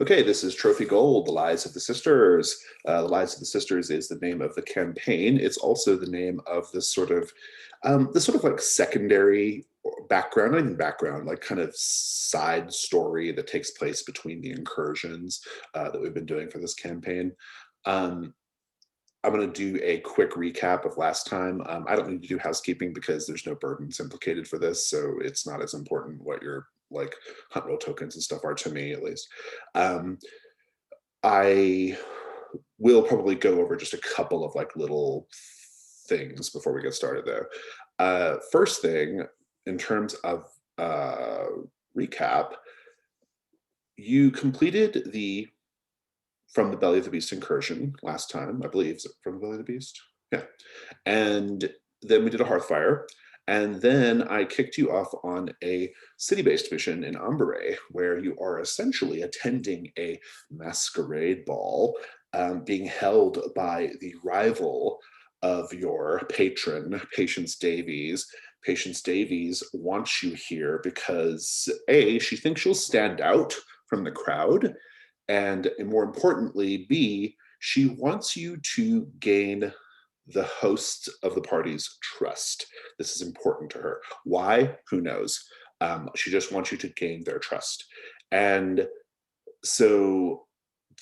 Okay, this is Trophy Gold, The Lives of the Sisters. The Lives of the Sisters is the name of the campaign. It's also the name of this sort of like secondary background, not even background, like kind of side story that takes place between the incursions that we've been doing for this campaign. Um, I'm going to do a quick recap of last time. I don't need to do housekeeping because there's no burdens implicated for this, so it's not as important what your like hunt roll tokens and stuff are to me, at least. Um, I will probably go over just a couple of like little things before we get started, though. First thing, in terms of recap, you completed the From the Belly of the Beast incursion last time, I believe. Is it From the Belly of the Beast? Yeah. And then we did a Hearthfire. And then I kicked you off on a city-based mission in Umbre, where you are essentially attending a masquerade ball being held by the rival of your patron, Patience Davies. Patience Davies wants you here because A, she thinks you'll stand out from the crowd, and more importantly, B, she wants you to gain the host of the party's trust. This is important to her. Why? Who knows? She just wants you to gain their trust. And so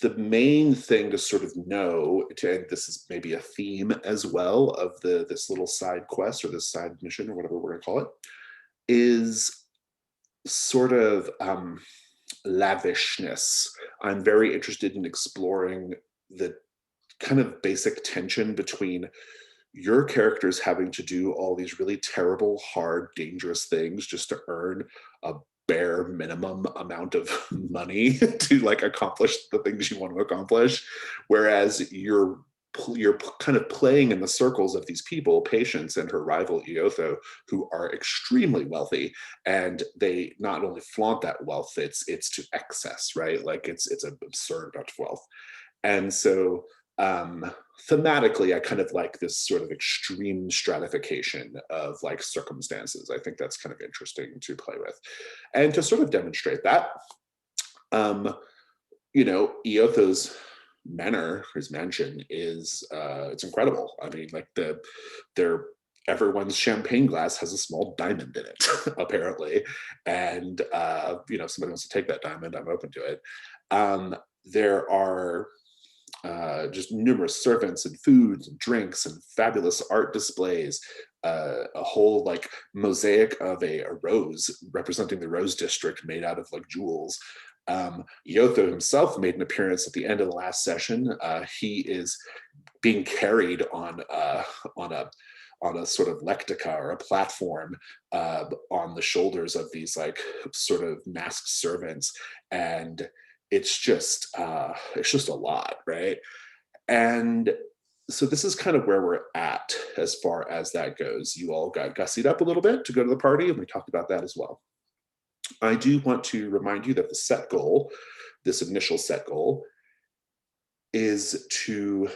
the main thing to sort of know, and this is maybe a theme as well of this little side quest or this side mission or whatever we're going to call it, is sort of lavishness. I'm very interested in exploring the kind of basic tension between your characters having to do all these really terrible, hard, dangerous things just to earn a bare minimum amount of money to like accomplish the things you want to accomplish, whereas you're kind of playing in the circles of these people, Patience and her rival Iotho, who are extremely wealthy, and they not only flaunt that wealth, it's to excess, right? Like it's an absurd amount of wealth. And so thematically, I kind of like this sort of extreme stratification of like circumstances. I think that's kind of interesting to play with. And to sort of demonstrate that, Iotho's manor, his mansion, is it's incredible. I mean, like their everyone's champagne glass has a small diamond in it, apparently. And if somebody wants to take that diamond, I'm open to it. There are just numerous servants and foods and drinks and fabulous art displays, a whole like mosaic of a rose representing the Rose District made out of like jewels. Iotho himself made an appearance at the end of the last session. He is being carried on a sort of lectica or a platform on the shoulders of these like sort of masked servants, and it's just a lot, right? And so this is kind of where we're at as far as that goes. You all got gussied up a little bit to go to the party, and we talked about that as well. I do want to remind you that the set goal, this initial set goal, is to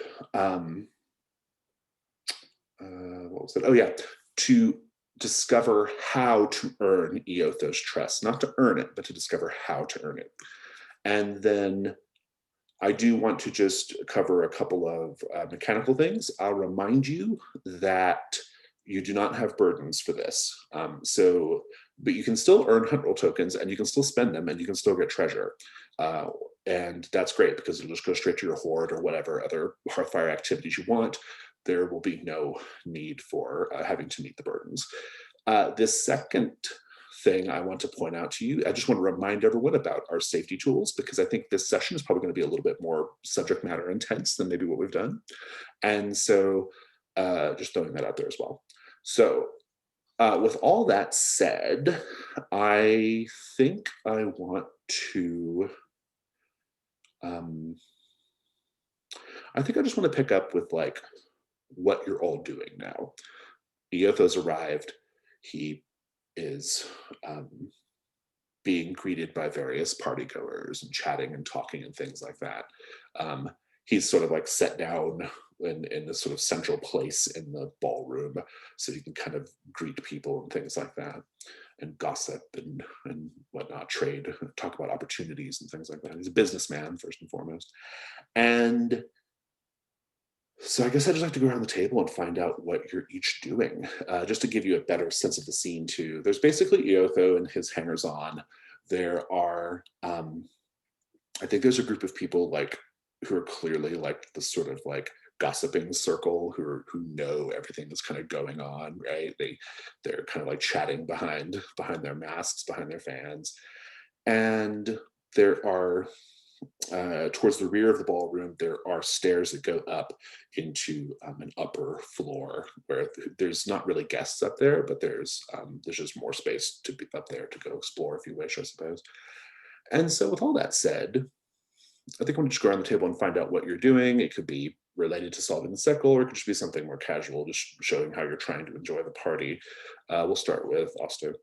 what was it? Oh yeah, to discover how to earn Iotho's trust, not to earn it, but to discover how to earn it. And then I do want to just cover a couple of mechanical things. I'll remind you that you do not have burdens for this. But you can still earn hunt roll tokens, and you can still spend them, and you can still get treasure. And that's great because it'll just go straight to your hoard or whatever other Hearthfire activities you want. There will be no need for having to meet the burdens. This second thing I want to point out to you, I just want to remind everyone about our safety tools, because I think this session is probably going to be a little bit more subject matter intense than maybe what we've done. And so just throwing that out there as well. So with all that said, I think I want to, I think I just want to pick up with like what you're all doing now. Iotho's arrived. He is being greeted by various partygoers and chatting and talking and things like that. He's sort of like set down in this sort of central place in the ballroom, so you can kind of greet people and things like that, and gossip and whatnot, trade, talk about opportunities and things like that. He's a businessman first and foremost. And so I guess I just like to go around the table and find out what you're each doing, just to give you a better sense of the scene too. There's basically Iotho and his hangers-on. There are, I think there's a group of people like who are clearly like the sort of like gossiping circle who know everything that's kind of going on, right? They're kind of like chatting behind their masks, behind their fans. And there are towards the rear of the ballroom, there are stairs that go up into an upper floor where there's not really guests up there, but there's just more space to be up there to go explore if you wish, I suppose. And so with all that said, I think I want to just go around the table and find out what you're doing. It could be related to solving the sickle, or it could just be something more casual, just showing how you're trying to enjoy the party. We'll start with Osto.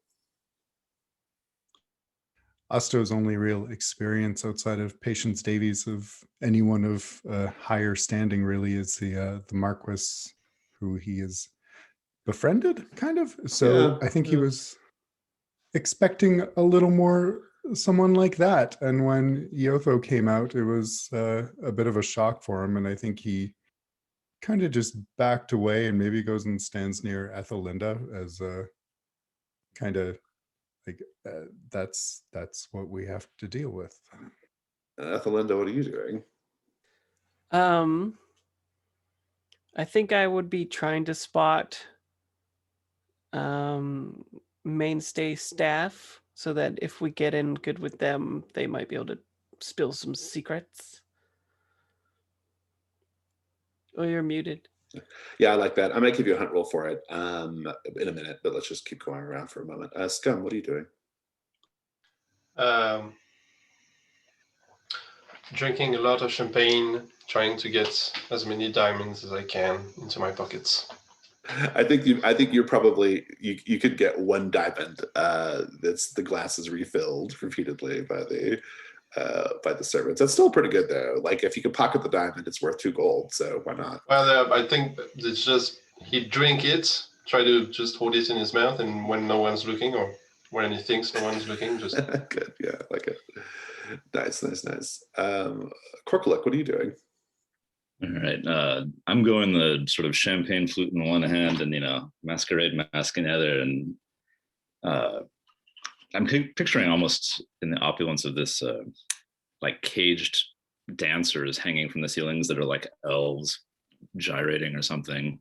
Osto's only real experience outside of Patience Davies of anyone of higher standing really is the Marquis, who he is befriended, kind of. So I think he was expecting a little more someone like that. And when Iotho came out, it was a bit of a shock for him. And I think he kind of just backed away and maybe goes and stands near Ethelinda as kind of like that's what we have to deal with. Ethelinda, what are you doing? I think I would be trying to spot mainstay staff, so that if we get in good with them, they might be able to spill some secrets. Oh, you're muted. Yeah, I like that. I'm going to give you a hunt roll for it in a minute, but let's just keep going around for a moment. Scum, what are you doing? Drinking a lot of champagne, trying to get as many diamonds as I can into my pockets. I think you're probably you could get one diamond. That's the glass is refilled repeatedly by the servants. That's still pretty good though. Like if you can pocket the diamond, it's worth 2 gold. So why not? Well, I think it's just he'd drink it, try to just hold it in his mouth, and when no one's looking, or when he thinks no one's looking, just good. Yeah, I like it. Nice. Corklick, what are you doing? All right. I'm going the sort of champagne flute in one hand and, masquerade mask in the other. And I'm picturing almost in the opulence of this, like caged dancers hanging from the ceilings that are like elves gyrating or something.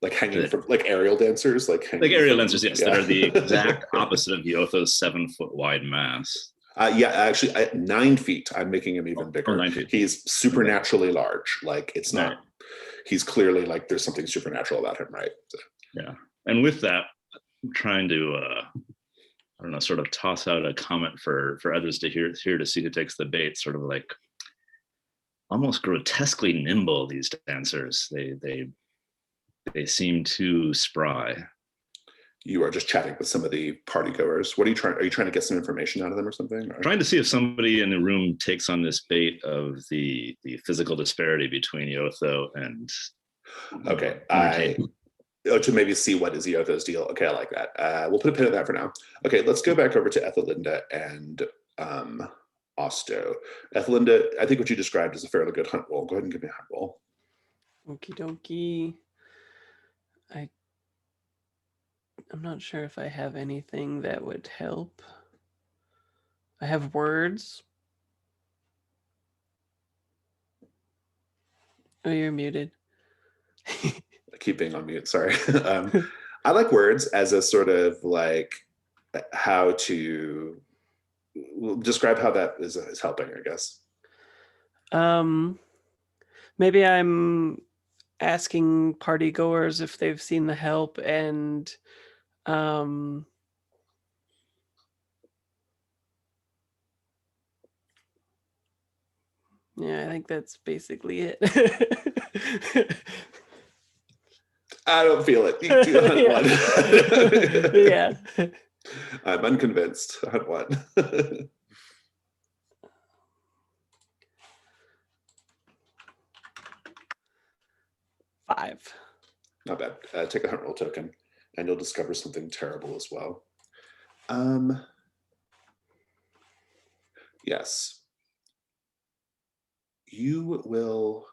Like hanging from, like aerial dancers? Like aerial dancers, yes, that are the exact opposite of Iotho's 7-foot wide mask. Yeah, actually, 9 feet. I'm making him even bigger. 9 feet. He's supernaturally large. Like it's not. Right. He's clearly like there's something supernatural about him, right? So. Yeah, and with that, I'm trying to, I don't know, sort of toss out a comment for others to hear to see who takes the bait. Sort of like almost grotesquely nimble. These dancers, they seem too spry. You are just chatting with some of the party goers. What are you trying? Are you trying to get some information out of them or something? Or? Trying to see if somebody in the room takes on this bait of the physical disparity between Iotho and. Okay, to maybe see what is Iotho's deal. Okay, I like that. We'll put a pin in that for now. Okay, let's go back over to Ethelinda and Osto. Ethelinda, I think what you described is a fairly good hunt roll. Go ahead and give me a hunt roll. Okie dokie. I'm not sure if I have anything that would help. I have words. Oh, you're muted. I keep being on mute, sorry. I like words as a sort of like how to describe how that is helping, I guess. Maybe I'm asking party goers if they've seen the help, and yeah, I think that's basically it. I don't feel it. You do hunt one. Yeah. I'm unconvinced. Hunt one. 5. Not bad. Take a hunt roll token, and you'll discover something terrible as well. Yes. You will,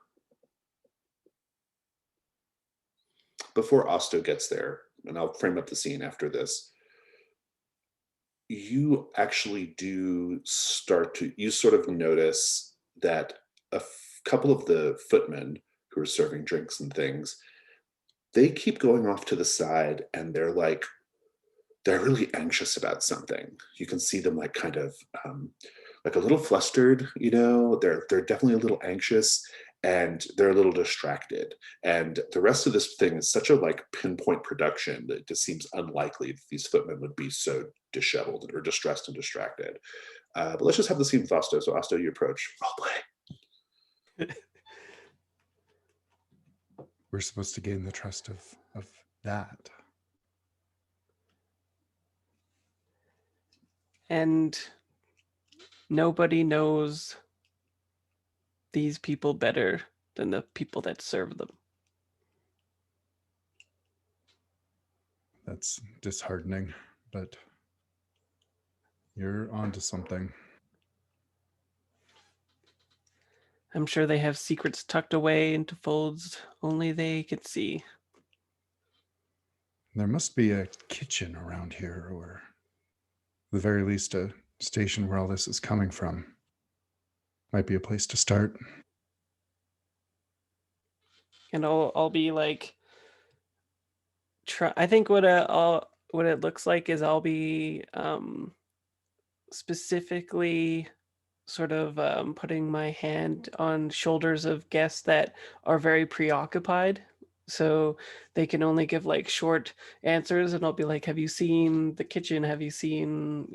before Osto gets there, and I'll frame up the scene after this, you actually do start to, you sort of notice that a couple of the footmen who are serving drinks and things, they keep going off to the side, and they're really anxious about something. You can see them like kind of like a little flustered, you know, they're definitely a little anxious, and they're a little distracted. And the rest of this thing is such a like pinpoint production that it just seems unlikely that these footmen would be so disheveled or distressed and distracted. But let's just have the scene with Osto. So Osto, you approach. Role play. We're supposed to gain the trust of that. And nobody knows these people better than the people that serve them. That's disheartening, but you're onto something. I'm sure they have secrets tucked away into folds only they could see. There must be a kitchen around here, or at the very least a station where all this is coming from. Might be a place to start. And I'll be like, I think what it looks like is I'll be specifically sort of putting my hand on shoulders of guests that are very preoccupied, so they can only give like short answers, and I'll be like, have you seen the kitchen? Have you seen,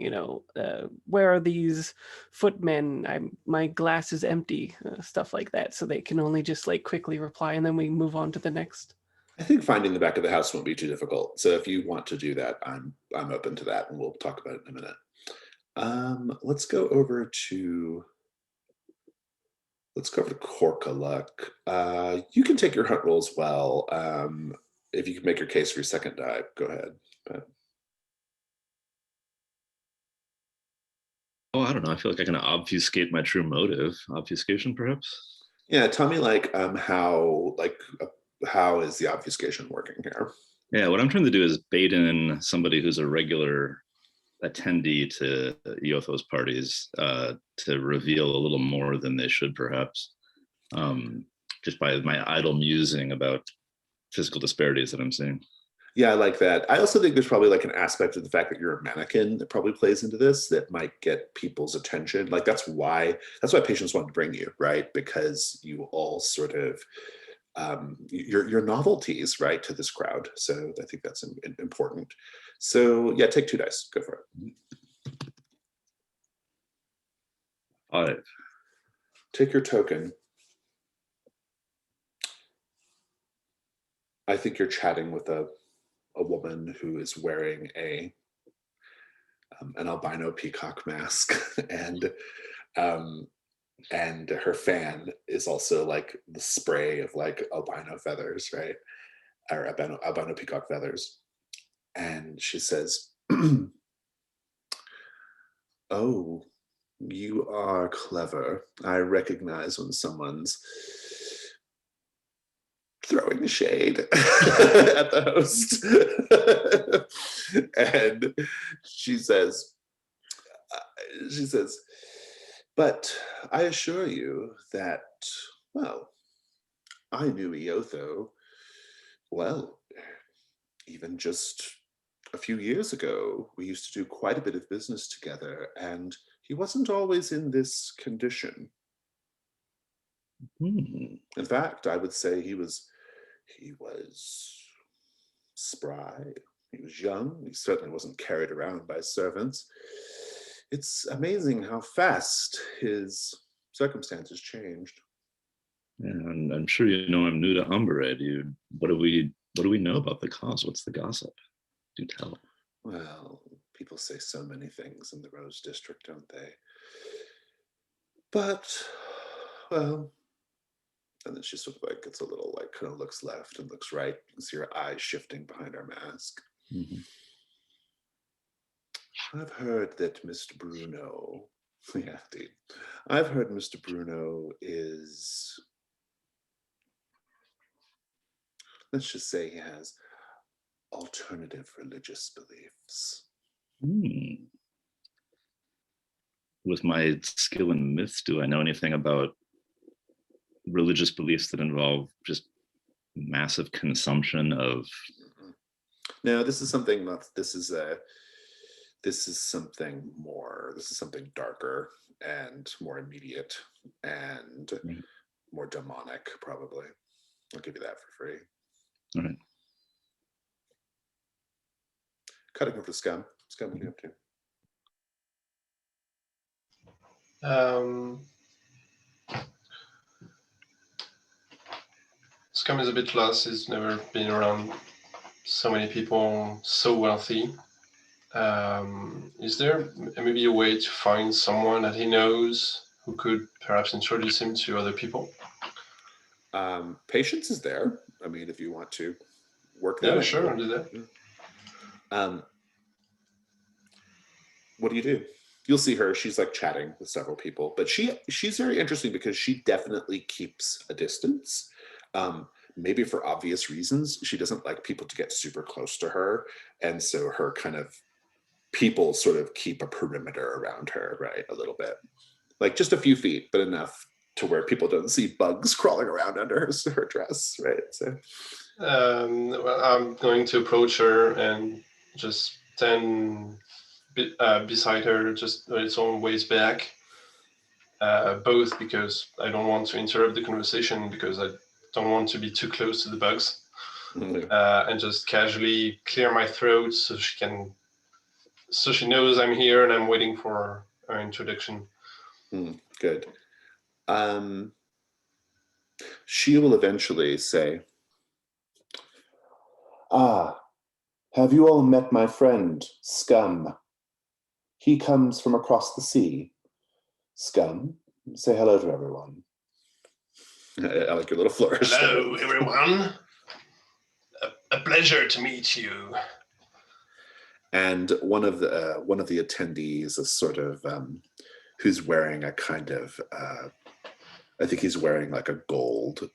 where are these footmen? My glass is empty, stuff like that, so they can only just like quickly reply, and then we move on to the next. I think finding the back of the house won't be too difficult. So if you want to do that, I'm open to that, and we'll talk about it in a minute. Let's go over to Korkaluk. You can take your hunt roll as well. If you can make your case for your second die, go ahead. Oh, I don't know. I feel like I can obfuscate my true motive. Obfuscation, perhaps? Yeah, tell me how is the obfuscation working here? Yeah, what I'm trying to do is bait in somebody who's a regular attendee to Iotho's parties to reveal a little more than they should, perhaps, just by my idle musing about physical disparities that I'm seeing. Yeah, I like that. I also think there's probably like an aspect of the fact that you're a mannequin that probably plays into this, that might get people's attention. Like that's why patients want to bring you, right? Because you all sort of you're novelties, right, to this crowd. So I think that's important. So yeah, take 2 dice. Go for it. 5. Take your token. I think you're chatting with a woman who is wearing an albino peacock mask, and her fan is also like the spray of like albino feathers, right? Or albino peacock feathers. And she says, "Oh, you are clever. I recognize when someone's throwing shade at the host." And she says, "But I assure you that, well, I knew Iotho well, even just a few years ago. We used to do quite a bit of business together, and he wasn't always in this condition. In fact, I would say he was spry. He was young. He certainly wasn't carried around by servants. It's amazing how fast his circumstances changed." Yeah, and I'm sure you know I'm new to Umbre. What do we know about the cause? What's the gossip? Do tell. Well, people say so many things in the Rose District, don't they? But, well, And then she sort of like gets a little like kind of looks left and looks right. You see her eyes shifting behind her mask. Mhm. I've heard that Mr. Bruno, yeah, indeed. I've heard Mr. Bruno is, let's just say he has alternative religious beliefs. Hmm. With my skill in myths, do I know anything about religious beliefs that involve just massive consumption of? No, this is something that this is something more. This is something darker and more immediate and Right. more demonic, probably. I'll give you that for free. All right. Cutting over to Scum. Scum, what are you up to? Scum is a bit lost. He's never been around so many people so wealthy. Is there maybe a way to find someone that he knows who could perhaps introduce him to other people? Patience is there. I mean, if you want to work that Yeah, angle. sure, I'll do that. What do you do? You'll see her. She's like chatting with several people, but she's very interesting because she definitely keeps a distance. Maybe for obvious reasons. She doesn't like people to get super close to her, and so her kind of people sort of keep a perimeter around her, right? A little bit, like just a few feet, but enough to where people don't see bugs crawling around under her dress, right? So, well, I'm going to approach her and just stand beside her, just its own ways back. Both because I don't want to interrupt the conversation, because I don't want to be too close to the bugs, and just casually clear my throat so she knows I'm here and I'm waiting for her introduction. Good. She will eventually say, "Ah, have you all met my friend, Scum? He comes from across the sea. Scum, say hello to everyone." I like your little flourish. Hello, everyone. A pleasure to meet you. And one of the attendees is sort of who's wearing a kind of I think he's wearing like a gold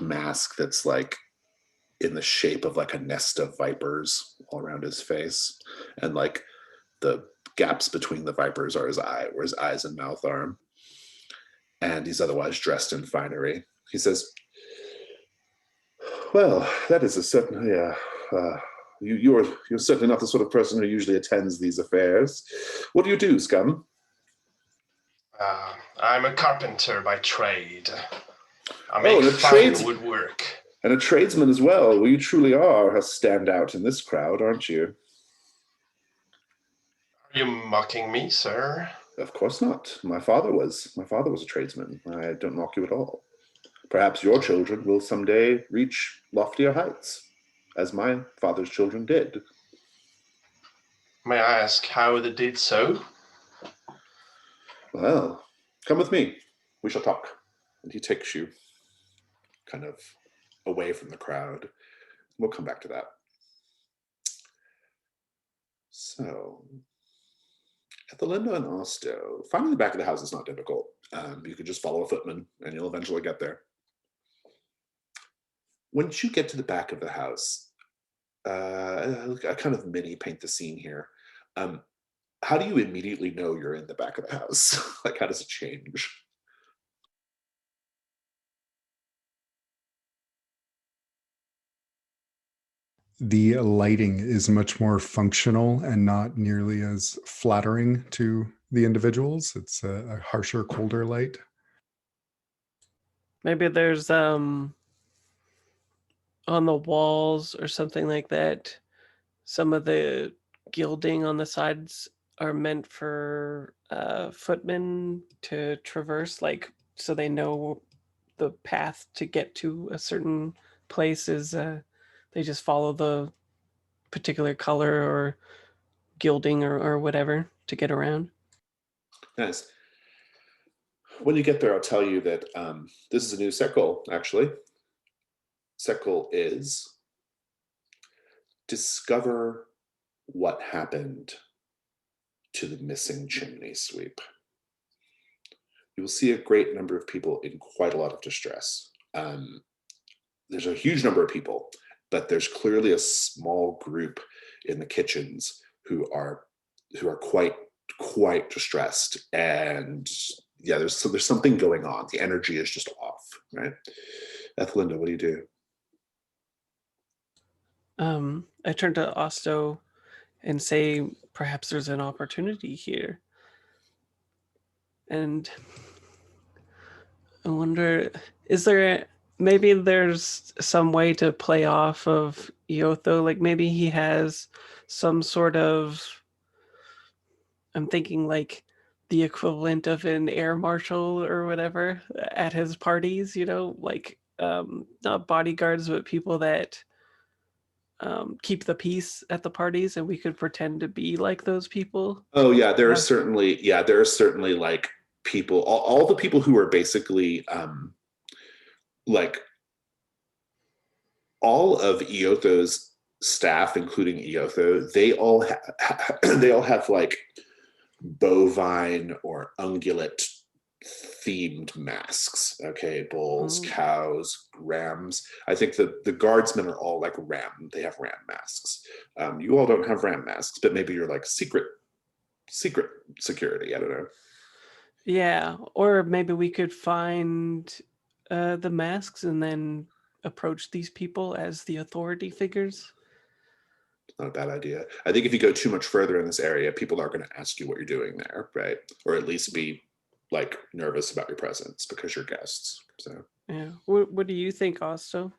mask that's like in the shape of like a nest of vipers all around his face, and like the gaps between the vipers are where his eyes and mouth are, and he's otherwise dressed in finery. He says, "Well, that is a certain you're certainly not the sort of person who usually attends these affairs. What do you do, Scum?" I'm a carpenter by trade. I Oh, make and a fine woodwork. And a tradesman as well. Well, you truly are a standout in this crowd, aren't you? Are you mocking me, sir? Of course not. My father was a tradesman. I don't mock you at all. Perhaps your children will someday reach loftier heights, as my father's children did. May I ask how they did so? Well, come with me. We shall talk. And he takes you kind of away from the crowd. We'll come back to that. So, at the Linda and Osto, finding the back of the house is not difficult. You can just follow a footman and you'll eventually get there. Once you get to the back of the house, I kind of mini paint the scene here. How do you immediately know you're in the back of the house? Like, how does it change? The lighting is much more functional and not nearly as flattering to the individuals. It's a harsher, colder light. Maybe there's on the walls or something like that, some of the gilding on the sides are meant for footmen to traverse, like so they know the path to get to a certain place is they just follow the particular color or gilding or whatever to get around. Nice. when you get there, I'll tell you that this is a new set goal, actually. Set goal is discover what happened to the missing chimney sweep. You will see a great number of people in quite a lot of distress. There's a huge number of people, but there's clearly a small group in the kitchens who are quite distressed, and yeah, there's something going on. The energy is just off, right? Ethelinda, what do you do? I turn to Osto and say, perhaps there's an opportunity here. And I wonder, maybe there's some way to play off of Iotho? Like maybe he has some sort of, I'm thinking like the equivalent of an air marshal or whatever at his parties, like not bodyguards, but people that keep the peace at the parties, and we could pretend to be like those people. Oh yeah, there are certainly like people, all the people who are basically like all of Iotho's staff, including Iotho, they all have like bovine or ungulate themed masks. Okay, bulls, cows, rams. I think the guardsmen are all like ram. They have ram masks. You all don't have ram masks, but maybe you're like secret security. I don't know. Yeah, or maybe we could find the masks and then approach these people as the authority figures. Not a bad idea. I think if you go too much further in this area, people are going to ask you what you're doing there, right? Or at least be like nervous about your presence because you're guests. So yeah, what do you think, Osto?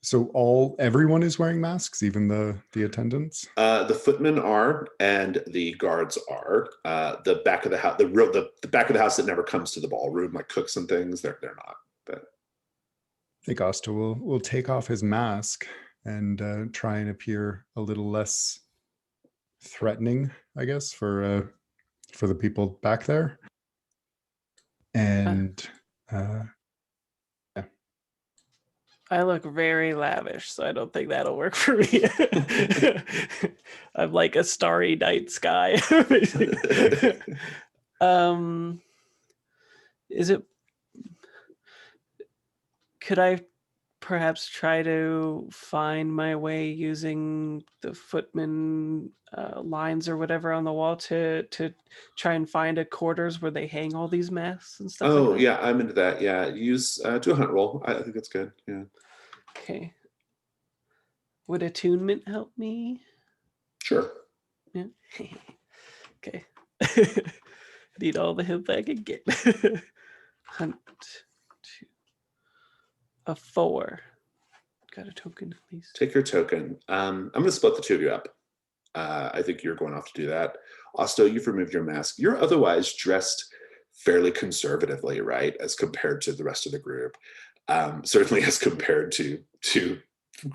So everyone is wearing masks, even the attendants? The footmen are, and the guards are. The back of the house, the back of the house that never comes to the ballroom, like cooks and things, they're not. But I think Asta will take off his mask and try and appear a little less threatening, I guess, for the people back there. And I look very lavish, so I don't think that'll work for me. I'm like a starry night sky. Could I perhaps try to find my way using the footman lines or whatever on the wall to try and find a quarters where they hang all these masks and stuff? oh like that? yeah, I'm into that. Yeah, use do a hunt roll. I think that's good. Yeah. Okay. Would attunement help me? Sure. Yeah. Okay. Need all the help I can get. Hunt 2. A 4. Got a token, please. Take your token. I'm going to split the two of you up. I think you're going off to do that. Osto, you've removed your mask. You're otherwise dressed fairly conservatively, right, as compared to the rest of the group. Certainly as compared to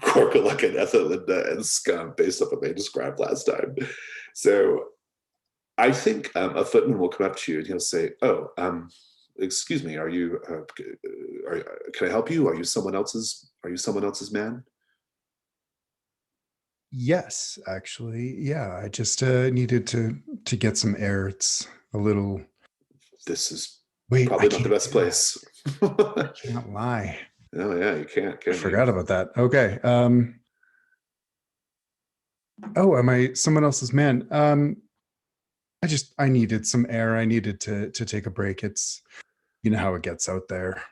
Corkalook and Ethelinda and Scum, based on what they described last time. So I think a footman will come up to you and he'll say, "Oh, excuse me, are you? Can I help you? Are you someone else's man?" yes, actually, yeah. I just needed to get some air. It's a little. This is Wait, probably not the best place. I can't lie. Oh yeah, you can't. I forgot about that. Okay. Oh, am I someone else's man? I needed some air. I needed to take a break. It's, you know how it gets out there.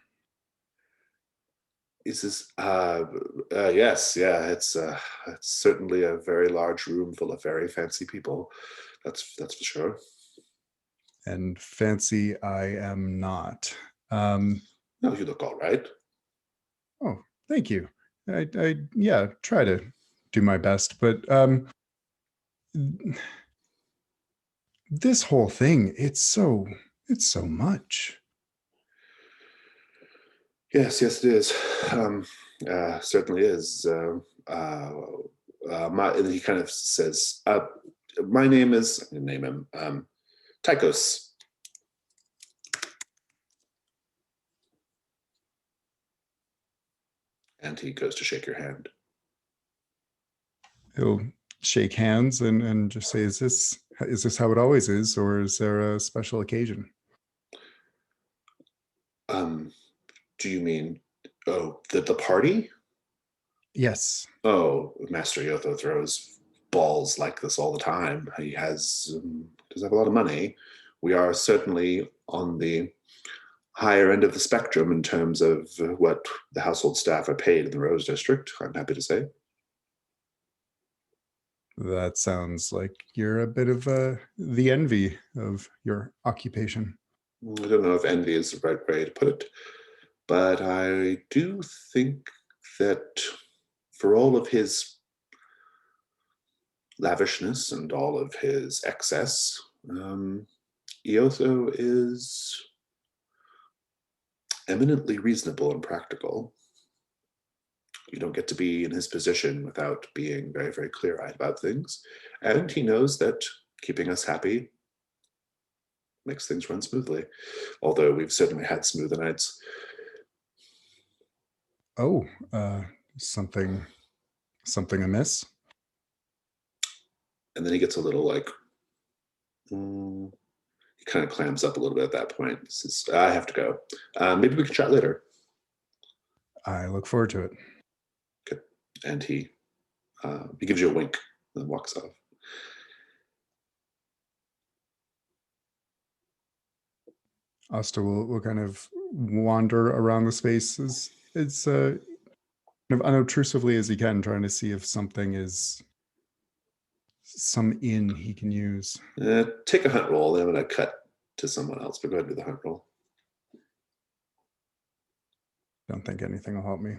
This is yes, yeah. It's certainly a very large room full of very fancy people. That's for sure. And fancy, I am not. No, you look all right. Oh, thank you. I yeah, try to do my best, but this whole thing, it's so much. Yes, it is. Certainly is. And he kind of says, my name is, I'm gonna name him, Tychos. And he goes to shake your hand. He'll shake hands and just say, is this how it always is, or is there a special occasion? Do you mean, the party? Yes. Oh, Master Iotho throws balls like this all the time. He does have a lot of money. We are certainly on the higher end of the spectrum in terms of what the household staff are paid in the Rose District, I'm happy to say. That sounds like you're a bit of the envy of your occupation. I don't know if envy is the right way to put it, but I do think that for all of his lavishness and all of his excess, Iotho is eminently reasonable and practical. You don't get to be in his position without being very, very clear-eyed about things. And he knows that keeping us happy makes things run smoothly. Although we've certainly had smoother nights. Oh, something amiss? And then he gets a little like, he kind of clams up a little bit at that point. He says, I have to go. Maybe we can chat later. I look forward to it. Okay. And he gives you a wink and walks off. Asta will kind of wander around the spaces. It's kind of unobtrusively as he can, trying to see if something is some in he can use. Take a hunt roll. Then I'm going to cut to someone else, but go ahead and do the hunt roll. Don't think anything will help me.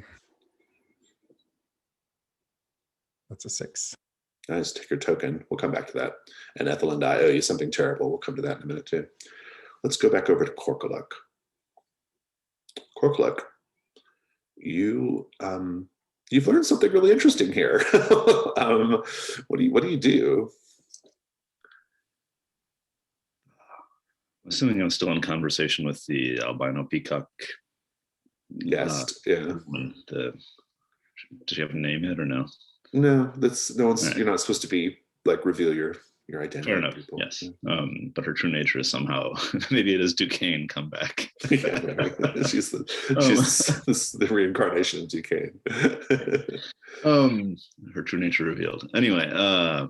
That's a 6. Nice. Take your token. We'll come back to that. And Ethel and I owe you something terrible. We'll come to that in a minute too. Let's go back over to Korkaluk. Korkaluk, you've learned something really interesting here. What do you do? Assuming I'm still in conversation with the albino peacock. Guest, yeah. Does she have a name yet or no? No, no one's. Right. You're not supposed to be like reveal your identity. Fair enough. People. Yes, Yeah. but her true nature is somehow maybe it is Duquesne come back. Yeah, she's the reincarnation of Duquesne. Her true nature revealed. Anyway, I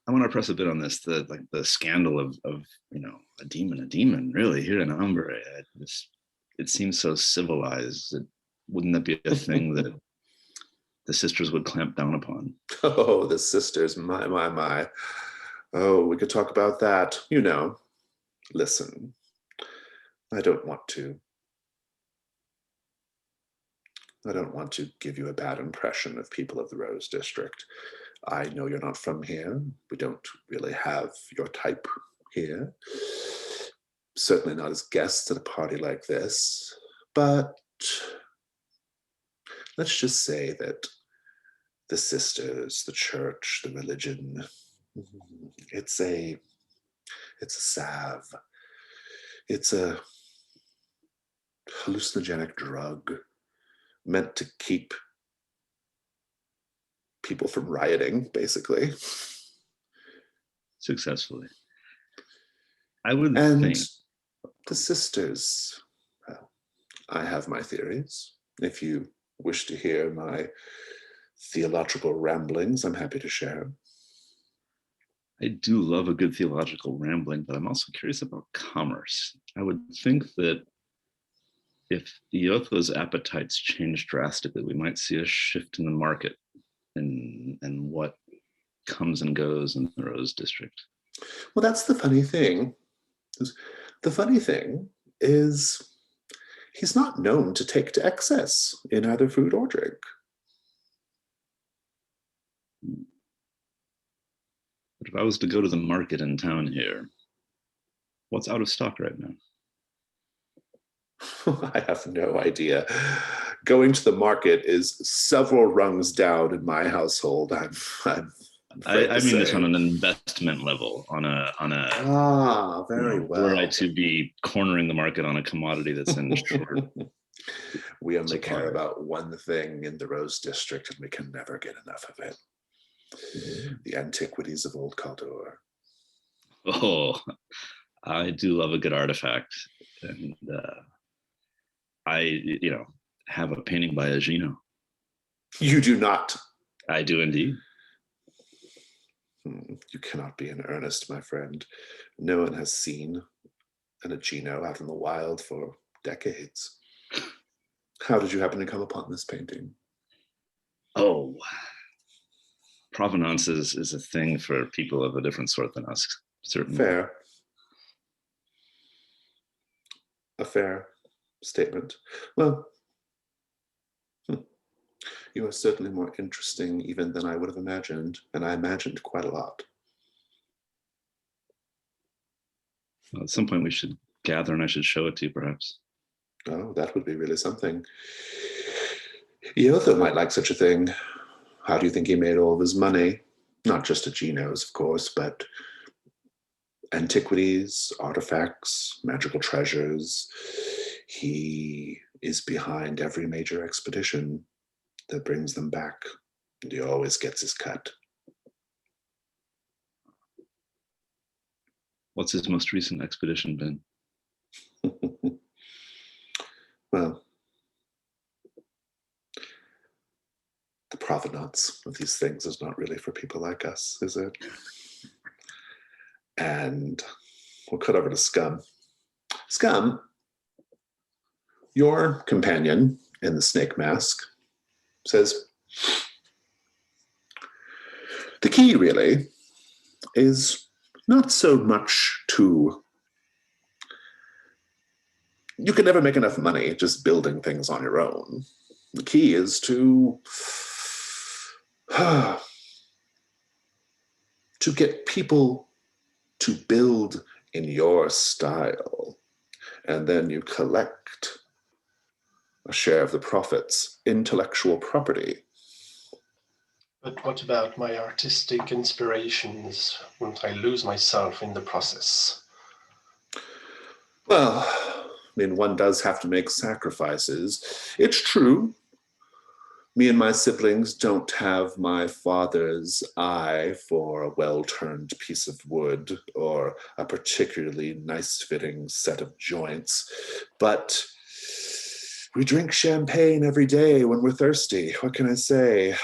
want to press a bit on this. The scandal of a demon really here in Umbre. It seems so civilized. Wouldn't that be a thing that the sisters would clamp down upon? Oh, the sisters, my. Oh, we could talk about that. Listen, I don't want to give you a bad impression of people of the Rose District. I know you're not from here. We don't really have your type here. Certainly not as guests at a party like this. But let's just say that the sisters, the church, the religion, it's a salve. It's a hallucinogenic drug meant to keep people from rioting, basically. Successfully. I would And think. The sisters, well, I have my theories. If you wish to hear my theological ramblings, I'm happy to share them. I do love a good theological rambling, but I'm also curious about commerce. I would think that if Iotho's appetites change drastically, we might see a shift in the market and what comes and goes in the Rose District. Well, that's the funny thing. The funny thing is he's not known to take to excess in either food or drink. But if I was to go to the market in town here, what's out of stock right now? I have no idea. Going to the market is several rungs down in my household. I mean this on an investment level, on a very well. Were I to be cornering the market on a commodity that's in short. We only supply. care about one thing in the Rose District, and we can never get enough of it. The antiquities of Old Caldor. Oh, I do love a good artifact, and I, have a painting by Agino. You do not. I do indeed. You cannot be in earnest, my friend. No one has seen an Agino out in the wild for decades. How did you happen to come upon this painting? Oh, provenance is a thing for people of a different sort than us, certainly. Fair. A fair statement. Well, you are certainly more interesting even than I would have imagined, and I imagined quite a lot. Well, at some point we should gather and I should show it to you, perhaps. Oh, that would be really something. Iotho might like such a thing. How do you think he made all of his money? Not just Agino's, of course, but antiquities, artifacts, magical treasures. He is behind every major expedition that brings them back, and he always gets his cut. What's his most recent expedition been? Well, the provenance of these things is not really for people like us, is it? And we'll cut over to Scum. Scum, your companion in the snake mask says, the key really is not so much to, you can never make enough money just building things on your own. The key is to get people to build in your style, and then you collect a share of the profits, intellectual property. But what about my artistic inspirations? Won't I lose myself in the process? Well, I mean, one does have to make sacrifices. It's true. Me and my siblings don't have my father's eye for a well-turned piece of wood or a particularly nice-fitting set of joints, but we drink champagne every day when we're thirsty. What can I say?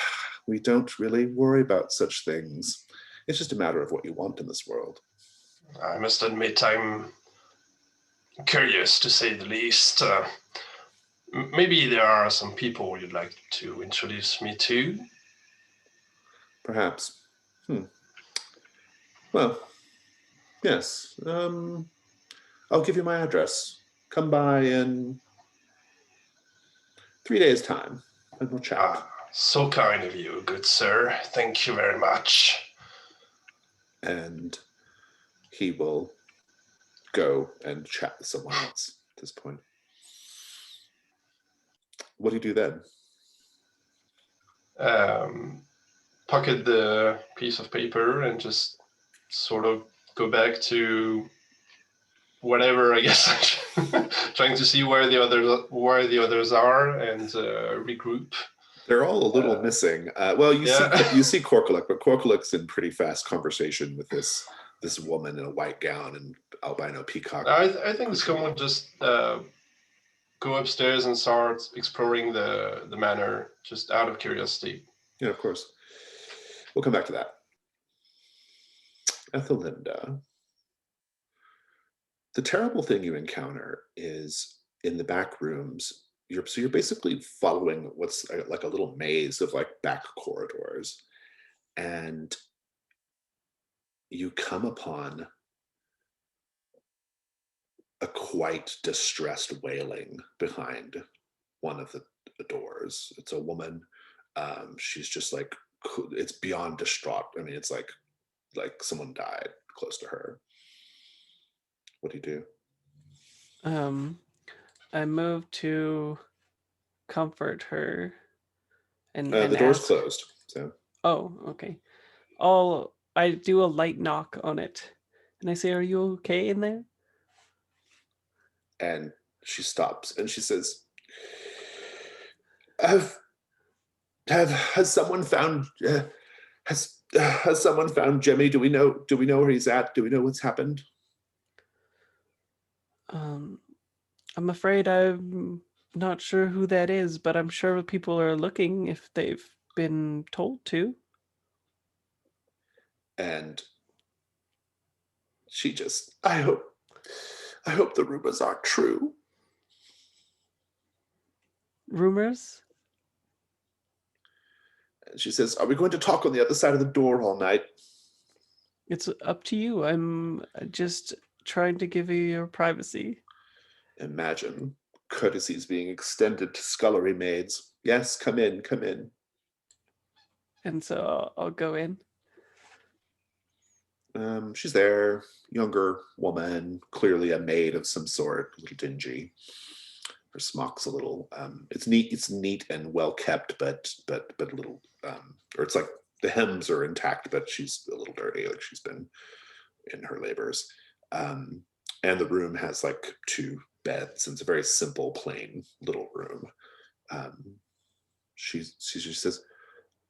We don't really worry about such things. It's just a matter of what you want in this world. I must admit I'm curious, to say the least. Maybe there are some people you'd like to introduce me to. Perhaps. Well, yes. I'll give you my address. Come by in 3 days' time, and we'll chat. So kind of you, good sir. Thank you very much. And he will go and chat with someone else at this point. What do you do then? Pocket the piece of paper and just sort of go back to whatever, I guess. Trying to see where the others are and regroup. They're all a little missing. Well, you see Corkalick, but Corkalick's in pretty fast conversation with this woman in a white gown and albino peacock. I think someone just go upstairs and start exploring the manor just out of curiosity. Yeah, of course. We'll come back to that. Ethelinda, the terrible thing you encounter is in the back rooms. You're basically following what's like a little maze of like back corridors, and you come upon a quite distressed wailing behind one of the doors. It's a woman. She's just like, it's beyond distraught. I mean, it's like someone died close to her. What do you do? I moved to comfort her, and the door's closed. So. Oh, okay. I do a light knock on it, and I say, "Are you okay in there?" And she stops and she says, "Have has someone found has someone found Jimmy? Do we know where he's at? Do we know what's happened?" Um, I'm afraid I'm not sure who that is, but I'm sure people are looking if they've been told to. And she just, I hope the rumors aren't true. Rumors? And she says, "Are we going to talk on the other side of the door all night?" It's up to you. I'm just trying to give you your privacy. Imagine courtesies being extended to scullery maids. "Yes, come in, come in." And so I'll go in. She's there, younger woman, clearly a maid of some sort, a little dingy. Her smock's a little. It's neat and well kept, but a little. Or it's like the hems are intact, but she's a little dirty, like she's been in her labors. And the room has like 2 beds, and it's a very simple, plain little room. She just says,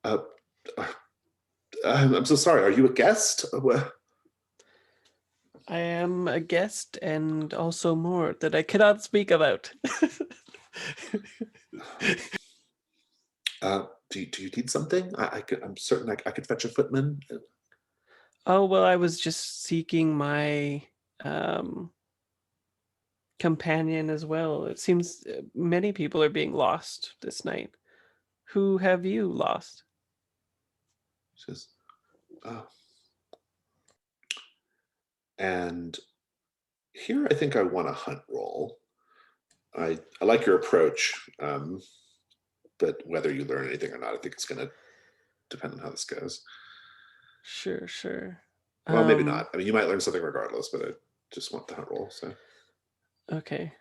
uh, "I'm so sorry. Are you a guest?" I am a guest and also more that I cannot speak about. Do you need something? I'm certain I could fetch a footman. Oh, well, I was just seeking my um, companion as well. It seems many people are being lost this night. Who have you lost? She says, "Oh." And here I think I want a hunt roll. I like your approach, but whether you learn anything or not, I think it's going to depend on how this goes. Sure, sure. Well, maybe not. I mean, you might learn something regardless, but I just want the hunt roll. So Okay.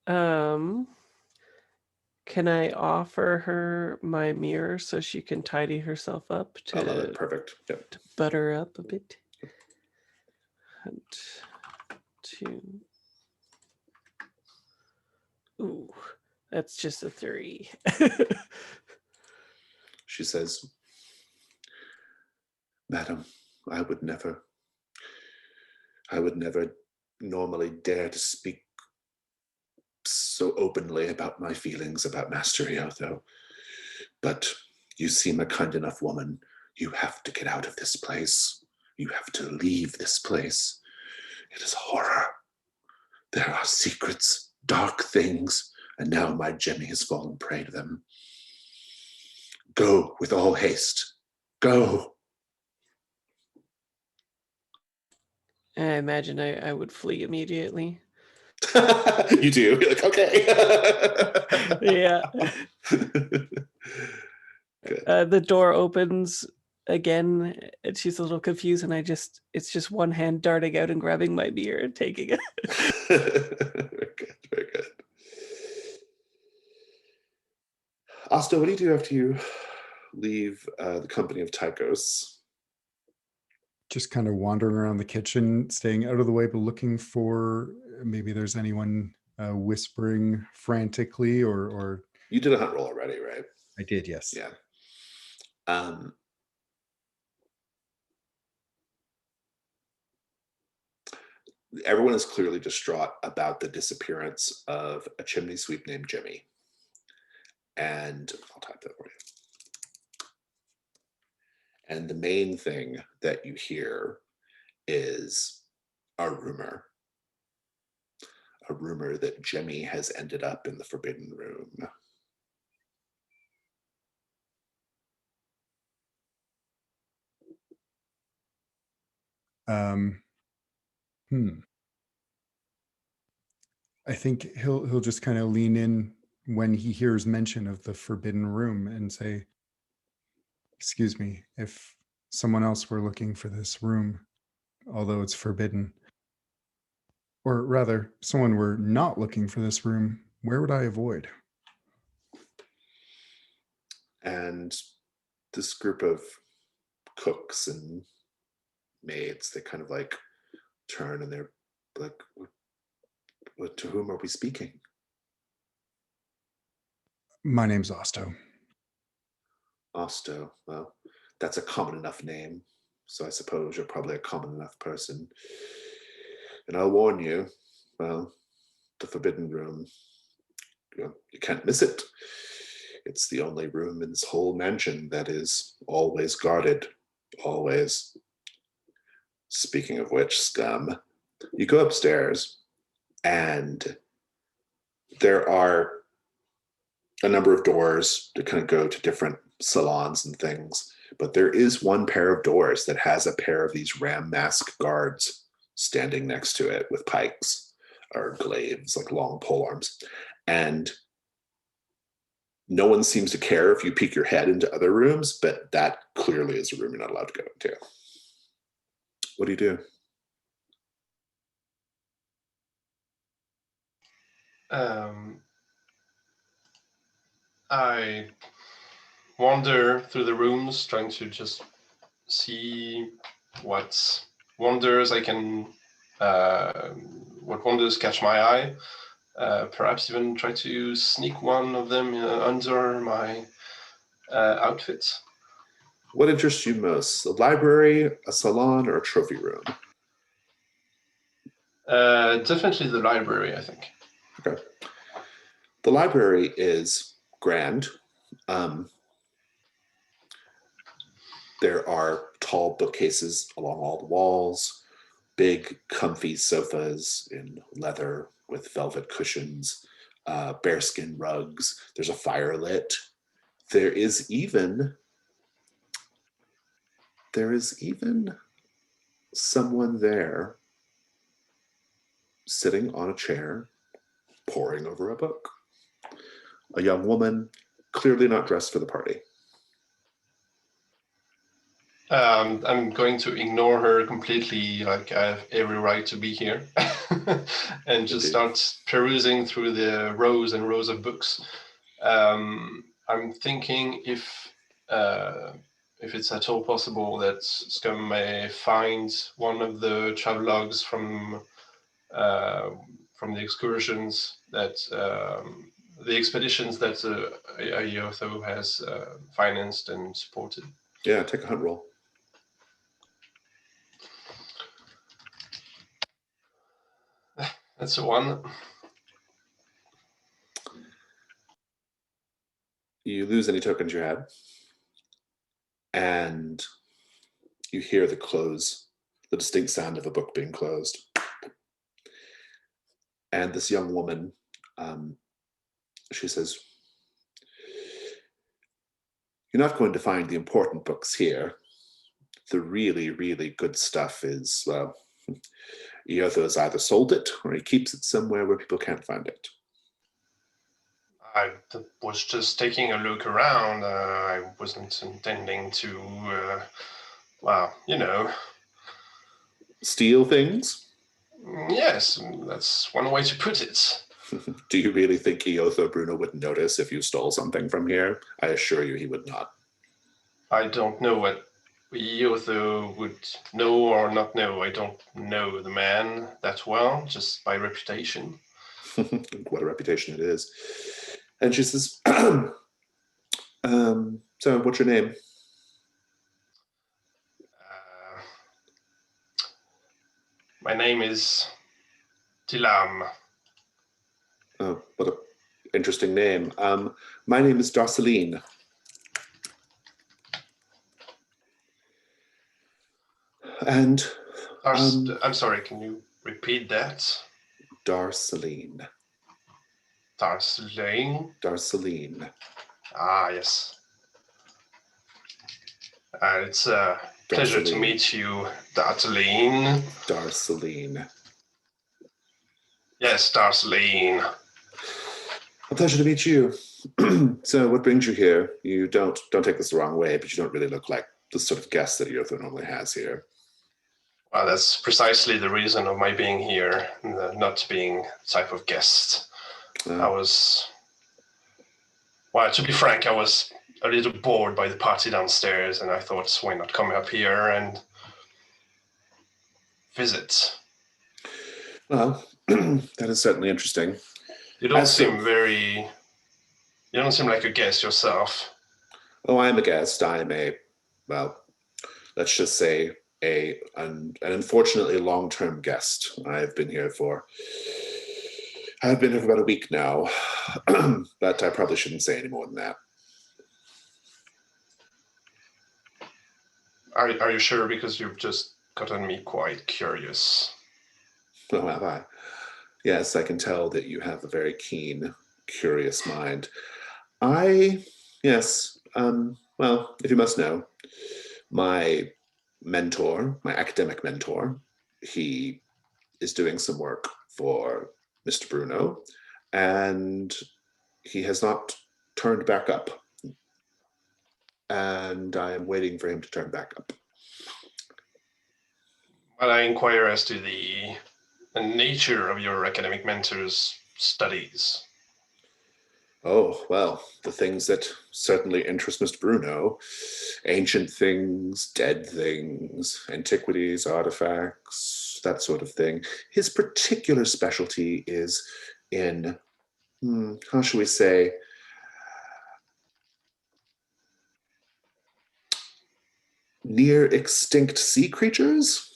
Can I offer her my mirror so she can tidy herself up I love it. Perfect. Yep. to butter up a bit? Hunt 2. Ooh, that's just a 3. She says, "Madam, I would never normally dare to speak so openly about my feelings about Master Iotho, but you seem a kind enough woman. You have to get out of this place. You have to leave this place. It is horror. There are secrets, dark things, and now my Jemmy has fallen prey to them. Go with all haste. Go." I imagine I would flee immediately. You do. You're like, "Okay." Yeah. Good. The door opens again, and she's a little confused, and it's just one hand darting out and grabbing my mirror and taking it. Very good. Very good. Asta, what do you do after you leave the company of Tychos? Just kind of wandering around the kitchen, staying out of the way, but looking for maybe there's anyone whispering frantically or You did a hunt roll already, right? I did, yes. Yeah. Everyone is clearly distraught about the disappearance of a chimney sweep named Jimmy. And I'll type that for you. And the main thing that you hear is a rumor that Jimmy has ended up in the Forbidden Room. I think he'll just kind of lean in when he hears mention of the Forbidden Room and say, "Excuse me, if someone else were looking for this room, although it's forbidden, or rather, someone were not looking for this room, where would I avoid?" And this group of cooks and maids, they kind of like turn and they're like, to whom are we speaking? My name's Osto. Osto. Well, that's a common enough name, so I suppose you're probably a common enough person. And I'll warn you, well, the Forbidden Room, you can't miss it. It's the only room in this whole mansion that is always guarded. Always. Speaking of which, scum, you go upstairs and there are a number of doors that kind of go to different salons and things, but there is one pair of doors that has a pair of these ram mask guards standing next to it with pikes or glaives, like long pole arms. And no one seems to care if you peek your head into other rooms, but that clearly is a room you're not allowed to go into. What do you do? I wander through the rooms, trying to just see what wonders I can, what wonders catch my eye. Perhaps even try to sneak one of them under my outfit. What interests you most? A library, a salon, or a trophy room? Definitely the library, I think. Okay. The library is grand. There are tall bookcases along all the walls, big comfy sofas in leather with velvet cushions, bearskin rugs. There's a fire lit. There is even someone there sitting on a chair, poring over a book. A young woman, clearly not dressed for the party. I'm going to ignore her completely, like I have every right to be here, and just start perusing through the rows and rows of books. I'm thinking if it's at all possible that Scum may find one of the travelogues from the excursions that the expeditions that Iotho has financed and supported. Yeah, take a hunt roll. That's the one. You lose any tokens you had, and you hear the close, the distinct sound of a book being closed. And this young woman, she says, "You're not going to find the important books here. The really, really good stuff is, well, Iotho has either sold it or he keeps it somewhere where people can't find it." I was just taking a look around. I wasn't intending to, well, Steal things? Yes, that's one way to put it. Do you really think Iotho Brugno would notice if you stole something from here? I assure you he would not. I don't know what Iotho would know or not know. I don't know the man that well, just by reputation. What a reputation it is. And she says, so what's your name? My name is Tilam. Oh, what an interesting name. My name is Darceline. And I'm sorry, can you repeat that? Darceline. Darceline? Darceline. Ah, yes. It's a pleasure to meet you, Darceline. Darceline. Yes, Darceline. A pleasure to meet you. So what brings you here? You don't take this the wrong way, but you don't really look like the sort of guest that Iotho normally has here. Well, that's precisely the reason of my being here, not being the type of guest. I was, well, to be frank, I was a little bored by the party downstairs, and I thought, why not come up here and visit? Well, that is certainly interesting. You don't As seem to- very. You don't seem like a guest yourself. Oh, I am a guest. I am well, let's just say an unfortunately long-term guest. I've been here for about a week now, but I probably shouldn't say any more than that. Are you sure? Because you've just gotten me quite curious. Oh, have I? Yes, I can tell that you have a very keen, curious mind. Yes, well, if you must know, my mentor, my academic mentor, he is doing some work for Mr. Brugno, and he has not turned back up. And I am waiting for him to turn back up. Well, I inquire as to the nature of your academic mentor's studies. Oh, well, the things that certainly interest Mr. Brugno: ancient things, dead things, antiquities, artifacts, that sort of thing. His particular specialty is in, how shall we say, near extinct sea creatures?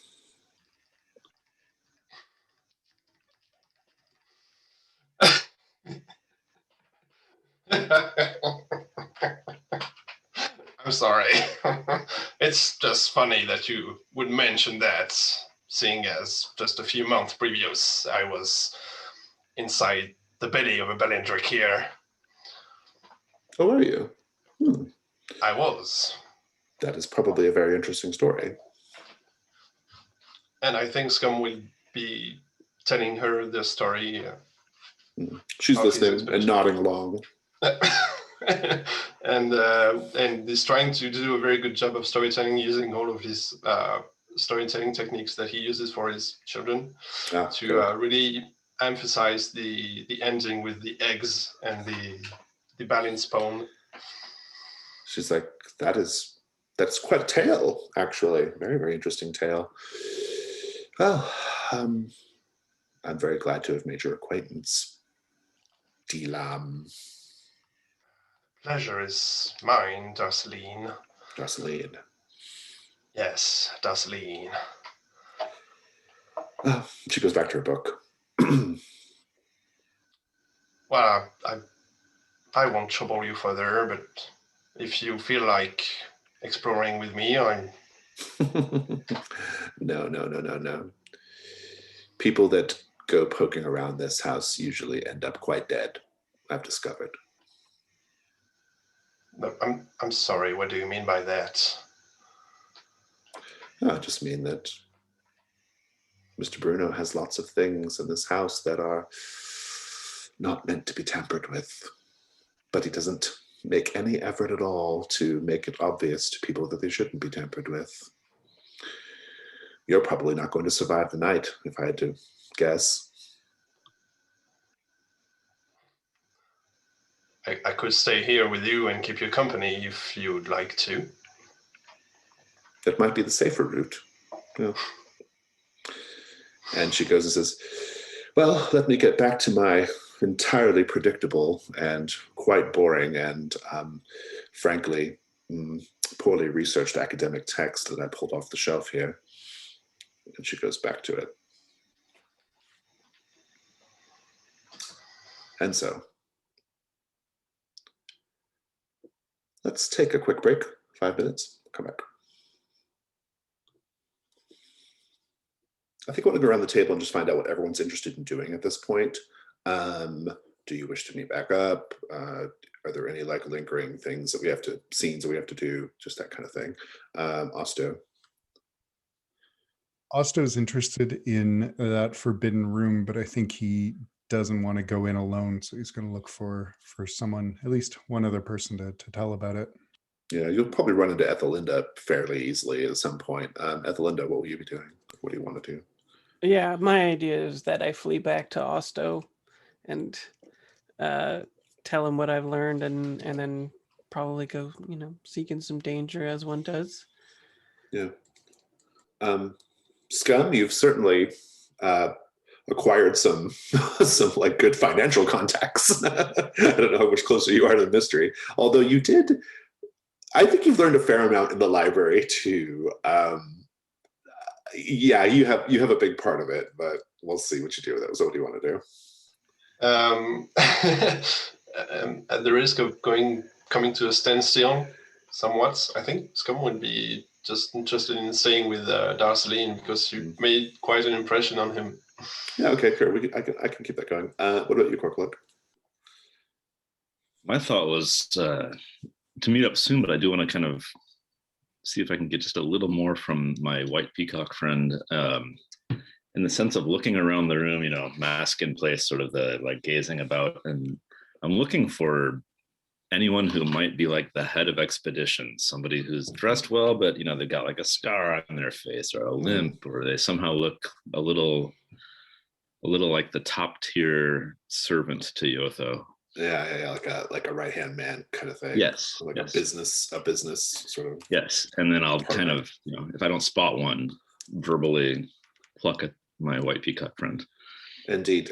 I'm sorry. It's just funny that you would mention that, seeing as just a few months previous, I was inside the belly of a Belendrick here. Oh, are you? I was. That is probably a very interesting story. And I think Scum will be telling her the story. She's Of his listening and expedition. nodding along. and is trying to do a very good job of storytelling using all of his storytelling techniques that he uses for his children to really emphasize the ending with the eggs and the balance spawn. She's like, that's quite a tale, actually. Very, very interesting tale. Well, I'm very glad to have made your acquaintance, Dilam. Pleasure is mine, Darceline. Darceline. Yes, Darceline. She goes back to her book. Well, I won't trouble you further, but if you feel like exploring with me, I'm... No. People that go poking around this house usually end up quite dead, I've discovered. No, I'm sorry, what do you mean by that? I just mean that Mr. Brugno has lots of things in this house that are not meant to be tampered with, but he doesn't make any effort at all to make it obvious to people that they shouldn't be tampered with. You're probably not going to survive the night, if I had to guess. I could stay here with you and keep you company if you'd like to. That might be the safer route. Yeah. And she goes and says, well, let me get back to my entirely predictable and quite boring and frankly, poorly researched academic text that I pulled off the shelf here. And she goes back to it. And so, let's take a quick break, 5 minutes, come back. I think I want to go around the table and just find out what everyone's interested in doing at this point. Do you wish to meet back up? Are there any like lingering things that we have to, scenes that we have to do, just that kind of thing? Osto. Osto's interested in that forbidden room, but I think he doesn't want to go in alone, so he's going to look for someone, at least one other person to tell about it. Yeah, you'll probably run into Ethelinda fairly easily at some point. Ethelinda, what will you be doing? What do you want to do? Yeah, my idea is that I flee back to Osto and tell him what I've learned, and then probably go, seeking some danger as one does. Yeah. Scum, you've certainly acquired some like good financial contacts. I don't know how much closer you are to the mystery, although you did. I think you've learned a fair amount in the library too. Yeah, you have a big part of it, but we'll see what you do with it. So, what do you want to do? At the risk of coming to a standstill somewhat, I think Scum would be just interested in staying with Darceline because you made quite an impression on him. Yeah, okay, sure. I can keep that going. What about you, Corklook? My thought was to meet up soon, but I do want to kind of see if I can get just a little more from my white peacock friend, in the sense of looking around the room, mask in place, sort of the like gazing about, and I'm looking for anyone who might be like the head of expedition, somebody who's dressed well, but they've got like a scar on their face or a limp, or they somehow look a little like the top tier servant to Iotho. Yeah, like a right hand man kind of thing. Yes, like yes. a business sort of. Yes, and then I'll kind of, if I don't spot one, verbally pluck at my white peacock friend. Indeed.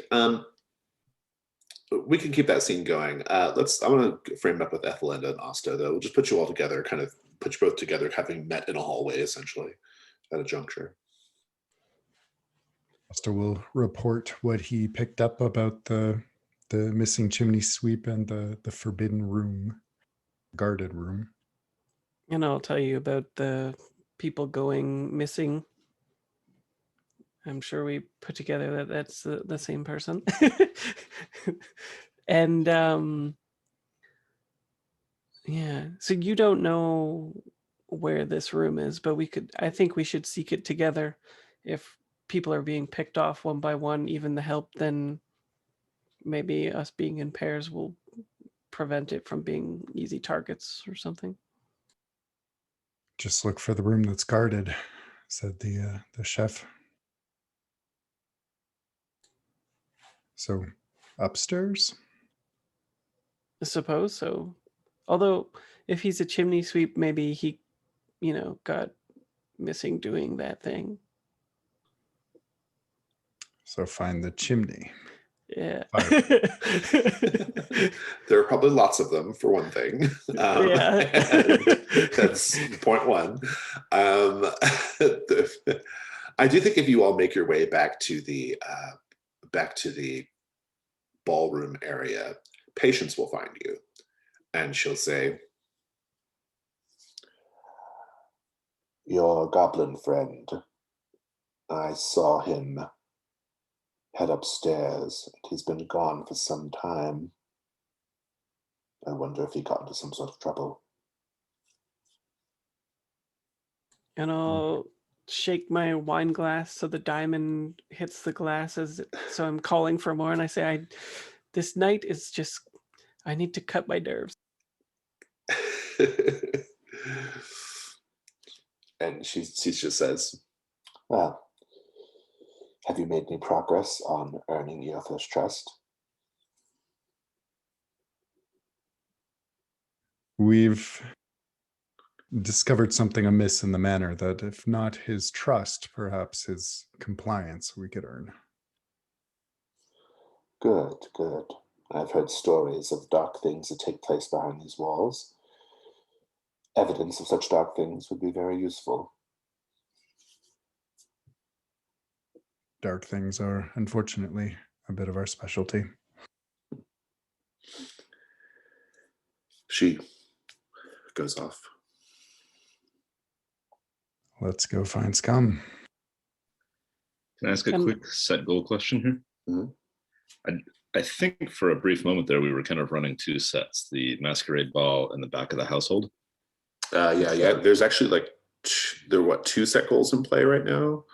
We can keep that scene going. I want to frame it up with Ethelinda and Asta, though. We'll just put you all together, kind of put you both together, having met in a hallway, essentially, at a juncture. Asta will report what he picked up about the missing chimney sweep and the forbidden room, guarded room. And I'll tell you about the people going missing. I'm sure we put together that that's the same person. And yeah, so you don't know where this room is, but I think we should seek it together. If people are being picked off one by one, even the help, then maybe us being in pairs will prevent it from being easy targets or something. Just look for the room that's guarded, said the chef. So, upstairs? I suppose so. Although, if he's a chimney sweep, maybe he, got missing doing that thing. So find the chimney. Yeah. There are probably lots of them, for one thing. Yeah. That's point one. I do think if you all make your way back to the ballroom area, Patience will find you, and she'll say, "Your goblin friend. I saw him head upstairs, and he's been gone for some time. I wonder if he got into some sort of trouble." And I'll shake my wine glass so the diamond hits the glass so I'm calling for more, and I say, this night is just, I need to cut my nerves. And she just says, "Well, have you made any progress on earning Iotho's trust?" We've discovered something amiss in the manor that, if not his trust, perhaps his compliance we could earn. Good. I've heard stories of dark things that take place behind these walls. Evidence of such dark things would be very useful. Dark things are, unfortunately, a bit of our specialty. She goes off. Let's go find Scum. Can I ask a quick set goal question here? Mm-hmm. I think for a brief moment there, we were kind of running two sets, the masquerade ball and the back of the household. Yeah. There's actually there are two set goals in play right now.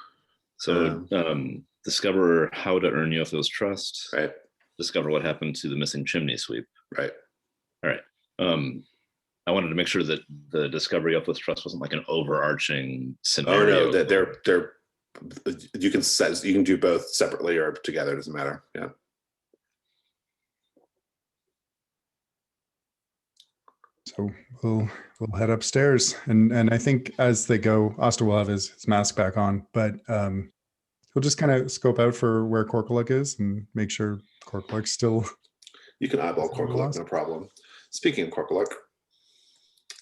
So discover how to earn Iotho's trust. Right. Discover what happened to the missing chimney sweep. Right. All right. I wanted to make sure that the discovery of Iotho's trust wasn't like an overarching scenario. Oh no, they're you can do both separately or together. It doesn't matter. Yeah. So we'll head upstairs, and I think as they go, Oster will have his mask back on, but he'll just kind of scope out for where Korkuluk is and make sure Korkuluk's still. You can eyeball Still Korkuluk, lost. no problem. Speaking of Korkuluk,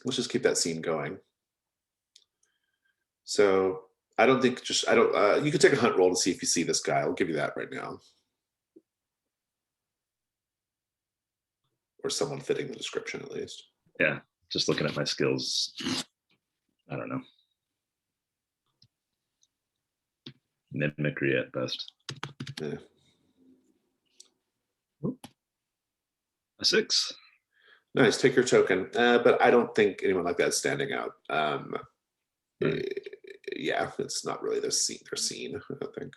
let's just keep that scene going. So I don't think you could take a hunt roll to see if you see this guy. I'll give you that right now. Or someone fitting the description at least. Yeah, just looking at my skills, I don't know. Mimicry at best. Yeah. A 6. Nice, take your token. But I don't think anyone like that is standing out. Yeah, it's not really their scene, I don't think.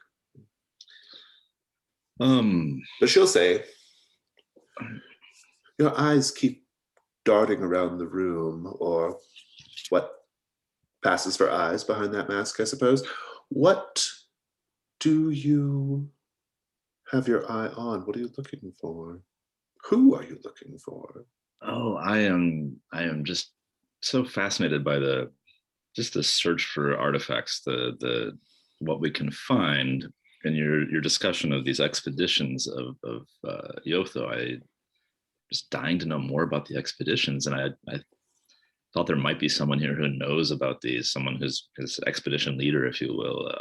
But she'll say, your eyes keep darting around the room, or what passes for eyes behind that mask, I suppose. What do you have your eye on? What are you looking for? Who are you looking for? Oh, I am just so fascinated by the search for artifacts, the what we can find in your discussion of these expeditions of Iotho. I just dying to know more about the expeditions, and I thought there might be someone here who knows about these, someone who's his expedition leader, if you will,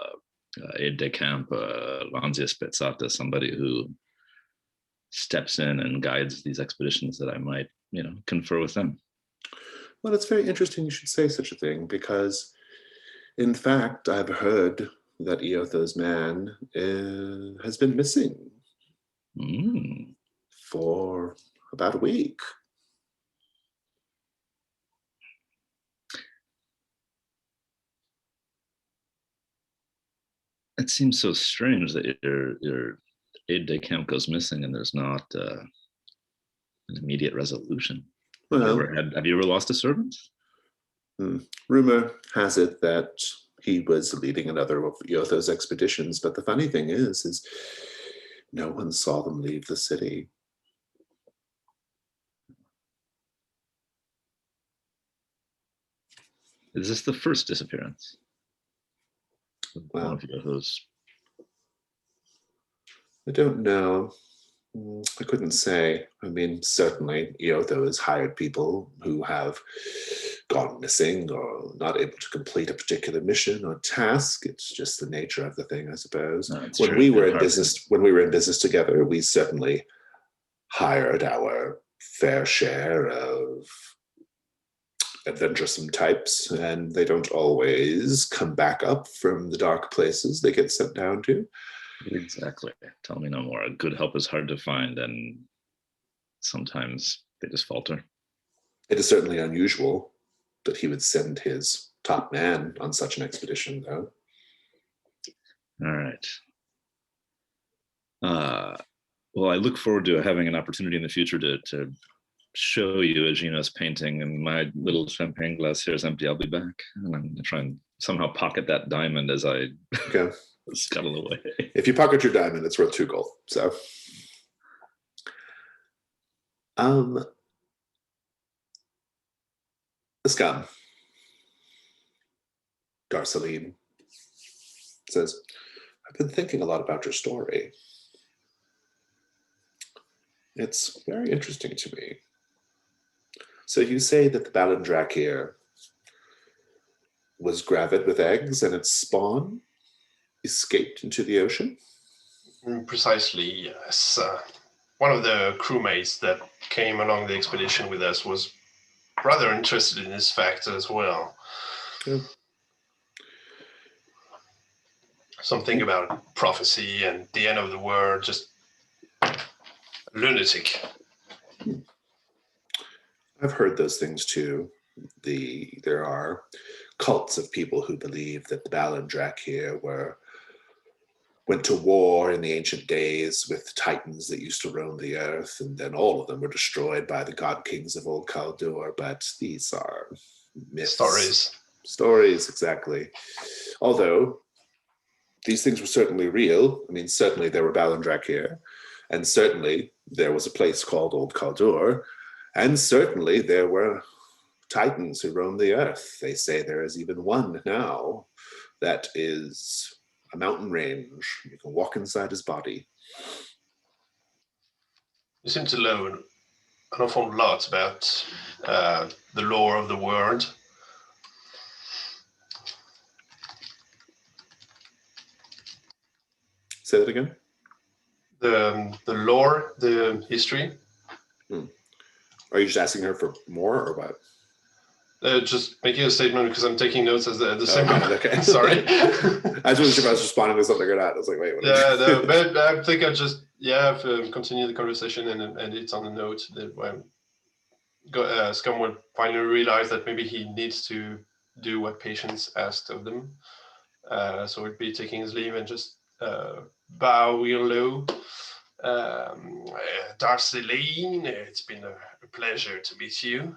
aide de camp, Lanzia Spezzata, somebody who steps in and guides these expeditions that I might, confer with them. Well, it's very interesting you should say such a thing, because in fact, I've heard that Iotho's man has been missing for about a week. It seems so strange that your aide de camp goes missing and there's not an immediate resolution. Well, have you ever lost a servant? Rumor has it that he was leading another of Iotho's expeditions, but the funny thing is no one saw them leave the city. Is this the first disappearance? Well, one of Iotho's? I don't know. I couldn't say. I mean, certainly Iotho has hired people who have gone missing or not able to complete a particular mission or task. It's just the nature of the thing, I suppose. No, when we were in business together, we certainly hired our fair share of adventuresome types, and they don't always come back up from the dark places they get sent down to. Exactly. Tell me no more. A good help is hard to find, and sometimes they just falter. It is certainly unusual that he would send his top man on such an expedition, though. All right. Well, I look forward to having an opportunity in the future to show you Agina's painting, and my little champagne glass here is empty. I'll be back, and I'm going to try and somehow pocket that diamond as I scuttle away. If you pocket your diamond, it's worth 2 gold. So, the scum, Darceline says, I've been thinking a lot about your story. It's very interesting to me. So you say that the Balindrak here was gravid with eggs and its spawn escaped into the ocean? Precisely, yes. One of the crewmates that came along the expedition with us was rather interested in this fact as well. Yeah. Something about prophecy and the end of the world, just lunatic. I've heard those things too. There are cults of people who believe that the Balindrak here went to war in the ancient days with titans that used to roam the earth, and then all of them were destroyed by the god kings of old Kaldur. But these are myths. Stories, exactly. Although these things were certainly real. I mean, certainly there were Balindrak here, and certainly there was a place called Old Kaldur, and certainly there were titans who roam the earth. They say there is even one now that is a mountain range. You can walk inside his body. You seem to learn an awful lot about the lore of the world. Say that again. The lore, the history. Are you just asking her for more or what? Just making a statement because I'm taking notes at the same time. Okay. Sorry. I just wasn't sure if I was responding to something or not. I was like, wait, what? Yeah, no, but I think I just continue the conversation and it's on the note that when Scum would finally realize that maybe he needs to do what patients asked of them. So he'd be taking his leave and just bow real low. Darceline, it's been a pleasure to meet you.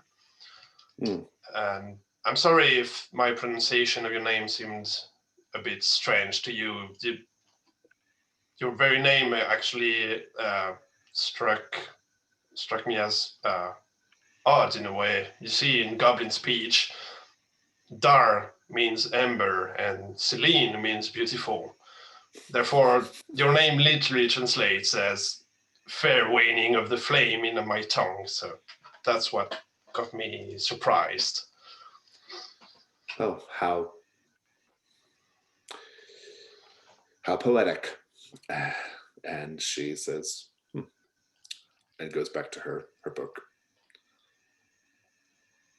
I'm sorry if my pronunciation of your name seemed a bit strange to you. Your very name actually struck me as odd in a way. You see, in Goblin speech, Dar means ember and Celine means beautiful. Therefore, your name literally translates as fair waning of the flame in my tongue. So that's what got me surprised. Oh, how poetic. And she says, and goes back to her book.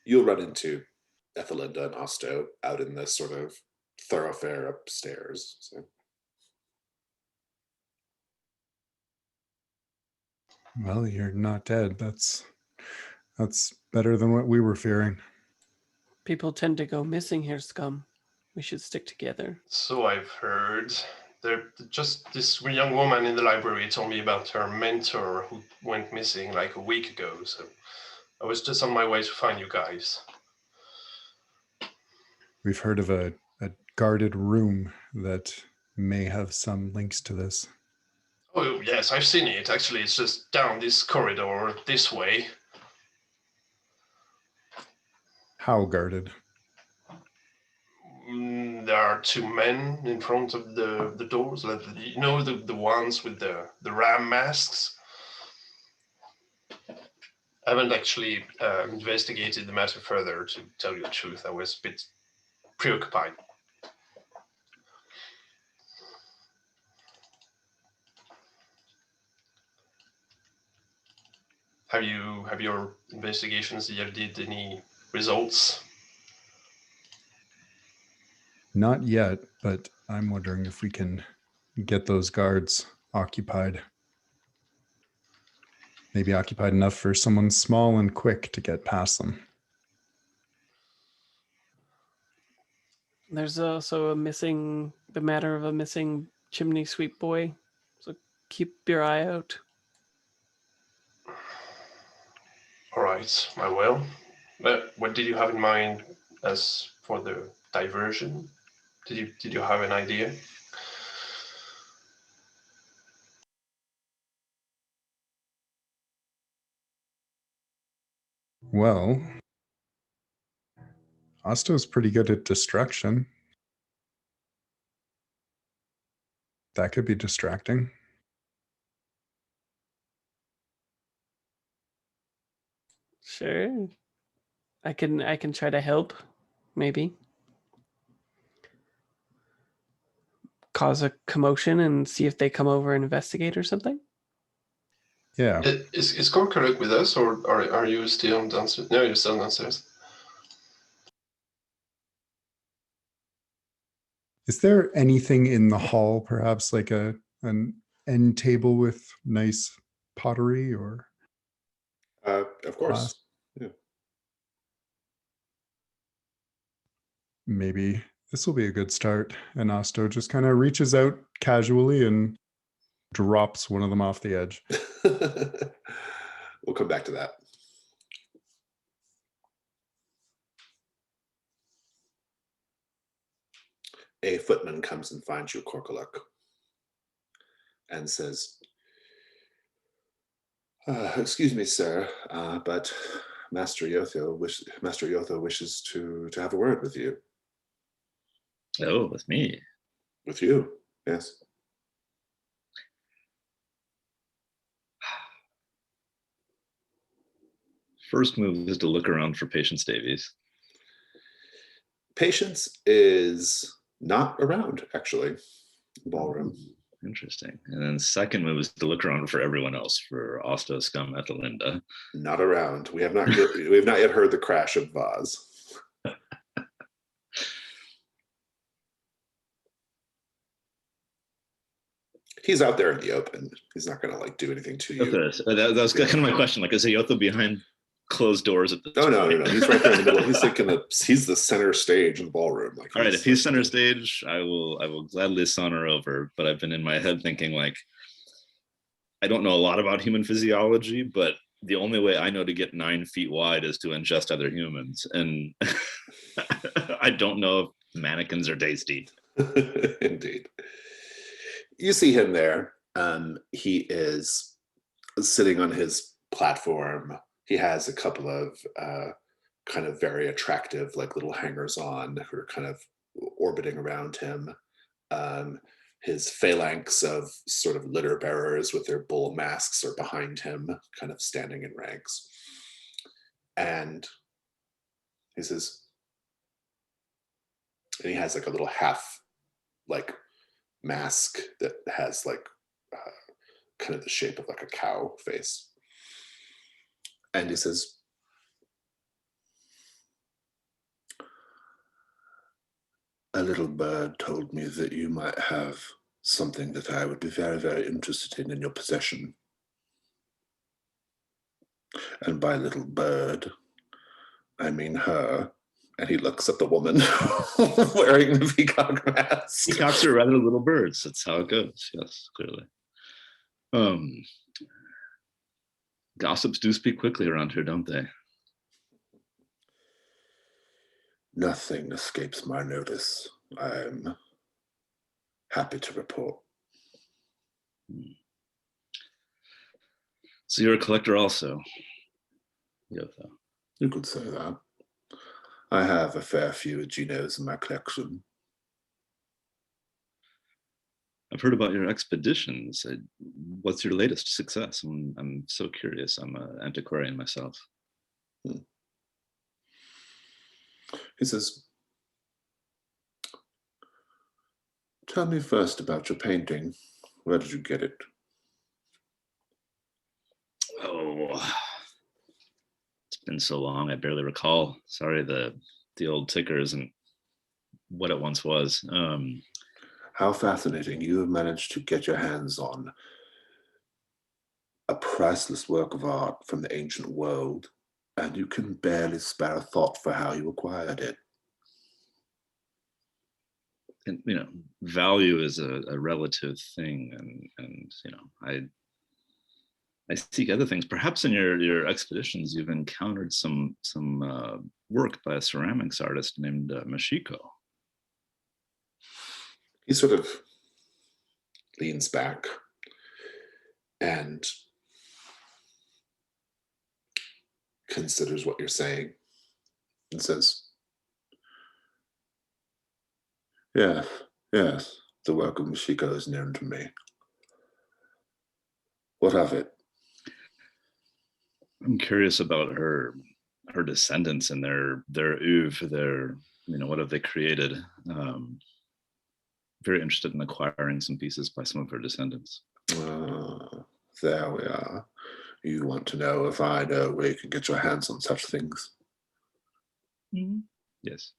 You'll run into Ethelinda and Osto out in this sort of thoroughfare upstairs. So. Well, you're not dead. That's better than what we were fearing. People tend to go missing here, Scum. We should stick together. So I've heard. Just this young woman in the library told me about her mentor who went missing like a week ago. So I was just on my way to find you guys. We've heard of a guarded room that may have some links to this. Oh, yes, I've seen it. Actually, it's just down this corridor this way. How guarded? There are two men in front of the doors. Like, you know, the ones with the ram masks? I haven't actually investigated the matter further, to tell you the truth. I was a bit preoccupied. Have your investigations yielded any results? Not yet, but I'm wondering if we can get those guards occupied. Maybe occupied enough for someone small and quick to get past them. There's also the matter of a missing chimney sweep boy. So keep your eye out. All right, I will. But what did you have in mind as for the diversion? Did you have an idea? Well, Osto's pretty good at destruction. That could be distracting. Sure. I can try to help, maybe. Cause a commotion and see if they come over and investigate or something. Yeah. Is Gorkaruk with us, or are you still downstairs? No, you're still downstairs. Is there anything in the hall, perhaps like an end table with nice pottery or? Of course. Yeah. Maybe this will be a good start. And Osto just kind of reaches out casually and drops one of them off the edge. We'll come back to that. A footman comes and finds you, Korkaluk, and says, excuse me, sir, but Master Iotho wishes to have a word with you. Oh, with me. With you, yes. First move is to look around for Patience Davies. Patience is not around, actually. Ballroom. Interesting. And then second move is to look around for everyone else, for Osta, Scum, Ethelinda. Not around. We have not yet heard the crash of Vaz. He's out there in the open. He's not going to like do anything to you. Okay, so that was kind of my question. Like, is Iotho behind closed doors at this point? No. He's right there in the middle. He's like he's the center stage in the ballroom. Like, all right, if he's center stage, I will gladly saunter over. But I've been in my head thinking, like, I don't know a lot about human physiology, but the only way I know to get 9 feet wide is to ingest other humans, and I don't know if mannequins are tasty. Indeed. You see him there. He is sitting on his platform. He has a couple of kind of very attractive, like little hangers-on who are kind of orbiting around him. His phalanx of sort of litter bearers with their bull masks are behind him, kind of standing in ranks. And he says, and he has like a little half, like, mask that has like kind of the shape of like a cow face. And he says, a little bird told me that you might have something that I would be very, very interested in your possession. And by little bird, I mean her. And he looks at the woman wearing the peacock mask. Peacocks are rather little birds. That's how it goes. Yes, clearly. Gossips do speak quickly around here, don't they? Nothing escapes my notice. I'm happy to report. So you're a collector also, Iotho? You could say that. I have a fair few Genos in my collection. I've heard about your expeditions. What's your latest success? I'm so curious. I'm an antiquarian myself. He says, tell me first about your painting. Where did you get it? Oh, it's been so long, I barely recall. Sorry, the old ticker isn't what it once was. How fascinating. You have managed to get your hands on a priceless work of art from the ancient world, and you can barely spare a thought for how you acquired it. And value is a relative thing, and I seek other things. Perhaps in your expeditions, you've encountered some work by a ceramics artist named Mashiko. He sort of leans back and considers what you're saying and says, yes, the work of Mashiko is known to me. What of it? I'm curious about her descendants and their oeuvre, what have they created? Very interested in acquiring some pieces by some of her descendants. There we are. You want to know if I know where you can get your hands on such things? Mm-hmm. Yes.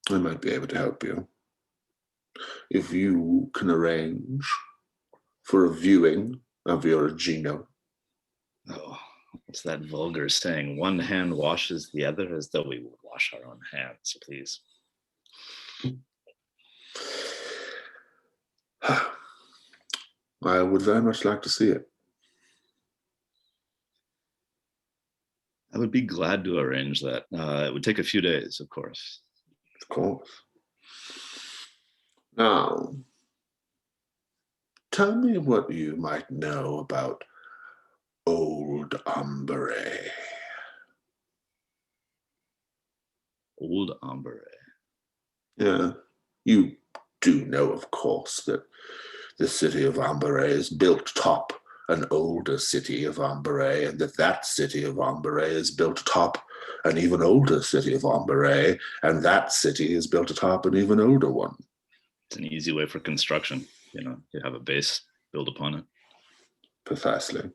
I might be able to help you. If you can arrange for a viewing of your Geno. Oh, what's that vulgar saying? One hand washes the other, as though we would wash our own hands, please. I would very much like to see it. I would be glad to arrange that. It would take a few days, of course. Of course. Now, tell me what you might know about Old Ombre. Old Ombre. Yeah, you do know, of course, that the city of Ombre is built atop an older city of Ombre, and that city of Ombre is built atop an even older city of Ombre, and that city is built atop an even older one. It's an easy way for construction. You have a base, build upon it. Precisely.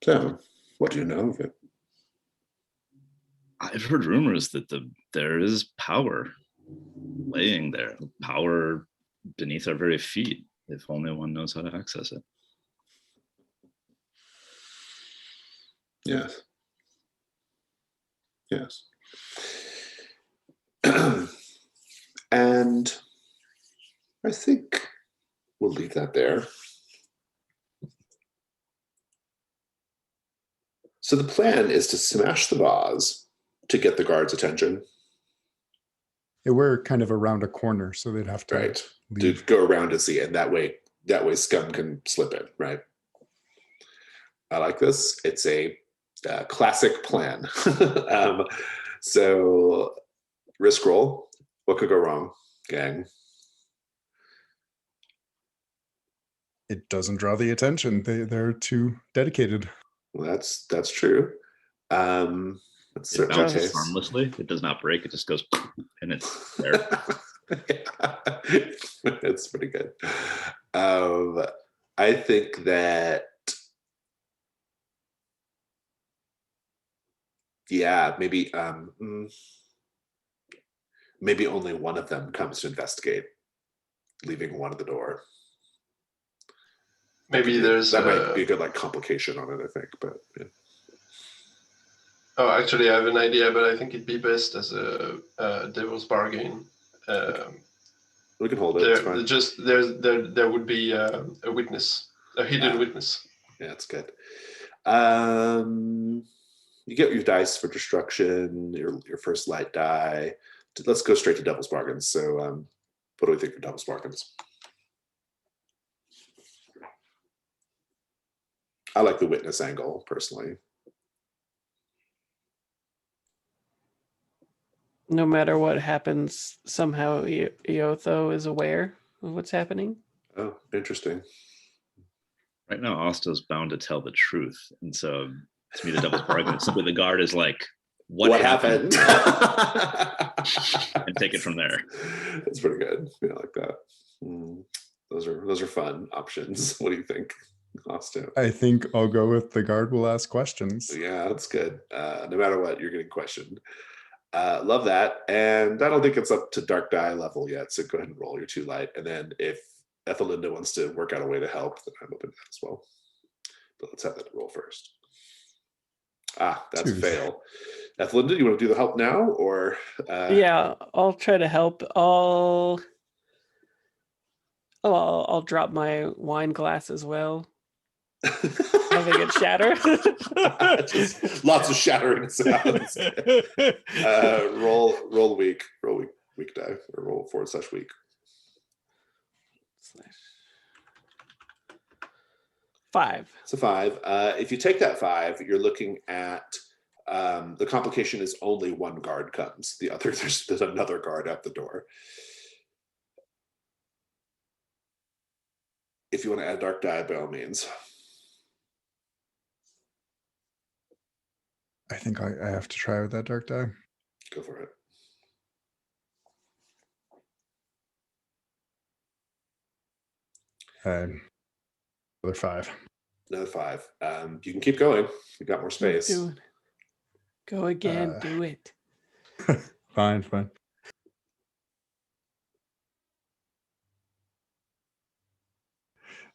So, what do you know of it? I've heard rumors that there is power laying there, power beneath our very feet, if only one knows how to access it. Yes. Yes. And I think we'll leave that there. So the plan is to smash the vase to get the guards' attention. Yeah, we're kind of around a corner, so they'd have to Right. leave. To go around to see, and that way scum can slip in, right? I like this. It's a classic plan. So risk roll. What could go wrong, gang? It doesn't draw the attention. They're too dedicated. Well, that's true. That's It certainly the bounces case. harmlessly. It does not break. It just goes, and it's there. It's pretty good. I think that, yeah, maybe only one of them comes to investigate, leaving one at the door. Maybe that might be a good complication on it, I think. But yeah. Oh, actually, I have an idea, but I think it'd be best as a devil's bargain. We can hold it. It's fine. There would be a witness, a hidden witness. Yeah, that's good. You get your dice for destruction, your first light die. Let's go straight to devil's bargains. So, what do we think of devil's bargains? I like the witness angle personally. No matter what happens, somehow Iotho is aware of what's happening. Oh, interesting. Right now, Asta's bound to tell the truth. And so, to me, the devil's bargain is simply the guard is like, what happened? And take it from there. That's pretty good. Yeah, I like that. Those are fun options. What do you think, Asta? I think I'll go with the guard will ask questions. Yeah, that's good. No matter what, you're getting questioned. Love that. And I don't think it's up to dark die level yet. So go ahead and roll your 2 light. And then if Ethelinda wants to work out a way to help, then I'm open to that as well. But let's have that roll first. That's a fail. Ethelinda, you want to do the help now, or? Yeah, I'll try to help. I'll drop my wine glass as well. Having it shatter. Just lots of shattering sounds. Roll weak die, or roll /weak. 5. It's a 5. If you take that 5, you're looking at the complication is only one guard comes. The other, there's another guard at the door. If you want to add dark die, by all means. I think I have to try with that dark die. Go for it. Another 5. Another 5. You can keep going. You got more space. Go again. Do it. Fine.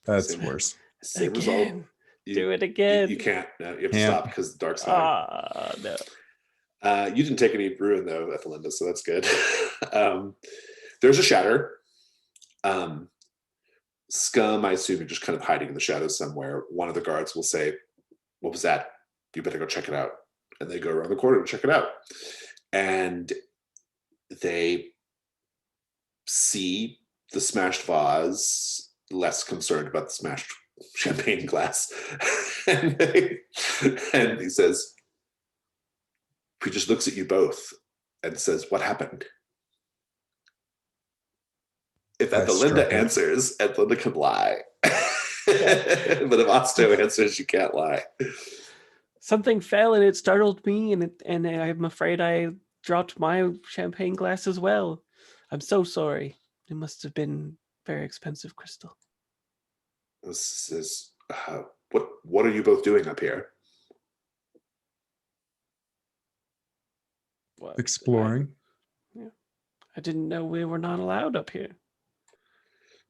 That's worse. Same again. result. Do it again. You can't. No, you have to stop because the dark side. No. You didn't take any ruin though, Ethelinda, so that's good. There's a shatter. Scum, I assume, you're just kind of hiding in the shadows somewhere. One of the guards will say, "What was that? You better go check it out." And they go around the corner to check it out. And they see the smashed vase, less concerned about the smashed champagne glass. and he says, he just looks at you both and says, "What happened?" If I Ethelinda struck it. answers, Ethelinda can lie. But if Osto answers, you can't lie. Something fell and it startled me, and I'm afraid I dropped my champagne glass as well. I'm so sorry. It must have been very expensive crystal. This is what are you both doing up here? What? Exploring. I didn't know we were not allowed up here.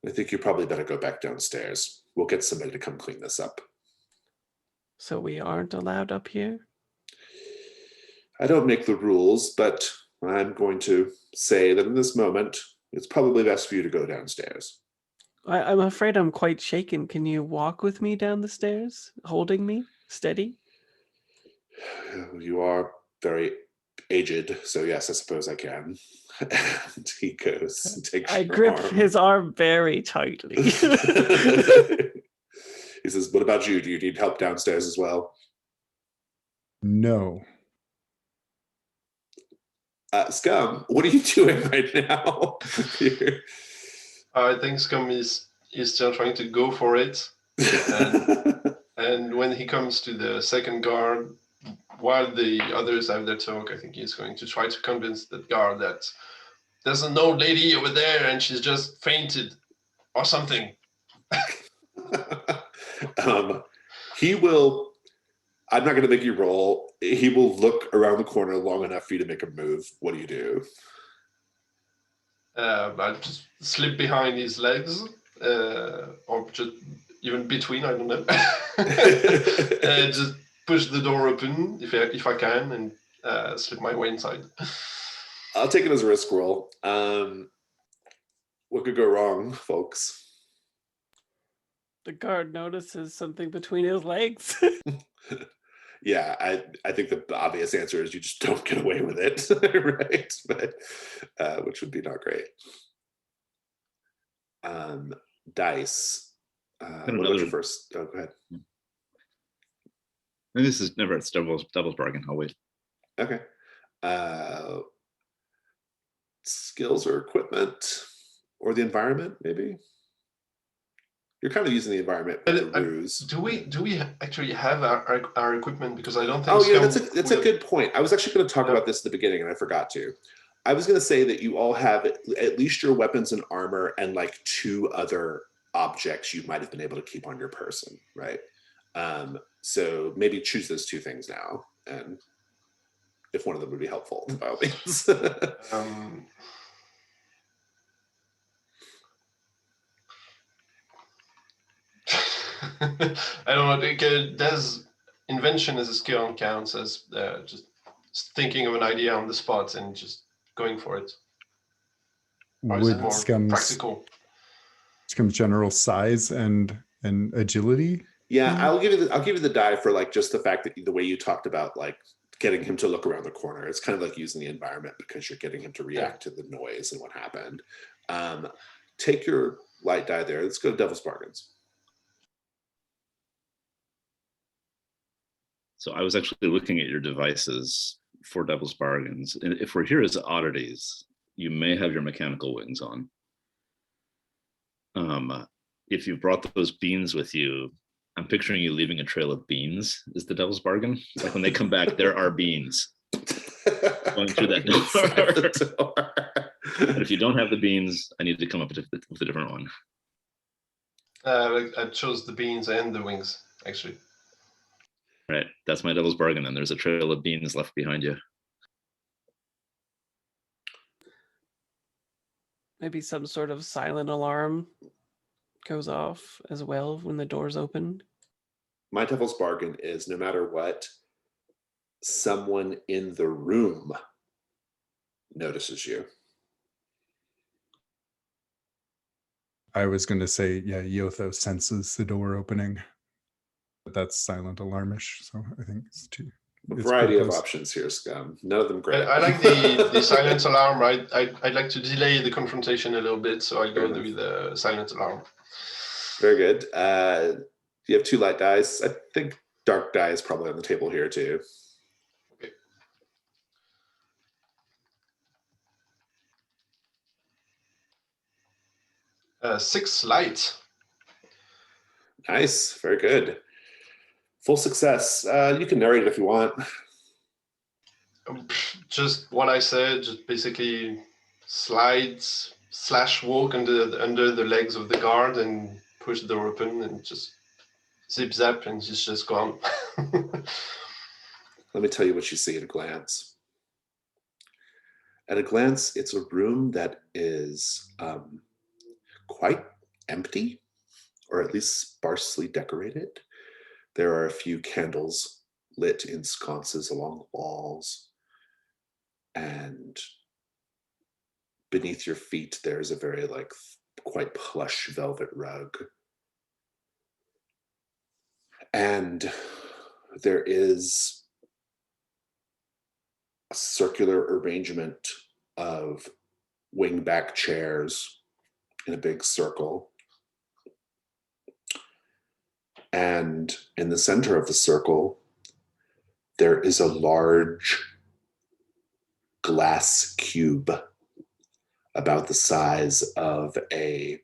I think you probably better go back downstairs. We'll get somebody to come clean this up. So we aren't allowed up here? I don't make the rules, but I'm going to say that in this moment, it's probably best for you to go downstairs. I'm afraid I'm quite shaken. Can you walk with me down the stairs, holding me steady? You are very aged, so yes, I suppose I can. And he goes and takes I your grip arm. his arm very tightly. He says, "What about you? Do you need help downstairs as well?" No. Scum, what are you doing right now? I think Scum is still trying to go for it. And when he comes to the second guard, while the others have their talk, I think he's going to try to convince that guard that there's an old lady over there and she's just fainted or something. He will, I'm not going to make you roll. He will look around the corner long enough for you to make a move. What do you do? I just slip behind his legs, or just even between, I don't know. And just push the door open if I can, and slip my way inside. I'll take it as a risk roll. What could go wrong, folks? The guard notices something between his legs. Yeah, I think the obvious answer is you just don't get away with it, right? But which would be not great. Dice. What about your first? Oh, go ahead. And this is never it's devil's bargain. I'll wait. Okay. Skills or equipment or the environment, maybe. You're kind of using the environment as a ruse. Do we actually have our equipment? Because I don't think. Oh yeah, that's a good point. I was actually going to talk about this at the beginning, and I forgot to. I was going to say that you all have at least your weapons and armor, and like 2 other objects you might have been able to keep on your person, right? So maybe choose those 2 things now, and if one of them would be helpful, by all means. I don't know. Does invention as a skill counts as just thinking of an idea on the spot and just going for it? Or is it more practical? Scum's general size and agility. Yeah, I'll give you the die for like just the fact that the way you talked about like getting him to look around the corner. It's kind of like using the environment because you're getting him to react to the noise and what happened. Take your light die there. Let's go to Devil's Bargains. So I was actually looking at your devices for Devil's Bargains. And if we're here as oddities, you may have your mechanical wings on. If you brought those beans with you, I'm picturing you leaving a trail of beans is the Devil's Bargain. Like when they come back, there are beans going through that door. And if you don't have the beans, I need to come up with a different one. I chose the beans and the wings, actually. Right, that's my Devil's Bargain, and there's a trail of beans left behind you. Maybe some sort of silent alarm goes off as well when the doors open. My Devil's Bargain is no matter what, someone in the room notices you. I was going to say, yeah, Iotho senses the door opening. But that's silent alarmish, so I think it's 2. A it's variety of because options here, Scum. None of them great. I like the silent alarm. I'd like to delay the confrontation a little bit, so I go with the silent alarm. Very good. You have 2 light dice. I think dark die is probably on the table here too. Okay. 6 light. Nice. Very good. Full success. You can narrate it if you want. Just what I said, just basically slides / walk under the legs of the guard and push the door open and just zip zap and he's just gone. Let me tell you what you see at a glance. At a glance, it's a room that is quite empty, or at least sparsely decorated. There are a few candles lit in sconces along the walls, and beneath your feet, there's a very quite plush velvet rug. And there is a circular arrangement of wingback chairs in a big circle. And in the center of the circle, there is a large glass cube about the size of a,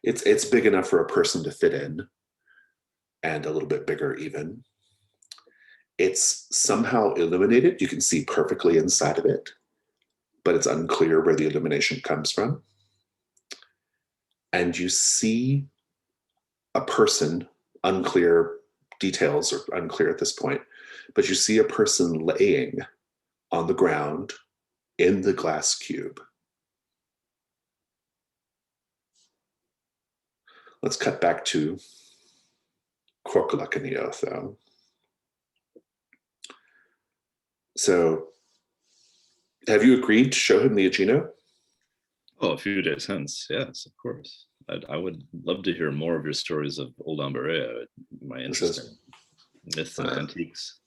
it's big enough for a person to fit in, and a little bit bigger even. It's somehow illuminated. You can see perfectly inside of it, but it's unclear where the illumination comes from. And you see a person, unclear details are unclear at this point, but you see a person laying on the ground in the glass cube. Let's cut back to Korkuluk and Iotho. So, have you agreed to show him the Agino? Oh, a few days hence, yes, of course. I would love to hear more of your stories of Old Amberea. My interest in myth and antiques.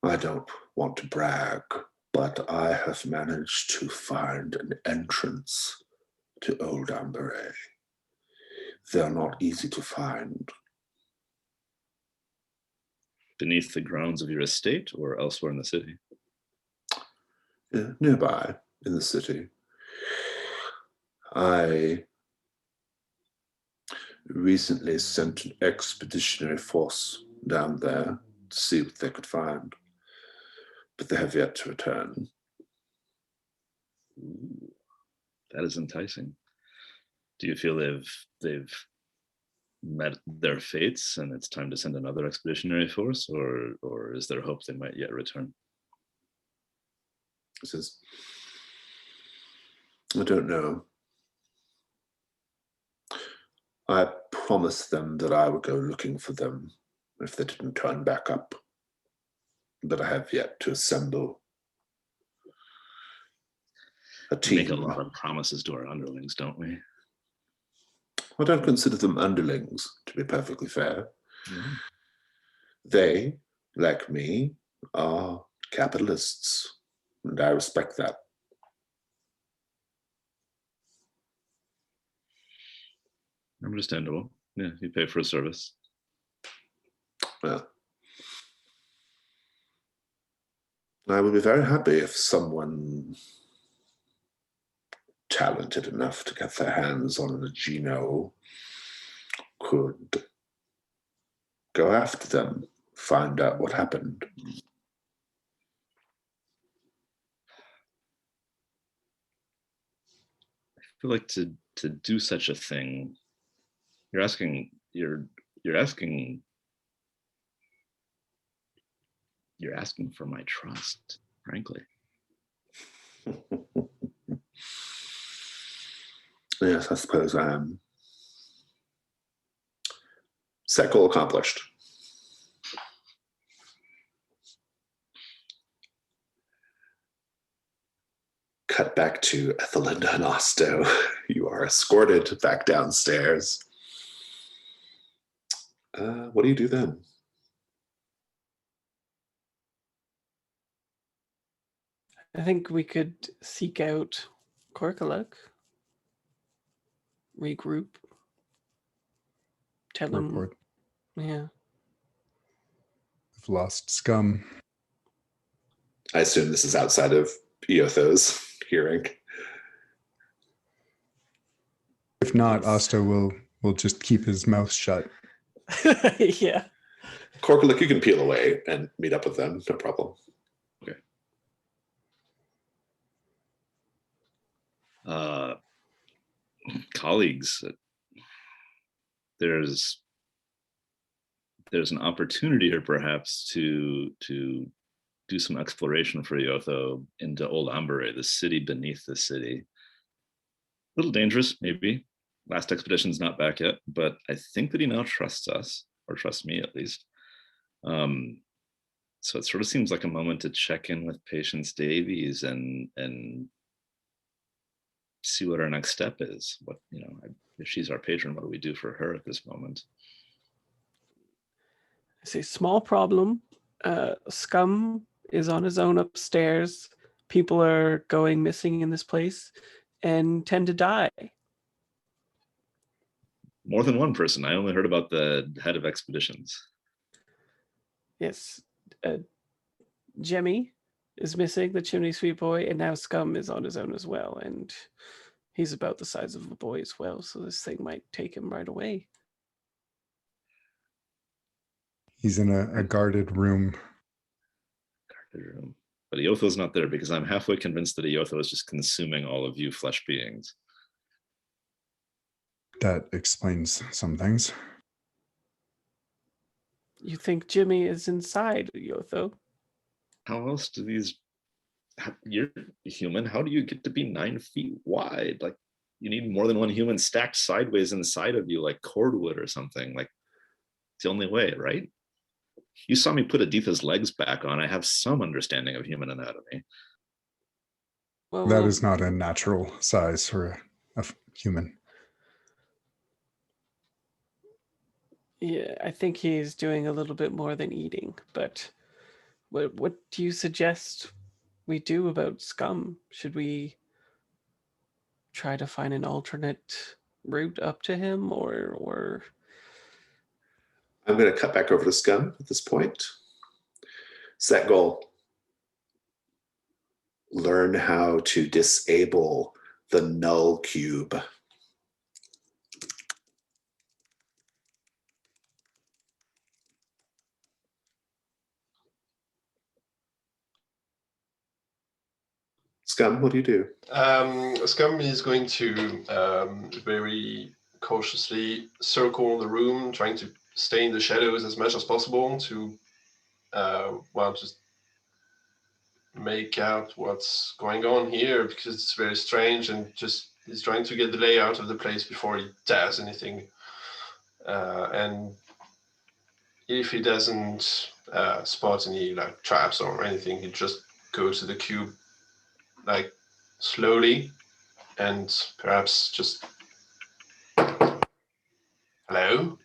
I don't want to brag, but I have managed to find an entrance to Old Amberea. They're not easy to find. Beneath the grounds of your estate or elsewhere in the city? Yeah, nearby in the city. I recently sent an expeditionary force down there to see what they could find, but they have yet to return. Ooh, that is enticing. Do you feel they've met their fates and it's time to send another expeditionary force, or is there hope they might yet return? He says, I don't know. I promised them that I would go looking for them if they didn't turn back up, but I have yet to assemble a team. We make a lot of promises to our underlings, don't we? I don't consider them underlings, to be perfectly fair. Mm-hmm. They, like me, are capitalists, and I respect that. Understandable. Yeah, you pay for a service. Well, I would be very happy if someone talented enough to get their hands on an Agino could go after them, find out what happened. I feel like to do such a thing, you're asking for my trust, frankly. Yes, I suppose I am. Set goal accomplished. Cut back to Ethelinda and Osto. You are escorted back downstairs. What do you do then? I think we could seek out Korkaluk, regroup, tell him. Report. Yeah. I've lost Scum. I assume this is outside of Iotho's hearing. If not, Yes. Asta will just keep his mouth shut. Yeah. Korkaluk, you can peel away and meet up with them, no problem. Colleagues, there's an opportunity here perhaps to do some exploration for Iotho into Old Ambere, the city beneath the city. A little dangerous, maybe. Last expedition's not back yet, but I think that he now trusts us, or trusts me at least. So it sort of seems like a moment to check in with Patience Davies and see what our next step is. What, you know, if she's our patron, what do we do for her at this moment? I say small problem. Scum is on his own upstairs. People are going missing in this place and tend to die. More than one person. I only heard about the head of expeditions. Yes. Jemmy is missing, the chimney sweep boy, and now Scum is on his own as well. And he's about the size of a boy as well, so this thing might take him right away. He's in a guarded room. But Iotho's not there because I'm halfway convinced that Iotho is just consuming all of you flesh beings. That explains some things. You think Jimmy is inside Iotho? How else do these... You're human. How do you get to be 9 feet wide? Like, you need more than one human stacked sideways inside of you, like cordwood or something. Like, it's the only way, right? You saw me put Aditha's legs back on. I have some understanding of human anatomy. Well, That is not a natural size for a human. Yeah, I think he's doing a little bit more than eating, but what do you suggest we do about Scum? Should we try to find an alternate route up to him, or I'm going to cut back over to Scum at this point. Set goal. Learn how to disable the null cube. Scum, what do you do? Scum is going to very cautiously circle the room, trying to stay in the shadows as much as possible to, just make out what's going on here, because it's very strange, and just he's trying to get the layout of the place before he does anything. And if he doesn't spot any like traps or anything, he just goes to the cube like slowly and perhaps just hello.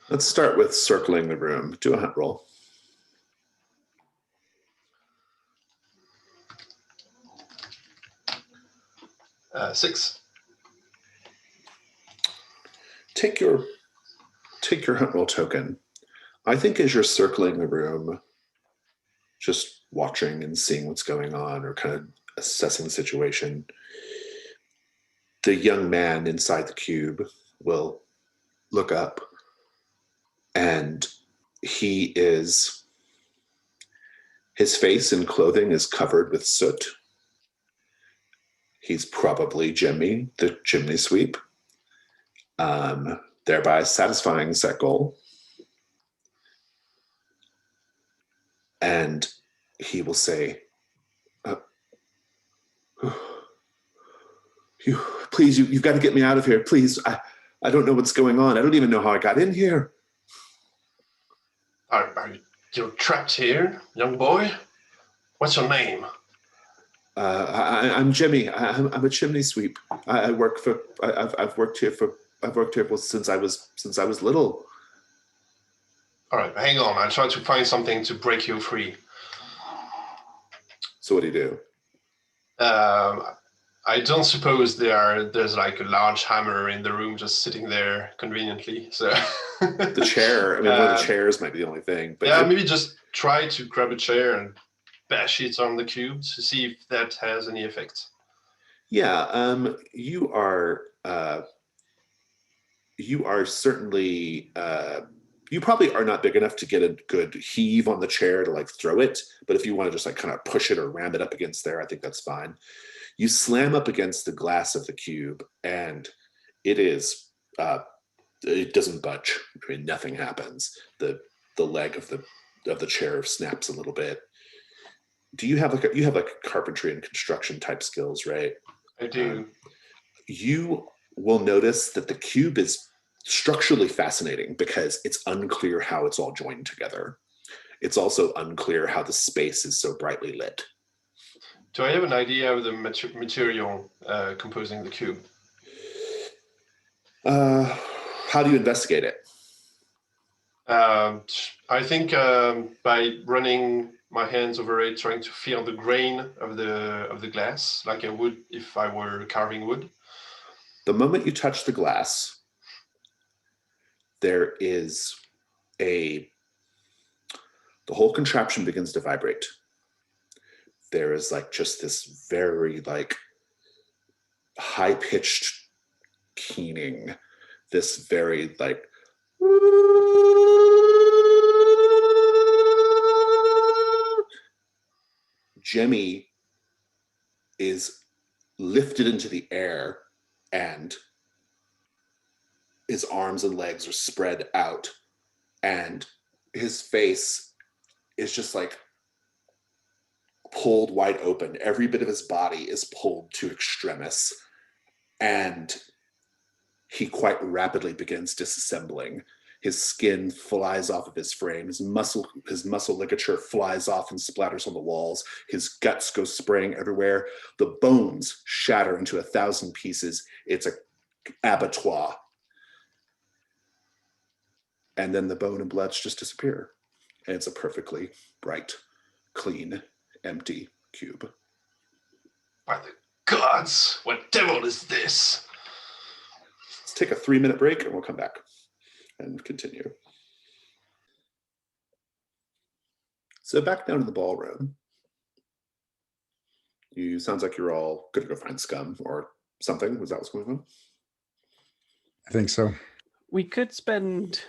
Let's start with circling the room. Do a hunt roll. Six. Take your hunt roll token. I think as you're circling the room, just watching and seeing what's going on or kind of assessing the situation, the young man inside the cube will look up, and his face and clothing is covered with soot. He's probably Jimmy, the chimney sweep, thereby satisfying set goal. And he will say, please, you've got to get me out of here. Please, I don't know what's going on. I don't even know how I got in here. Are you trapped here, young boy? What's your name? I'm Jimmy. I'm a chimney sweep. I work for. I've worked here since I was little. All right, hang on. I'll try to find something to break you free. So what do you do? I don't suppose there's like a large hammer in the room just sitting there conveniently. So The chair, I mean, one of the chairs might be the only thing. But yeah, maybe just try to grab a chair and bash it on the cube to see if that has any effect. Yeah, you are certainly you probably are not big enough to get a good heave on the chair to like throw it, but if you want to just like kind of push it or ram it up against there, I think that's fine. You slam up against the glass of the cube, and it is it doesn't budge. I mean, nothing happens. The leg of the chair snaps a little bit. Do you have you have like carpentry and construction type skills, right? I do. You will notice that the cube is structurally fascinating because it's unclear how it's all joined together. It's also unclear how the space is so brightly lit. Do I have an idea of the material composing the cube? How do you investigate it? I think by running my hands over it, trying to feel the grain of the glass, like I would if I were carving wood. The moment you touch the glass, there is the whole contraption begins to vibrate. There is like just this very like high-pitched keening, this very like Jemmy is lifted into the air and his arms and legs are spread out and his face is just like pulled wide open. Every bit of his body is pulled to extremis, and he quite rapidly begins disassembling. His skin flies off of his frame. His muscle ligature flies off and splatters on the walls. His guts go spraying everywhere. The bones shatter into 1,000 pieces. It's a abattoir. And then the bone and bloods just disappear. And it's a perfectly bright, clean, empty cube. By the gods, what devil is this? Let's take a 3-minute break and we'll come back and continue. So back down in the ballroom, sounds like you're all going to go find scum or something. Was that what's going on? I think so. We could spend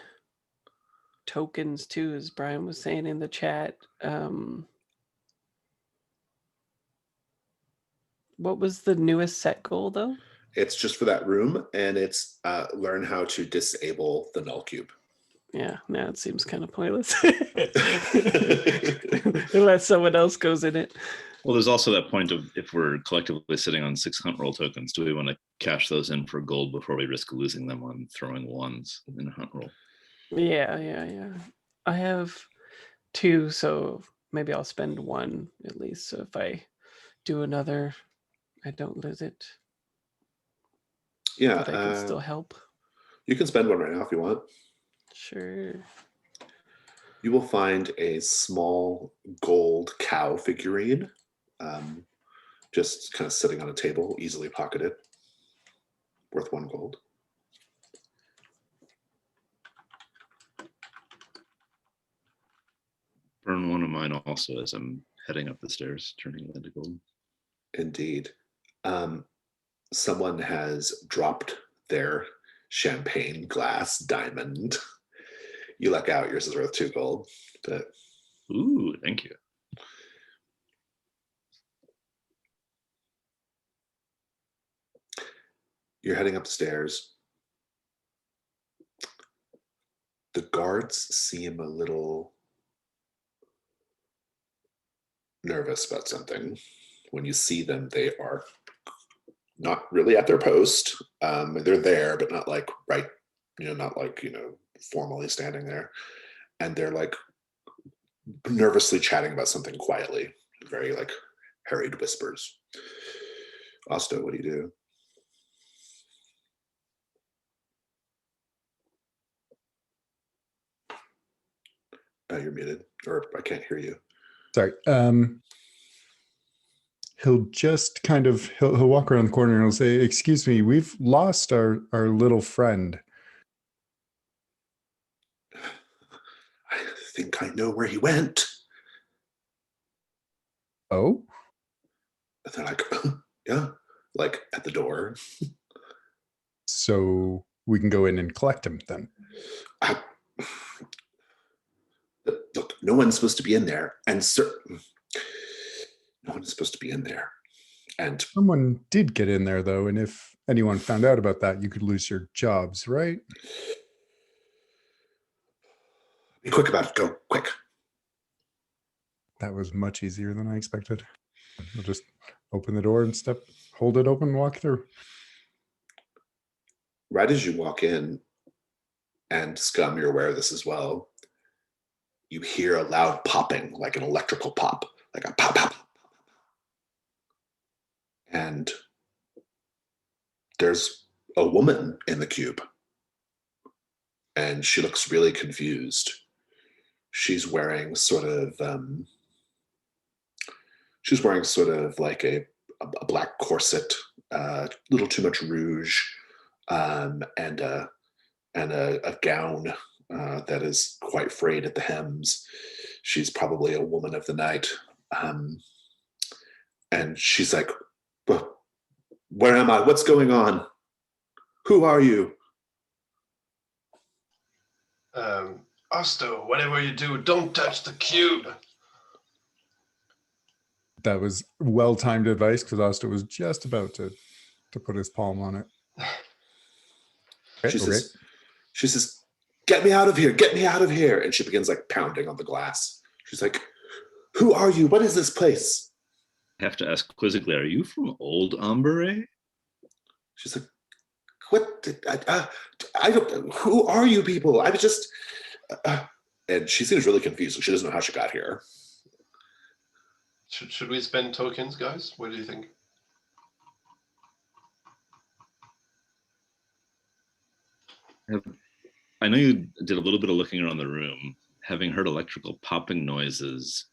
tokens too, as Brian was saying in the chat. What was the newest set goal though? It's just for that room, and it's learn how to disable the null cube. Yeah, now it seems kind of pointless unless someone else goes in it. Well, there's also that point of if we're collectively sitting on 6 hunt roll tokens, do we want to cash those in for gold before we risk losing them on throwing ones in a hunt roll? Yeah. I have 2, so maybe I'll spend 1 at least. So if I do another, I don't lose it. Yeah, but I can still help. You can spend 1 right now if you want. Sure. You will find a small gold cow figurine, just kind of sitting on a table, easily pocketed, worth 1 gold. Burn one of mine also as I'm heading up the stairs, turning it into gold. Indeed. Someone has dropped their champagne glass diamond. You luck out, yours is worth 2 gold. But ooh, thank you. You're heading upstairs. The guards seem a little nervous about something. When you see them, they are not really at their post. They're there, but not like right, not like, formally standing there. And they're like nervously chatting about something quietly, very like hurried whispers. Osto, what do you do? You're muted, or I can't hear you. Sorry. he'll just kind of he'll walk around the corner and he'll say, "Excuse me, we've lost our little friend." I think I know where he went. Oh, And they're like, yeah, like at the door. so we can go in and collect him then. I, look, no one's supposed to be in there, and no one's supposed to be in there. And Someone did get in there though, and if anyone found out about that, you could lose your jobs, right? be quick about it. Go quick. That was much easier than I expected. We'll just open the door and hold it open, walk through. Right as you walk in, and Scum, you're aware of this as well, you hear a loud popping, like an electrical pop, like a pop, pop. And there's a woman in the cube. And she looks really confused. She's wearing sort of like a black corset, little too much rouge, and a gown that is quite frayed at the hems. She's probably a woman of the night. And she's like, well, where am I? What's going on? Who are you? Osto, whatever you do, don't touch the cube. That was well-timed advice because Osto was just about to put his palm on it. She says, get me out of here, get me out of here. And she begins like pounding on the glass. She's like, who are you? What is this place? I have to ask quizzically, are you from Old Umbre? She's like, what? I don't, who are you people? I was just, and she seems really confused. So she doesn't know how she got here. Should we spend tokens, guys? What do you think? I know you did a little bit of looking around the room, having heard electrical popping noises.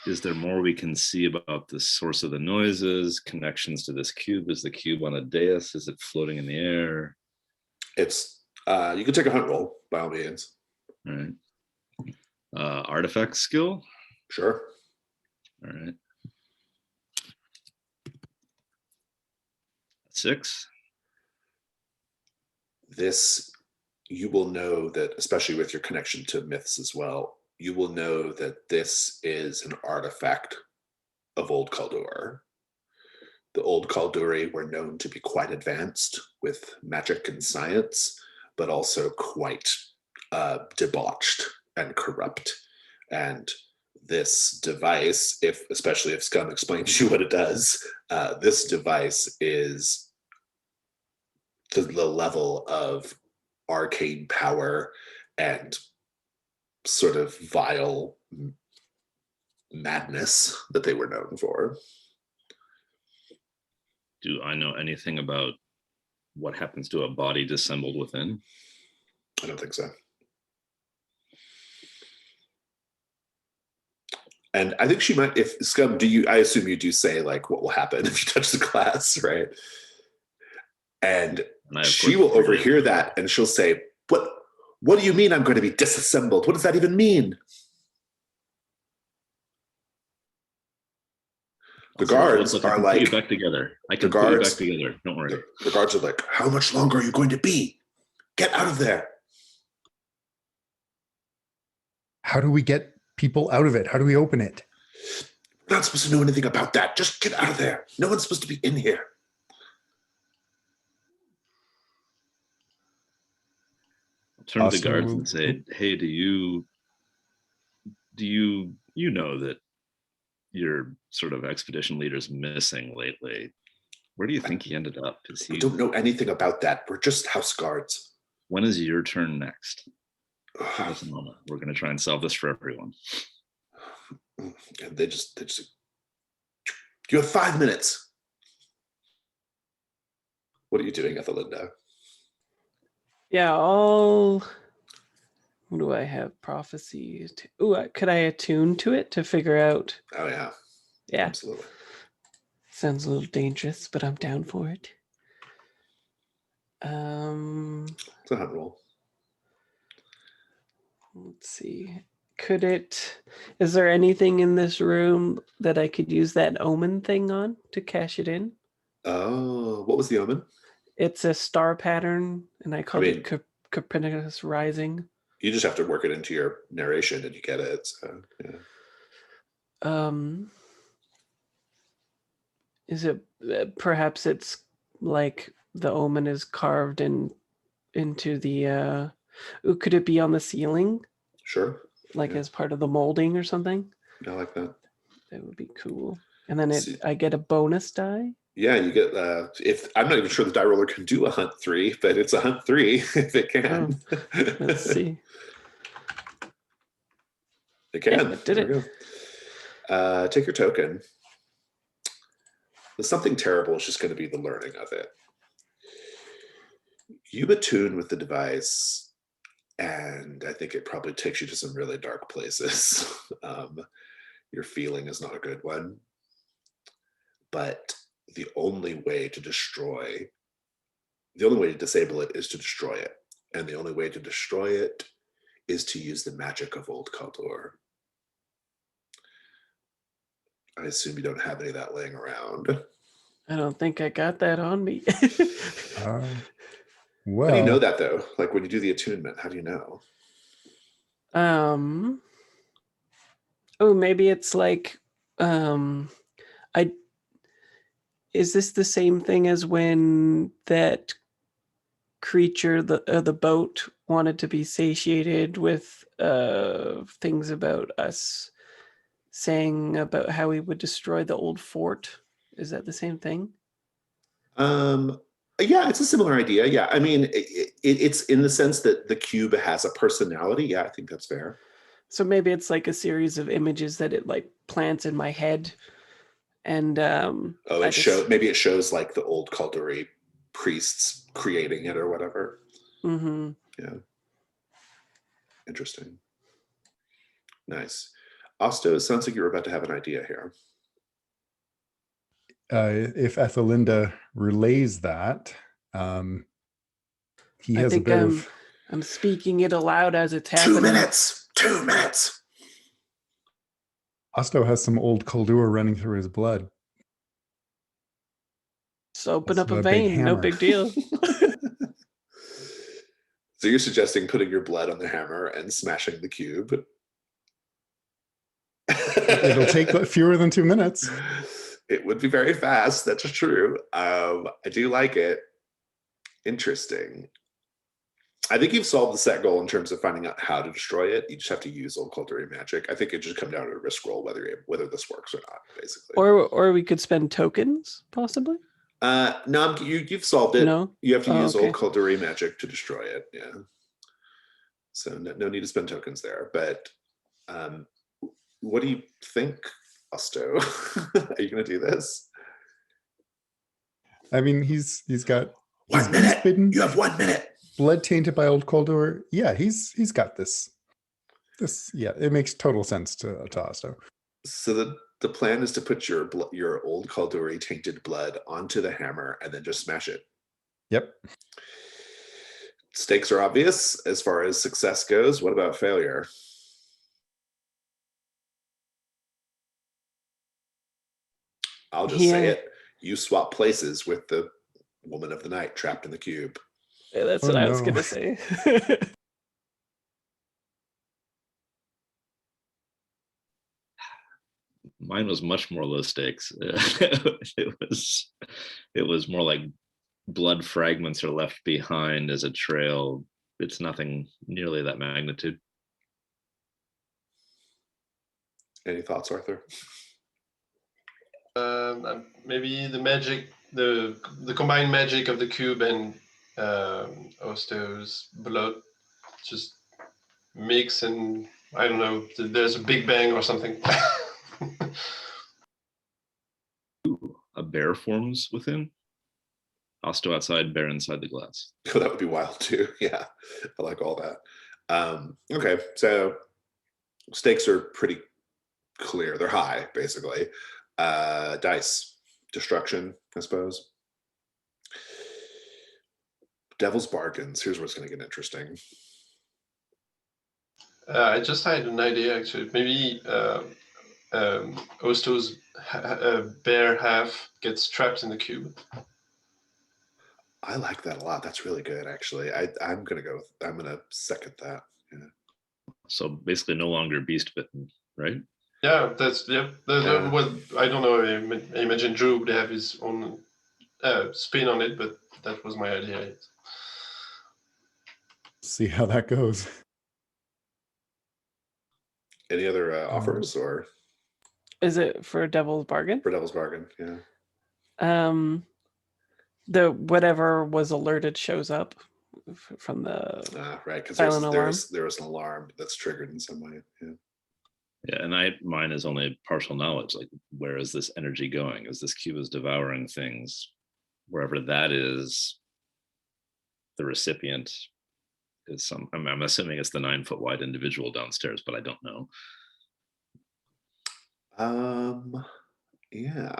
Is there more we can see about the source of the noises, connections to this cube? Is the cube on a dais? Is it floating in the air? It's, you can take a hunt roll, by all means. All right. Artifact skill? Sure. All right. 6. This, you will know that, especially with your connection to myths as well, you will know that this is an artifact of Old Kaldor. The Old Kalduri were known to be quite advanced with magic and science, but also quite debauched and corrupt. And this device, especially if Scum explains to you what it does, this device is to the level of arcane power and sort of vile madness that they were known for. Do I know anything about what happens to a body dissembled within? I don't think so. And I think she might, if Scum, I assume you do say like what will happen if you touch the glass, right? And she will overhear that and she'll say, what do you mean I'm going to be disassembled? What does that even mean? The guards are like, put you back together. I can put you back together. Don't worry. The guards are like, how much longer are you going to be? Get out of there. How do we get people out of it? How do we open it? We're not supposed to know anything about that. Just get out of there. No one's supposed to be in here. I'll turn to the guards and say, hey, do you know that your sort of expedition leader's missing lately? Where do you think he ended up? We don't know anything about that. We're just house guards. When is your turn next? Give us a moment. We're going to try and solve this for everyone. And they just, you have 5 minutes. What are you doing, Ethelinda? Yeah, what do I have? Prophecy. Could I attune to it to figure out? Oh, yeah. Yeah. Absolutely. Sounds a little dangerous, but I'm down for it. It's a hunt roll. Let's see. Is there anything in this room that I could use that omen thing on to cash it in? Oh, what was the omen? It's a star pattern, and I called it Copernicus Rising. You just have to work it into your narration and you get it. So, yeah. Is it perhaps it's like the omen is carved into the could it be on the ceiling? Sure. Like as part of the molding or something? I like that. That would be cool. And then I get a bonus die? Yeah, you get if I'm not even sure the die roller can do a hunt 3, but it's a hunt 3 if it can. Let's see. It can. Yeah, it did it. Take your token. The something terrible is just going to be the learning of it. You attune with the device, and I think it probably takes you to some really dark places. Your feeling is not a good one. But the only way to disable it is to destroy it. And the only way to destroy it is to use the magic of Old Kaldor. I assume you don't have any of that laying around. I don't think I got that on me. Well, how do you know that though? Like when you do the attunement, how do you know? Maybe it's like is this the same thing as when that creature, the boat, wanted to be satiated with things about us, saying about how we would destroy the old fort? Is that the same thing? Yeah, it's a similar idea. Yeah, I mean, it's in the sense that the cube has a personality. Yeah, I think that's fair. So maybe it's like a series of images that it like plants in my head. And maybe it shows like the old Kaldori priests creating it or whatever. Mm-hmm. Yeah. Interesting. Nice. Osto, it sounds like you're about to have an idea here. If Ethelinda relays that, he has a bit of... I'm speaking it aloud as it's happening. 2 minutes! 2 minutes! Osto has some old Kaldor running through his blood. Just open up a vein, no big deal. So you're suggesting putting your blood on the hammer and smashing the cube? It'll take fewer than 2 minutes. It would be very fast. That's true. I do like it. Interesting. I think you've solved the set goal in terms of finding out how to destroy it. You just have to use Old Kaldori magic. I think it just comes down to a risk roll whether this works or not, basically. Or we could spend tokens, possibly. No, you've solved it. No? You have to use Old Kaldori magic to destroy it. Yeah. So no need to spend tokens there. But what do you think, Osto? Are you going to do this? I mean, he's got 1 minute. You have 1 minute. Blood tainted by Old Kaldor. Yeah, he's got this. Yeah, it makes total sense to Osto. So the plan is to put your Old Kaldori tainted blood onto the hammer and then just smash it. Yep. Stakes are obvious as far as success goes. What about failure? I'll just say it. You swap places with the woman of the night trapped in the cube. Yeah, that's what I was going to say. Mine was much more low stakes. It was more like blood fragments are left behind as a trail. It's nothing nearly that magnitude. Any thoughts, Arthur? Maybe the magic, the combined magic of the cube and Osto's blood just mix, and I don't know, there's a big bang or something. A bear forms within. Osto outside, bear inside the glass. Oh, that would be wild too. Yeah, I like all that. Okay, so stakes are pretty clear. They're high, basically. Dice. Destruction, I suppose. Devil's Bargains. Here's where it's going to get interesting. I just had an idea, actually. Maybe Osto's bear half gets trapped in the cube. I like that a lot. That's really good, actually. I'm gonna second that. Yeah. So basically, no longer beast bitten, right? Yeah, that's what I don't know. I imagine Drew would have his own spin on it, but that was my idea. See how that goes. Any other offers or Is it for Devil's Bargain? for Devil's Bargain? Yeah. The whatever was alerted shows up from the Right, because silent alarm. there was an alarm that's triggered in some way. Yeah. Yeah, and mine is only partial knowledge. Like, where is this energy going? As this cube is devouring things, wherever that is, the recipient is some. I'm assuming it's the 9-foot wide individual downstairs, but I don't know. Yeah.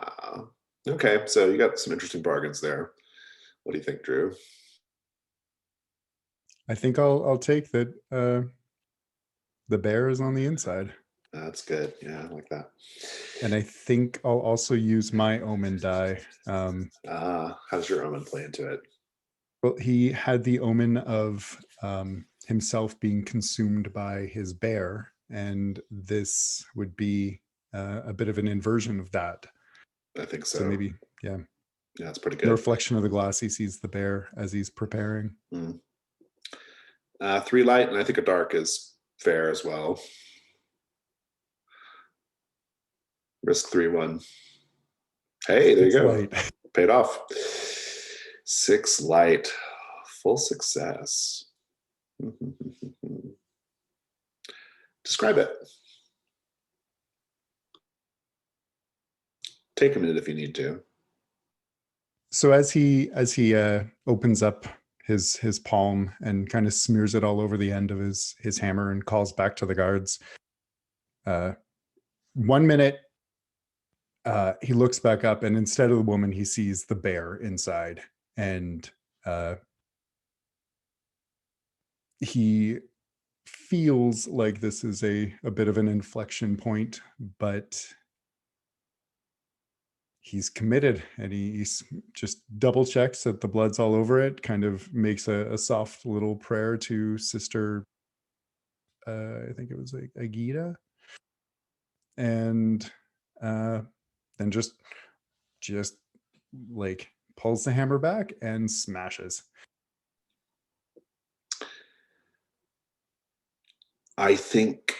Okay, so you got some interesting bargains there. What do you think, Drew? I think I'll take that. The bear is on the inside. That's good. Yeah, I like that. And I think I'll also use my omen die. How does your omen play into it? Well, he had the omen of himself being consumed by his bear, and this would be a bit of an inversion of that. I think so. So maybe, yeah. Yeah, it's pretty The good. reflection of the glass, he sees the bear as he's preparing. 3 light, and I think a dark is fair as well. Risk 3-1. Hey, there you go. Light. Paid off. 6 light. Full success. Describe it. Take a minute if you need to. So as he opens up his palm and kind of smears it all over the end of his hammer and calls back to the guards, 1 minute, he looks back up, and instead of the woman, he sees the bear inside, and he feels like this is a bit of an inflection point, but he's committed, and he's just double checks that the blood's all over it, kind of makes a soft little prayer to Sister, I think it was like Agita, and then just like pulls the hammer back and smashes. I think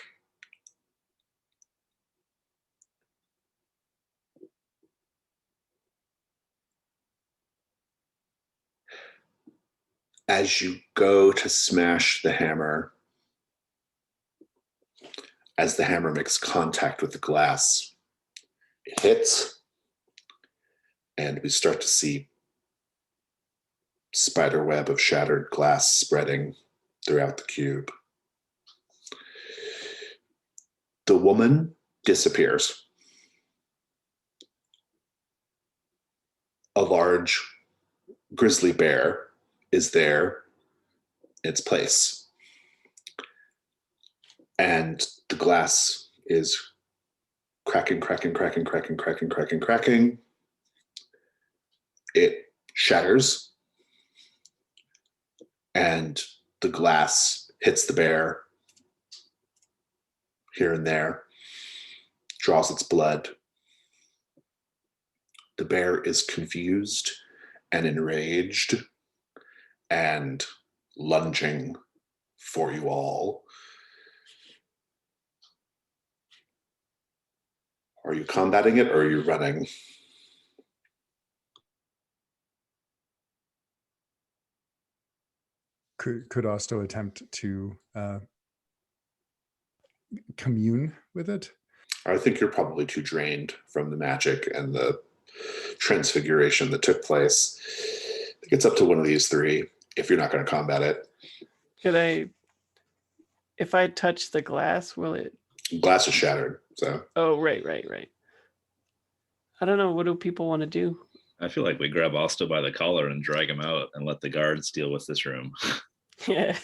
as you go to smash the hammer, as the hammer makes contact with the glass, it hits, and we start to see spider web of shattered glass spreading throughout the cube. The woman disappears. A large grizzly bear is there in its place. And the glass is cracking. It shatters, and the glass hits the bear here and there, draws its blood. The bear is confused and enraged and lunging for you all. Are you combating it, or are you running? Could Osto attempt to commune with it? I think you're probably too drained from the magic and the transfiguration that took place. I think it's up to one of these 3 if you're not going to combat it. If I touch the glass, will it? Glass is shattered, so. Oh, right. I don't know. What do people want to do? I feel like we grab Osto by the collar and drag him out and let the guards deal with this room. Yeah.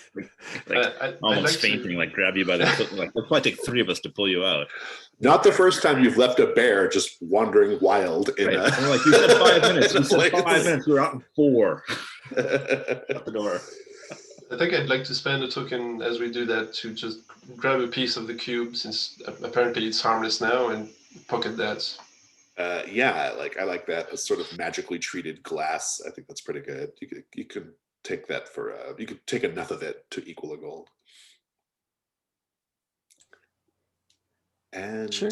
Like almost fainting, like grab you by the foot. Like, it'll probably take 3 of us to pull you out. Not the first time you've left a bear just wandering wild in Right. a. We're like, you said 5 minutes. in a You said place. 5 minutes. We were out in 4. Out the door. I think I'd like to spend a token as we do that to just grab a piece of the cube, since apparently it's harmless now, and pocket that. Yeah, I like that. A sort of magically treated glass. I think that's pretty good. You could take that for you could take enough of it to equal a gold. And Sure.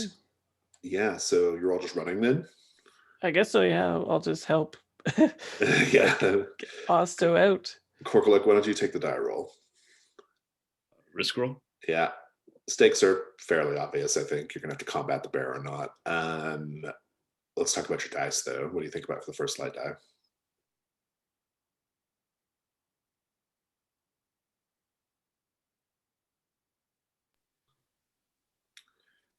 yeah, so you're all just running then? I guess so. Yeah, I'll just help. Yeah. Get Osto out. Corkalik, why don't you take the die roll? Risk roll? Yeah. Stakes are fairly obvious, I think. You're gonna have to combat the bear or not. Let's talk about your dice though. What do you think about for the first light die?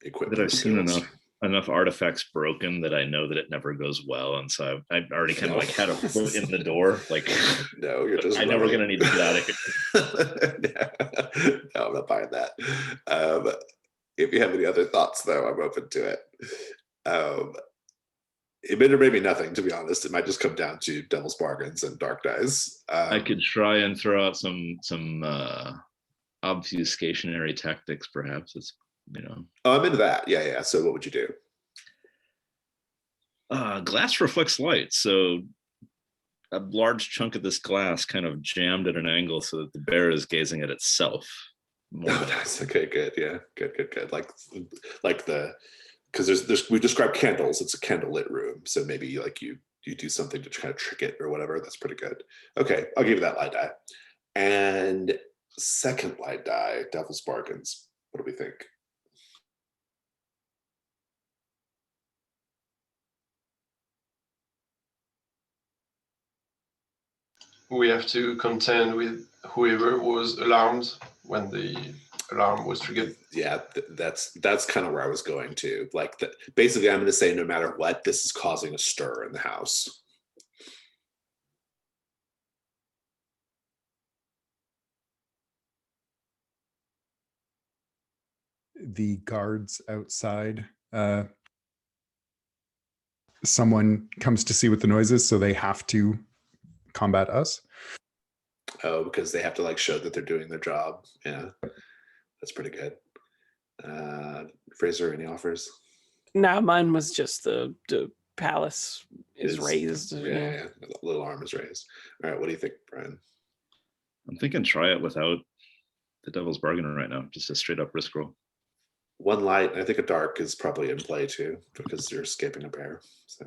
Equipment That I've seen skills. enough artifacts broken that I know that it never goes well, and so I've already kind of like had a foot in the door. Like, no, you're just. I know we're gonna need to get out of here. No, I'm not buying that. If you have any other thoughts, though, I'm open to it. It may or may be nothing, to be honest. It might just come down to devil's bargains and dark dice. I could try and throw out some obfuscationary tactics, perhaps. It's Oh, I'm into that. Yeah. So what would you do? Glass reflects light, so a large chunk of this glass kind of jammed at an angle so that the bear is gazing at itself. Oh, nice. Okay, good. Yeah, good. Like the, because there's we described candles. It's a candlelit room, so maybe you do something to kind of trick it or whatever. That's pretty good. Okay, I'll give you that light die. And second light die, devil's bargains. What do we think? We have to contend with whoever was alarmed when the alarm was triggered. Yeah, that's kind of where I was going to. Basically, I'm going to say no matter what, this is causing a stir in the house. The guards outside, someone comes to see what the noise is, so they have to combat us. Oh, because they have to show that they're doing their job. Yeah, that's pretty good. Fraser, any offers? No, mine was just the palace is raised. Yeah, the little arm is raised. All right, what do you think, Brian? I'm thinking try it without the devil's bargain right now, just a straight up risk roll. One light, I think a dark is probably in play too, because you're escaping a bear. So,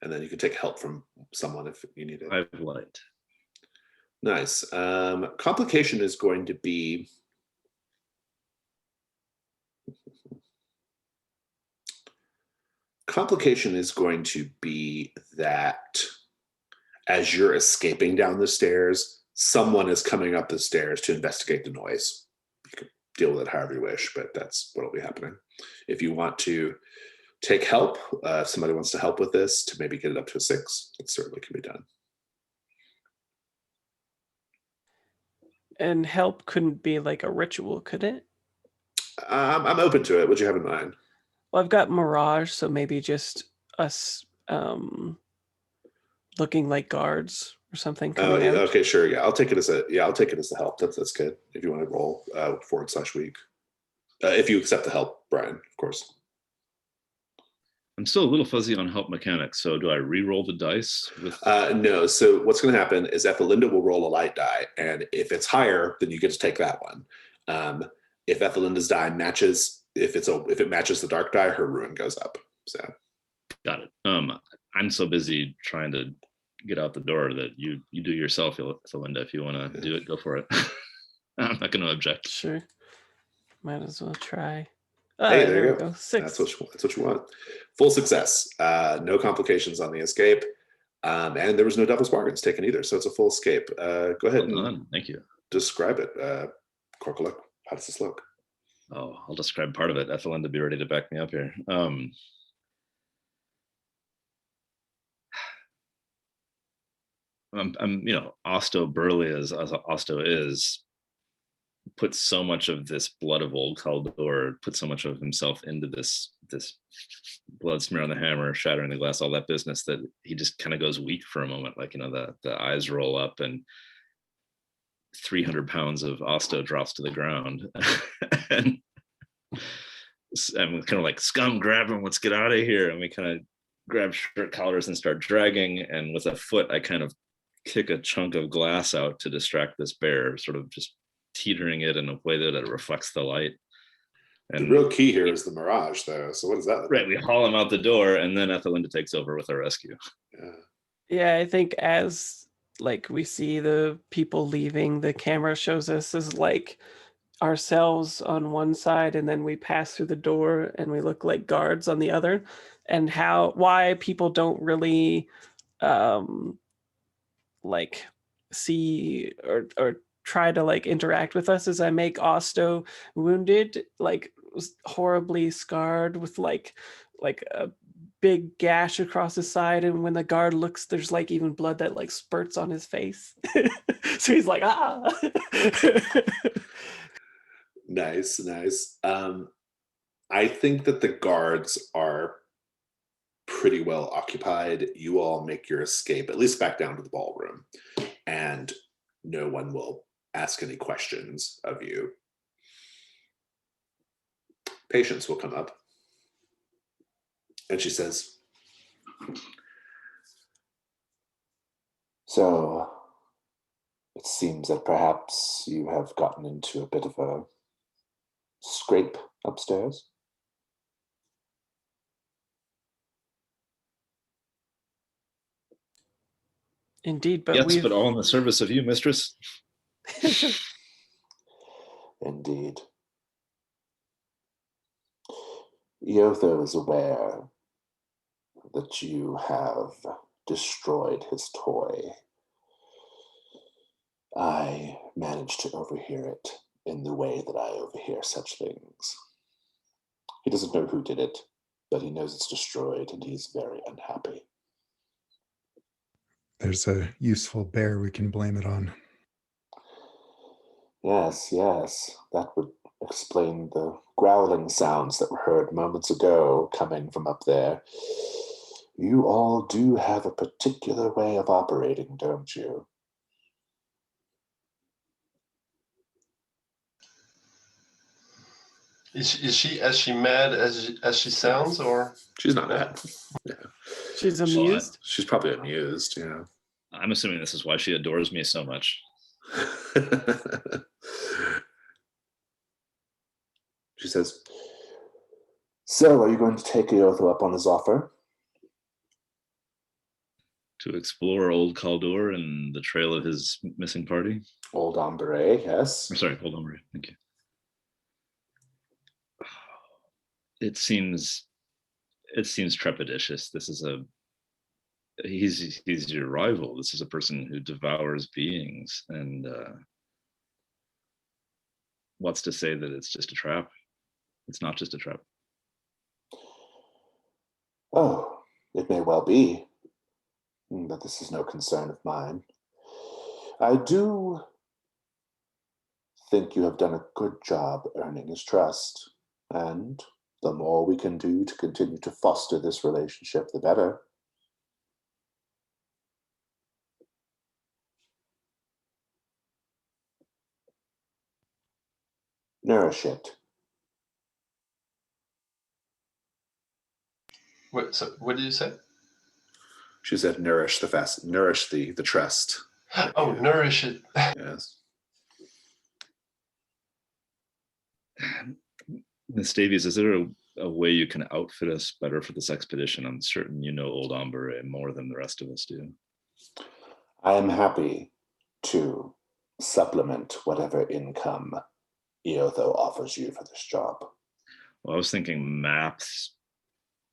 and then you can take help from someone if you need it. 5 light. Nice. Complication is going to be that as you're escaping down the stairs, someone is coming up the stairs to investigate the noise. You can deal with it however you wish, but that's what'll be happening. If you want to take help, if somebody wants to help with this to maybe get it up to a 6, it certainly can be done. And help couldn't be like a ritual, could it? I'm open to it. What do you have in mind? Well, I've got Mirage, so maybe just us looking like guards or something coming out. Okay, sure. Yeah, I'll take it as a help. That's good. If you want to roll /week, if you accept the help, Brian, of course. I'm still a little fuzzy on help mechanics. So do I re-roll the dice? No. So what's going to happen is Ethelinda will roll a light die, and if it's higher, then you get to take that one. If Ethelinda's die matches, if it matches the dark die, her ruin goes up. So got it. I'm so busy trying to get out the door that you do yourself, Ethelinda. If you want to do it, go for it. I'm not going to object. Sure. Might as well try. Hey, there you go. 6. That's what you want. Full success. No complications on the escape, and there was no devil's bargains taken either. So it's a full escape. Go ahead and thank you. Describe it, Corkalik. How does this look? Oh, I'll describe part of it. Ethelinda, be ready to back me up here. Osto Burley as Osto is, put so much of this blood of old Caldor, put so much of himself into this blood smear on the hammer, shattering the glass, all that business, that he just kind of goes weak for a moment. Like, the eyes roll up and 300 pounds of Osto drops to the ground. and I'm kind of like, scum, grab him, let's get out of here. And we kind of grab shirt collars and start dragging. And with a foot, I kind of kick a chunk of glass out to distract this bear, sort of just teetering it in a way that it reflects the light. And the real key here is the mirage, though. So what does that look right, like? we haul him out the door, and then Ethelinda takes over with our rescue. Yeah, I think as like we see the people leaving, the camera shows us as like ourselves on one side, and then we pass through the door and we look like guards on the other, and why people don't really like see or try to like interact with us, as I make Osto wounded, like horribly scarred with like a big gash across his side, and when the guard looks, there's like even blood that like spurts on his face. So he's like, ah. Nice. I think that the guards are pretty well occupied. You all make your escape, at least back down to the ballroom, and no one will ask any questions of you. Patience will come up, and she says, "So, it seems that perhaps you have gotten into a bit of a scrape upstairs." Indeed, but yes, but all in the service of you, mistress. Indeed. Iotho is aware that you have destroyed his toy. I managed to overhear it in the way that I overhear such things. He doesn't know who did it, but he knows it's destroyed, and he's very unhappy. There's a useful bear we can blame it on. Yes, that would explain the growling sounds that were heard moments ago coming from up there. You all do have a particular way of operating, don't you? Is she as mad as she sounds, or she's not mad. Yeah. She's amused. She's probably amused. Yeah. I'm assuming this is why she adores me so much. She says, "So, are you going to take Iotho up on his offer?" To explore Old Caldor and the trail of his missing party? Old Hombre, yes. I'm sorry, Old Hombre, thank you. It seems trepidatious. This is he's your rival. This is a person who devours beings, and what's to say that it's just a trap? It's not just a trap. Oh, it may well be, but this is no concern of mine. I do think you have done a good job earning his trust, and the more we can do to continue to foster this relationship, the better. Nourish it. what did you say? She said, nourish the trust. Oh, nourish it. Yes. Miss Davies, is there a way you can outfit us better for this expedition? I'm certain you know Old Hombre more than the rest of us do. I am happy to supplement whatever income Iotho offers you for this job. Well, I was thinking maps,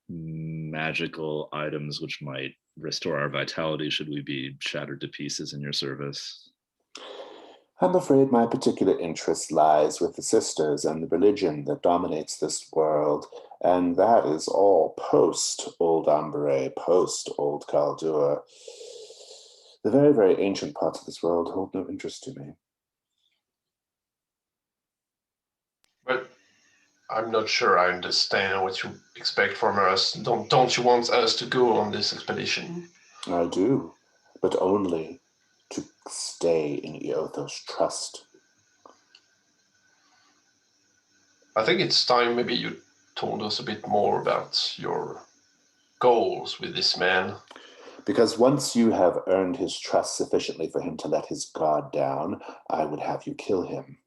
magical items which might restore our vitality should we be shattered to pieces in your service. I'm afraid my particular interest lies with the sisters and the religion that dominates this world, and that is all post-Old Hombre, post-Old Caldor. The very, very ancient parts of this world hold no interest to me. But I'm not sure I understand what you expect from us. Don't you want us to go on this expedition? I do, but only to stay in Iotho's trust. I think it's time maybe you told us a bit more about your goals with this man. Because once you have earned his trust sufficiently for him to let his guard down, I would have you kill him.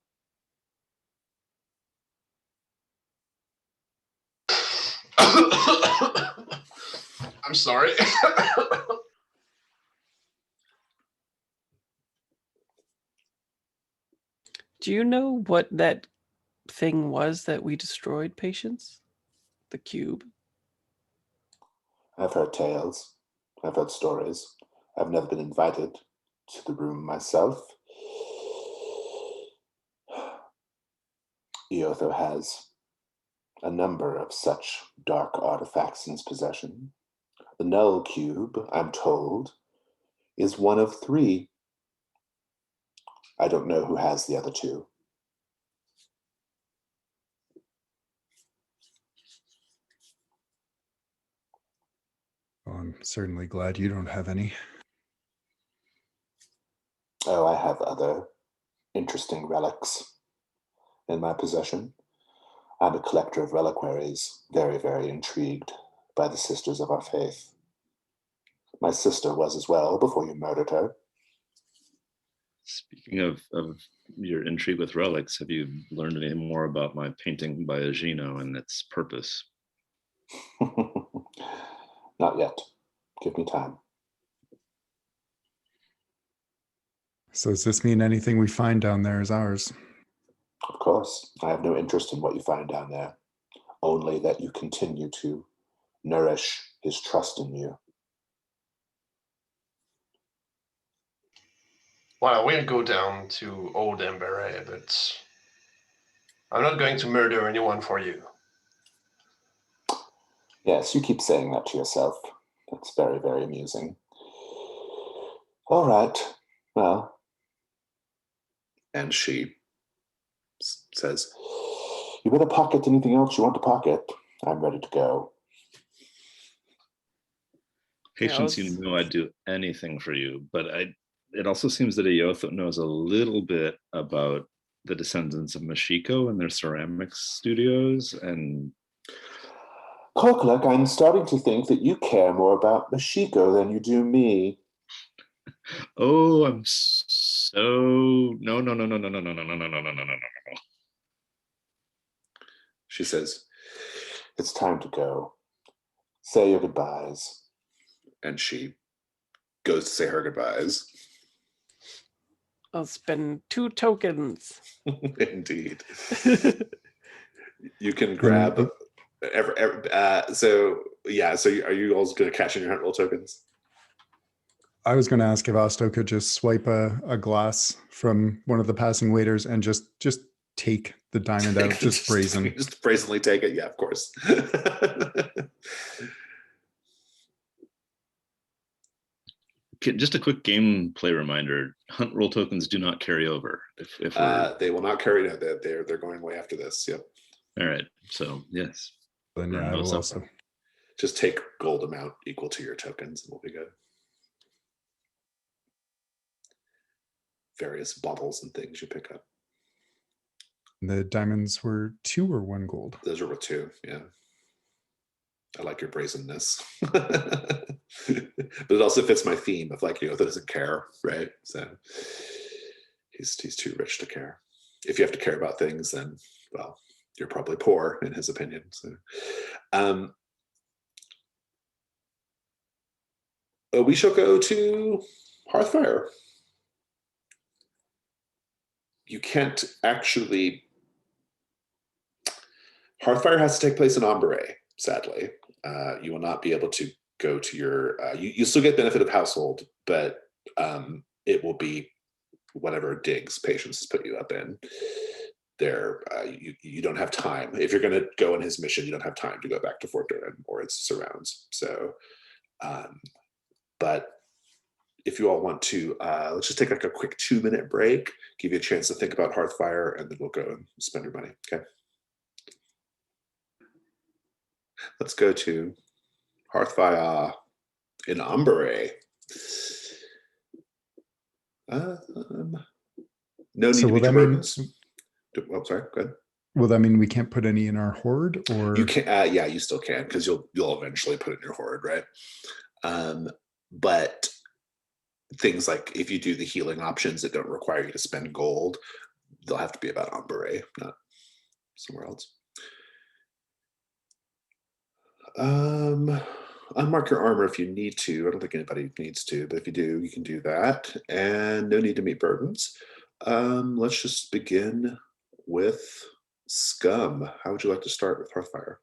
I'm sorry. Do you know what that thing was that we destroyed, Patience? The cube? I've heard tales. I've heard stories. I've never been invited to the room myself. Iotho has a number of such dark artifacts in his possession. The Null Cube, I'm told, is one of 3. I don't know who has the other 2. Well, I'm certainly glad you don't have any. Oh, I have other interesting relics in my possession. I'm a collector of reliquaries, very, very intrigued by the sisters of our faith. My sister was as well before you murdered her. Speaking of your intrigue with relics, have you learned any more about my painting by Agino and its purpose? Not yet. Give me time. So does this mean anything we find down there is ours? Of course, I have no interest in what you find down there, only that you continue to nourish his trust in you. Well, we'll go down to Old Embere, but I'm not going to murder anyone for you. Yes, you keep saying that to yourself. That's very, very amusing. All right, well. And she says, You better pocket anything else you want to pocket. I'm ready to go. Patience, you know I'd do anything for you, but it also seems that Iotho knows a little bit about the descendants of Mashiko and their ceramics studios. And Kokluk, I'm starting to think that you care more about Mashiko than you do me. oh, I'm so no. she says, It's time to go. Say your goodbyes. and she goes to say her goodbyes. I'll spend 2 tokens. Indeed. You can grab so are you all going to cash in your hunt roll tokens? I was going to ask if Osto could just swipe a glass from one of the passing waiters and just take the diamond out, just brazen. Just brazenly take it. Yeah, of course. Just a quick gameplay reminder: hunt roll tokens do not carry over. If they will not carry. No, they're going away after this. Yep. All right. So yes. Then yeah, I will also just take gold amount equal to your tokens, and we'll be good. Various baubles and things you pick up. The diamonds were 2 or 1 gold. Those are worth 2. Yeah. I like your brazenness. But it also fits my theme of like, that doesn't care, right? So he's too rich to care. If you have to care about things, then, well, you're probably poor in his opinion. So we shall go to Hearthfire. You can't actually... Hearthfire has to take place in Ombre, sadly. You will not be able to go to your... you still get benefit of household, but it will be whatever digs Patience has put you up in. There, you don't have time. If you're going to go on his mission, you don't have time to go back to Fort Durham or its surrounds. So, but if you all want to, let's just take like a quick 2-minute break, give you a chance to think about Hearthfire, and then we'll go and spend your money. Okay. Let's go to Hearthfire in Umbre. No need So to will be that too mean? burdens. Oh, sorry. Go ahead. Will that mean we can't put any in our horde, or You can? Yeah, you still can, because you'll eventually put it in your horde, right? But things like if you do the healing options that don't require you to spend gold, they'll have to be about Umbre, not somewhere else. Unmark your armor if you need to. I don't think anybody needs to, but if you do, you can do that. And no need to meet burdens. Let's just begin with Scum. How would you like to start with Hearthfire?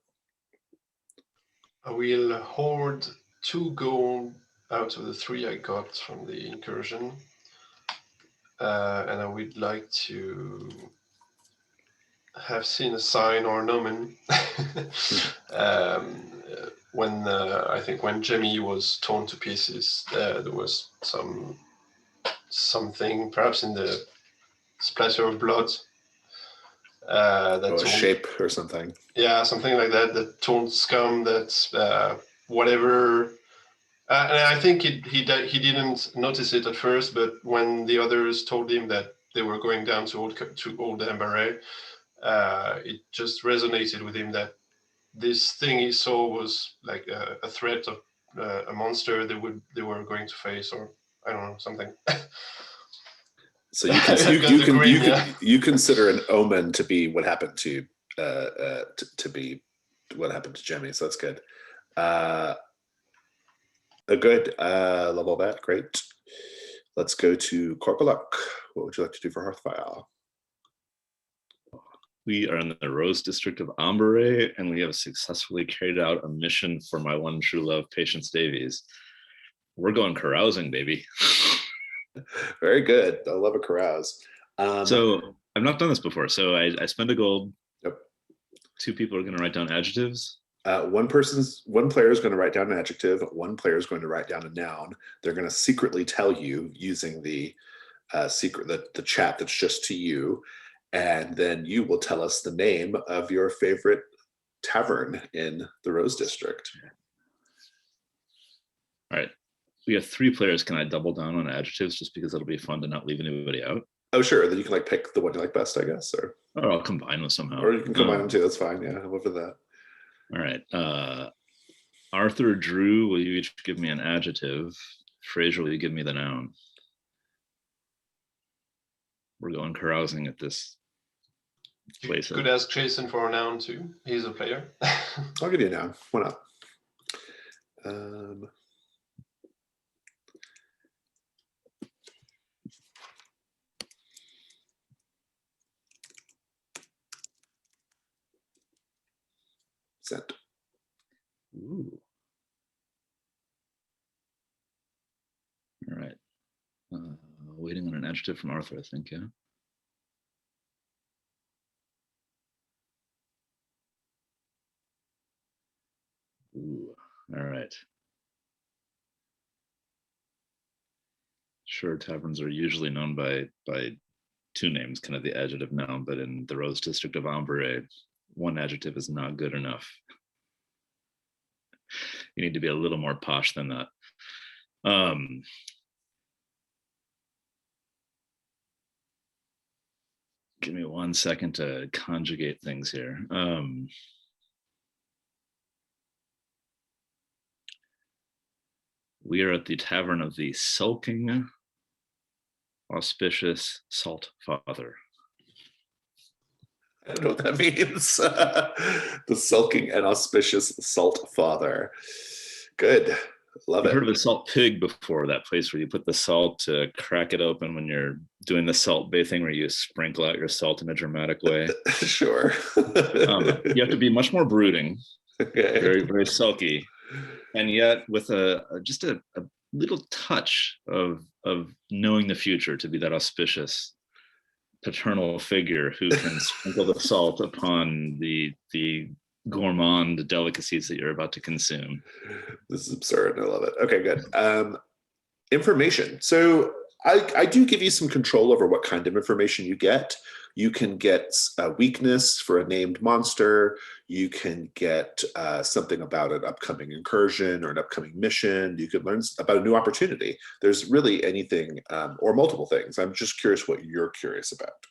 I will hoard 2 gold out of the 3 I got from the incursion. And I would like to have seen a sign or an omen when I think when Jemmy was torn to pieces, there was something perhaps in the splatter of blood that a shape or something. Yeah, something like that. That told Scum that whatever. And I think he didn't notice it at first, but when the others told him that they were going down to Old Embarrass, it just resonated with him that this thing he saw was like a threat of a monster they were going to face, or I don't know, something. So you consider an omen to be what happened to be what happened to Jemmy. So that's good. A good level of that. Great. Let's go to Korkaluk. What would you like to do for Hearthfire? We are in the Rose District of Ambre, and we have successfully carried out a mission for my one true love, Patience Davies. We're going carousing, baby. Very good. I love a carouse. So I've not done this before. So I spend a gold. Yep. 2 people are going to write down adjectives. One player is going to write down an adjective. One player is going to write down a noun. They're going to secretly tell you using the the chat that's just to you, and then you will tell us the name of your favorite tavern in the Rose District. All right. We have 3 players. Can I double down on adjectives just because it'll be fun to not leave anybody out? Oh, sure. Then you can pick the one you like best, I guess, or I'll combine them somehow. Or you can combine them too. That's fine. Yeah, I'm over that. All right. Arthur, Drew, will you each give me an adjective? Fraser, will you give me the noun? We're going carousing at this place. You could ask Jason for a noun too. He's a player. I'll give you a noun. Why not? Sent. Ooh. All right. Waiting on an adjective from Arthur, I think, yeah. Ooh. All right. Sure, taverns are usually known by 2 names, kind of the adjective noun, but in the Rose District of Ambre, 1 adjective is not good enough. You need to be a little more posh than that. Give me 1 second to conjugate things here. We are at the tavern of the sulking, auspicious Salt Father. I don't know what that means. The sulking and auspicious Salt Father. Good. Love You've it. heard of the salt pig before, that place where you put the salt to crack it open when you're doing the salt bay thing where you sprinkle out your salt in a dramatic way. Sure. You have to be much more brooding, Okay. very, very sulky, and yet with just a little touch of knowing the future, to be that auspicious paternal figure who can sprinkle the salt upon the gourmand delicacies that you're about to consume. This is absurd. I love it. Okay, good. Information. So I do give you some control over what kind of information you get. You can get a weakness for a named monster. You can get something about an upcoming incursion or an upcoming mission. You could learn about a new opportunity. There's really anything or multiple things. I'm just curious what you're curious about.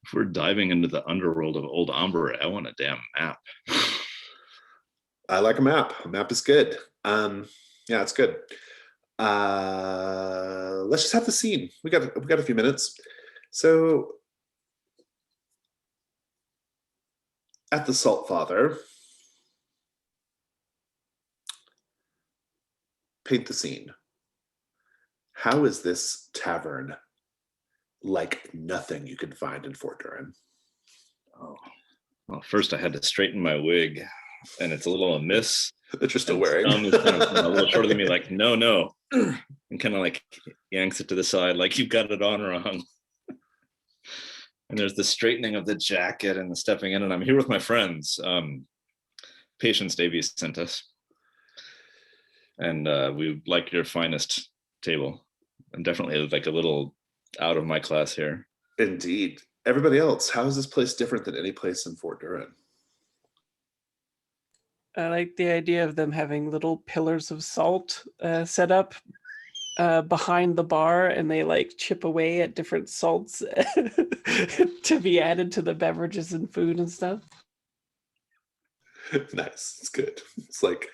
If we're diving into the underworld of Old Ombre, I want a damn map. I like a map. A map is good. Yeah, it's good. Let's just have the scene. We got a few minutes. So at the Salt Father, paint the scene. How is this tavern like nothing you can find in Fort Duran? Oh, well, first I had to straighten my wig, and it's a little amiss. That you're still wearing. Is kind of a little shorter than me, like, no, and kind of like yanks it to the side, like you've got it on wrong. And there's the straightening of the jacket and the stepping in, and I'm here with my friends. Patience Davies sent us, and we like your finest table. I'm definitely like a little out of my class here. Indeed. Everybody else, how is this place different than any place in Fort Duran? I like the idea of them having little pillars of salt set up behind the bar, and they like chip away at different salts to be added to the beverages and food and stuff. Nice. It's good. It's like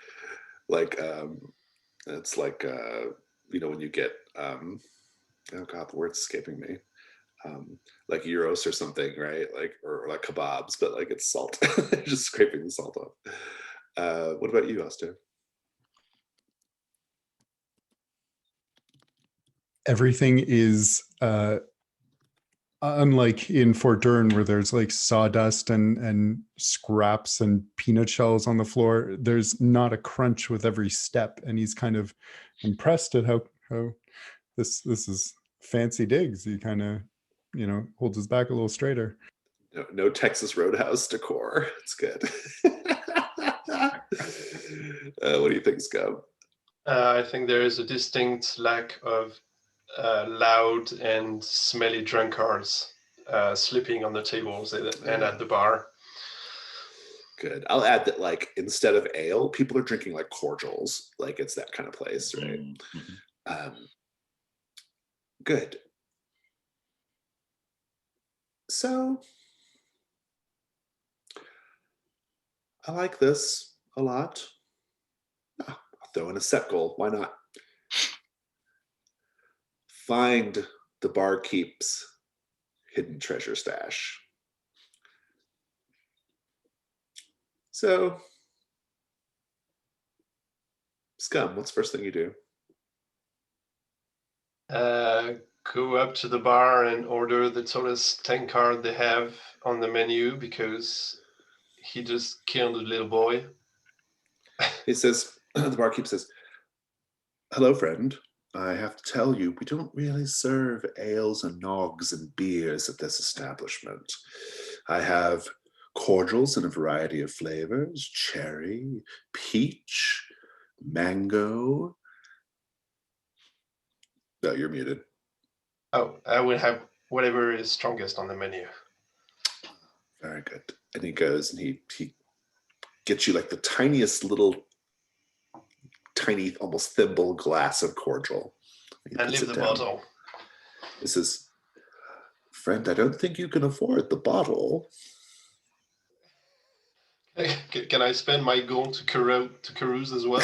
when you get oh god, the word's escaping me. Like gyros or something, right? Like or like kebabs, but like it's salt. Just scraping the salt off. What about you, Austin? Everything is unlike in Fort Dern, where there's like sawdust and scraps and peanut shells on the floor. There's not a crunch with every step, and he's kind of impressed at how this is fancy digs. He kind of holds his back a little straighter. No Texas Roadhouse decor. It's good. What do you think, Scub? I think there is a distinct lack of loud and smelly drunkards sleeping on the tables and at the bar. Good. I'll add that, like, instead of ale, people are drinking like cordials. Like, it's that kind of place, right? Mm-hmm. Good. So I like this a lot. I'll throw in a set goal. Why not? Find the barkeep's hidden treasure stash. So, Scum, what's the first thing you do? Go up to the bar and order the tallest tankard they have on the menu, because he just killed a little boy. He says, the barkeep says, "Hello, friend. I have to tell you, we don't really serve ales and nogs and beers at this establishment. I have cordials in a variety of flavors: cherry, peach, mango." No, you're muted. Oh, I will have whatever is strongest on the menu. Very good. And he goes and he gets you like the tiniest little, tiny, almost thimble glass of cordial. And leave the bottle. He says, "Friend, I don't think you can afford the bottle." Can I spend my gold to carouse as well?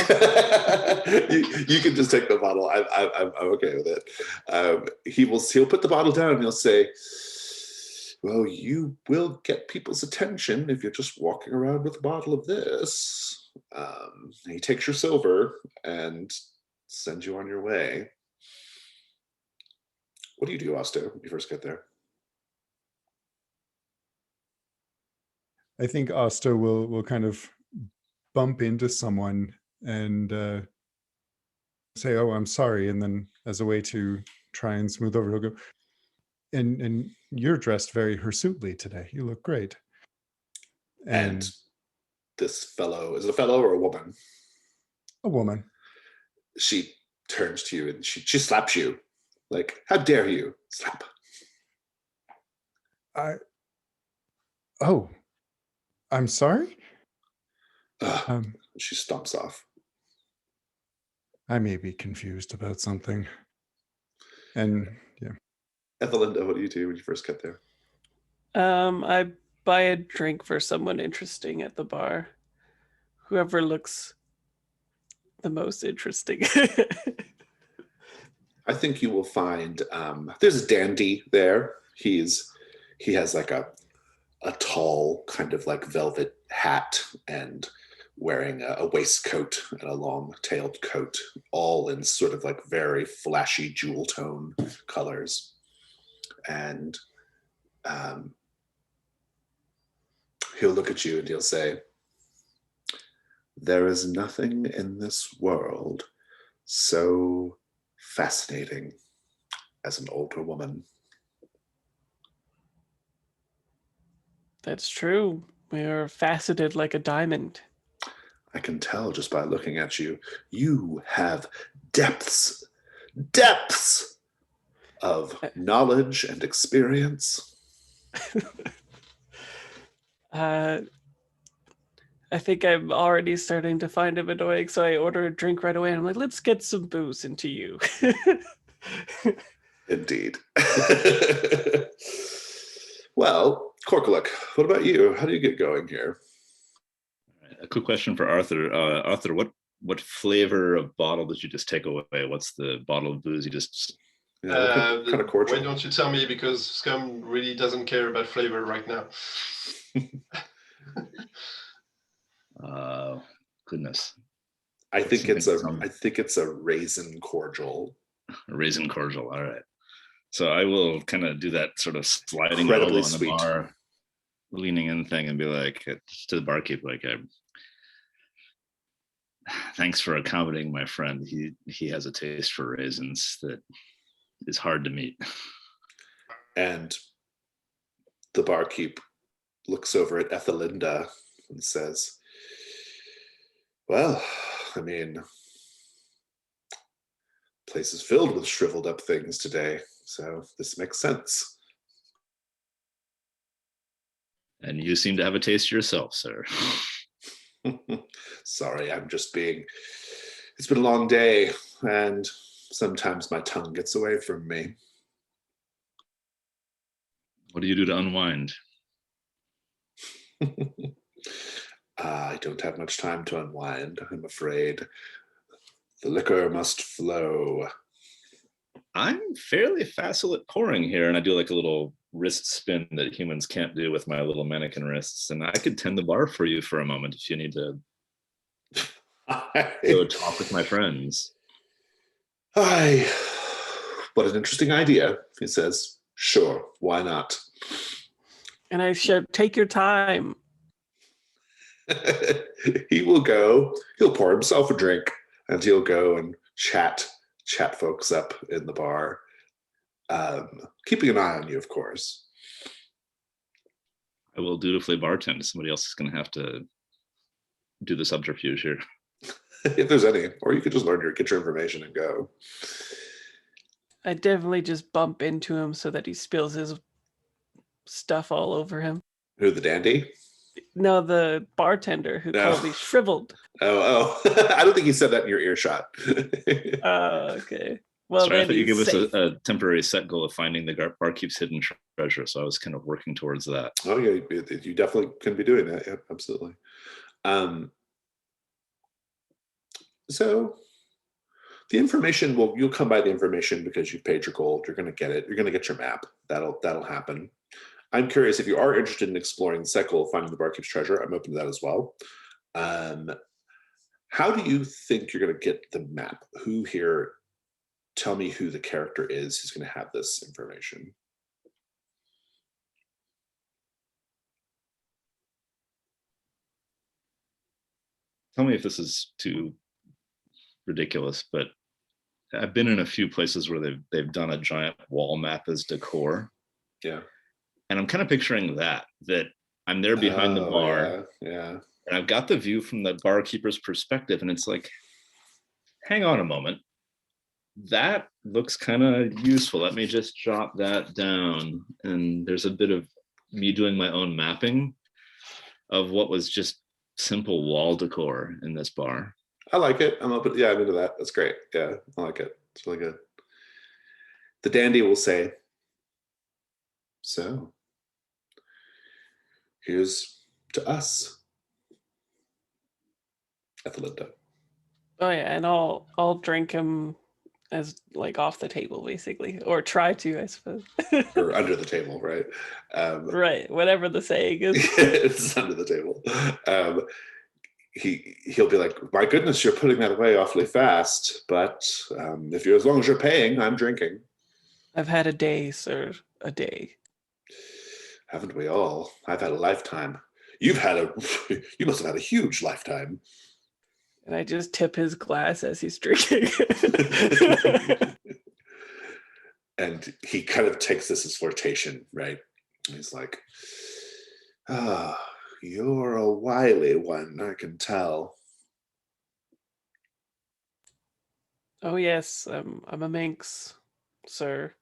you can just take the bottle. I'm okay with it. He'll put the bottle down and he'll say, "Well, you will get people's attention if you're just walking around with a bottle of this." He takes your silver and sends you on your way. What do you do, Osto, when you first get there? I think Osto will kind of bump into someone and say, "Oh, I'm sorry," and then as a way to try and smooth over, he'll go, and you're dressed very hirsutely today. You look great." And this fellow, is it a fellow or a woman? A woman. She turns to you and she slaps you. Like, how dare you? Slap. Oh, I'm sorry. She stomps off. I may be confused about something. And yeah. Ethelinda, what do you do when you first get there? I buy a drink for someone interesting at the bar. Whoever looks the most interesting. I think you will find there's a dandy there. He has like a tall kind of like velvet hat and wearing a waistcoat and a long-tailed coat, all in sort of like very flashy jewel tone colors. And he'll look at you and he'll say, "There is nothing in this world so fascinating as an older woman." That's true. We are faceted like a diamond. I can tell just by looking at you. You have depths of knowledge and experience. I think I'm already starting to find him annoying, so I order a drink right away. And I'm like, let's get some booze into you. Indeed. Well, Corkalook, what about you? How do you get going here? A quick question for Arthur. Arthur, what flavor of bottle did you just take away? What's the bottle of booze you just... Yeah, what kind of cordial? Why don't you tell me, because Scum really doesn't care about flavor right now. Goodness. I think it's a raisin cordial. A raisin cordial, all right. So I will kind of do that sort of sliding Incredibly elbow on the sweet. bar, leaning in thing, and be like to the barkeep, like, thanks for accommodating my friend. He has a taste for raisins that is hard to meet. And the barkeep looks over at Ethelinda and says, "Well, I mean, place is filled with shriveled up things today, so this makes sense." And you seem to have a taste yourself, sir. Sorry, it's been a long day, and sometimes my tongue gets away from me. What do you do to unwind? I don't have much time to unwind, I'm afraid. The liquor must flow. I'm fairly facile at pouring here, and I do like a little wrist spin that humans can't do with my little mannequin wrists. And I could tend the bar for you for a moment if you need to go talk with my friends. What an interesting idea, he says. Sure, why not? And I should take your time. He'll pour himself a drink, and he'll go and chat folks up in the bar, keeping an eye on you, of course. I will dutifully bartend. Somebody else is going to have to do the subterfuge here. If there's any, or you could just get your information and go. I definitely just bump into him so that he spills his stuff all over him. Who, the dandy? No, the bartender who called me shriveled. Oh. I don't think he said that in your earshot. Okay. Well, sorry, I thought you gave us a temporary set goal of finding the barkeep's hidden treasure, so I was kind of working towards that. Oh yeah, you definitely can be doing that. Yeah, absolutely. So the information, you'll come by the information because you've paid your gold. You're going to get it. You're going to get your map. That'll happen. I'm curious if you are interested in exploring the set goal of finding the barkeep's treasure. I'm open to that as well. How do you think you're going to get the map? Who here? Tell me who the character is who's going to have this information. Tell me if this is too ridiculous, but I've been in a few places where they've done a giant wall map as decor. Yeah. And I'm kind of picturing that I'm there behind the bar. Yeah. And I've got the view from the barkeeper's perspective, and it's like, hang on a moment. That looks kind of useful. Let me just jot that down. And there's a bit of me doing my own mapping of what was just simple wall decor in this bar. I like it. I'm open. Yeah, I'm into that. That's great. Yeah, I like it. It's really good. The dandy will say, so here's to us, Ethelinda. Oh yeah, and I'll drink him as like off the table basically, or try to, I suppose. Or under the table, right? Right, whatever the saying is. It's under the table. He'll be like, my goodness, you're putting that away awfully fast. But if you're, as long as you're paying, I'm drinking. I've had a day, sir, a day. Haven't we all? I've had a lifetime. You must have had a huge lifetime. And I just tip his glass as he's drinking. And he kind of takes this as flirtation, right? And he's like, you're a wily one, I can tell. Oh yes, I'm a minx, sir.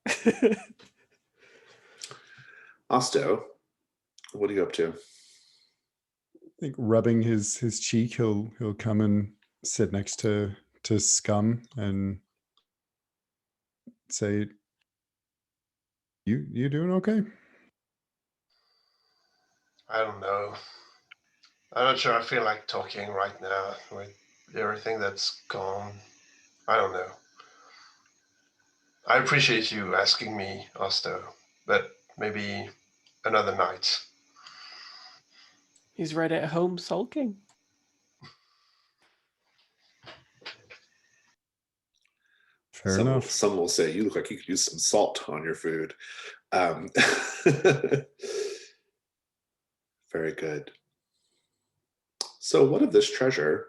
Osto, what are you up to? I think rubbing his cheek, he'll come and sit next to Scum and say, You doing okay? I don't know. I'm not sure I feel like talking right now with everything that's gone. I don't know. I appreciate you asking me, Osto, but maybe another night. He's right at home sulking. Fair enough. Some will say, you look like you could use some salt on your food. Very good. So what of this treasure?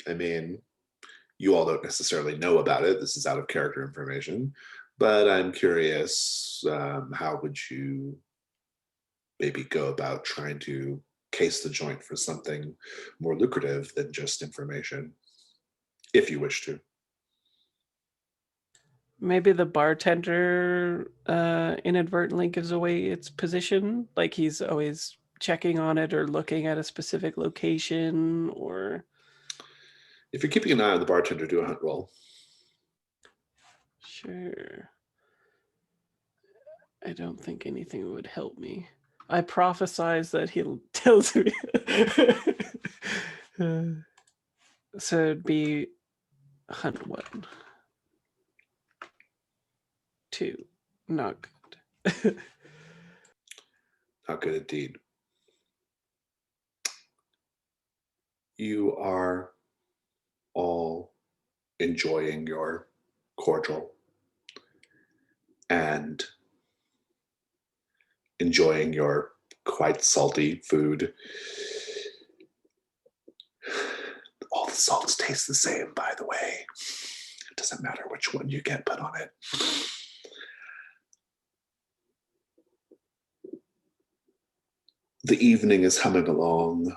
I mean, you all don't necessarily know about it. This is out of character information. But I'm curious, how would you maybe go about trying to case the joint for something more lucrative than just information, if you wish to? Maybe the bartender inadvertently gives away its position, like he's always checking on it or looking at a specific location, or... If you're keeping an eye on the bartender, do a hunt roll. Sure. I don't think anything would help me. I prophesize that he'll tells me. So it'd be hunt 1. 2. Not good. Not good indeed. You are all enjoying your cordial and enjoying your quite salty food. All the salts taste the same, by the way. It doesn't matter which one you get put on it. The evening is humming along.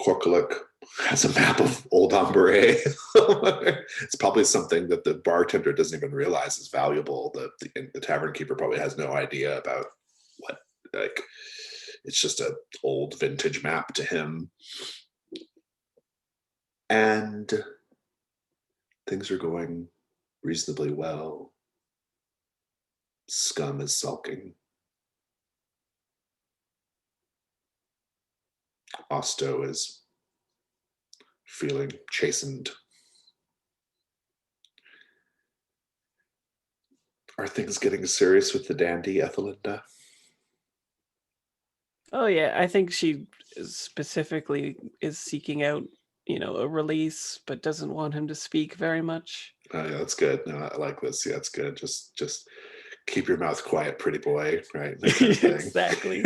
Corkalik has a map of Old Amberay. It's probably something that the bartender doesn't even realize is valuable. The tavern keeper probably has no idea about what, like, it's just an old vintage map to him. And things are going reasonably well. Scum is sulking. Osto is feeling chastened. Are things getting serious with the dandy, Ethelinda? Oh yeah, I think she specifically is seeking out, a release, but doesn't want him to speak very much. Oh, yeah, that's good. No, I like this. Yeah, it's good. Just keep your mouth quiet, pretty boy, right? That kind of thing. Exactly.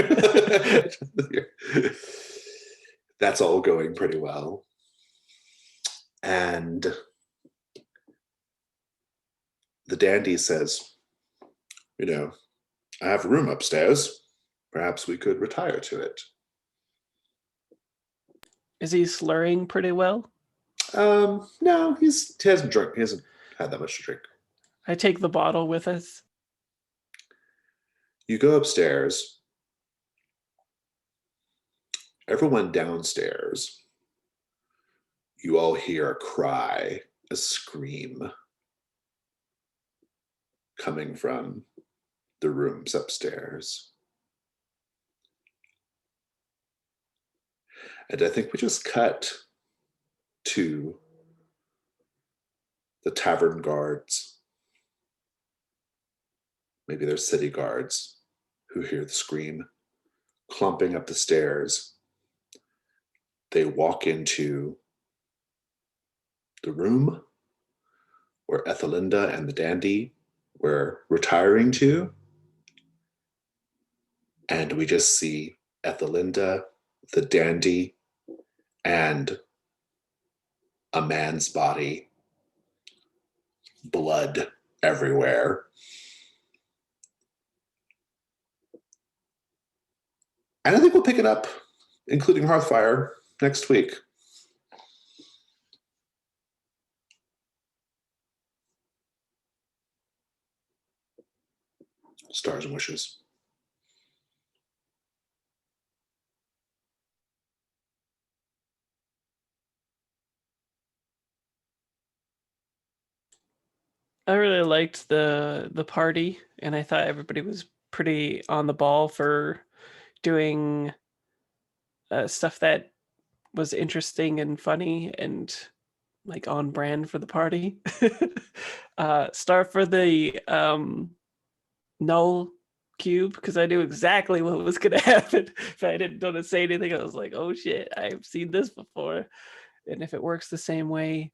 That's all going pretty well. And the dandy says, I have a room upstairs. Perhaps we could retire to it. Is he slurring pretty well? No, he hasn't drunk. He hasn't had that much to drink. I take the bottle with us. You go upstairs. Everyone downstairs, you all hear a cry, a scream coming from the rooms upstairs. And I think we just cut to the tavern guards. Maybe they're city guards who hear the scream, clumping up the stairs. They walk into the room where Ethelinda and the dandy were retiring to. And we just see Ethelinda, the dandy, and a man's body, blood everywhere. And I think we'll pick it up, including Hearthfire, next week. Stars and wishes. I really liked the party, and I thought everybody was pretty on the ball for doing stuff that was interesting and funny and like on brand for the party. Star for the null cube, because I knew exactly what was going to happen. If I didn't want to say anything, I was like, oh shit, I've seen this before. And if it works the same way,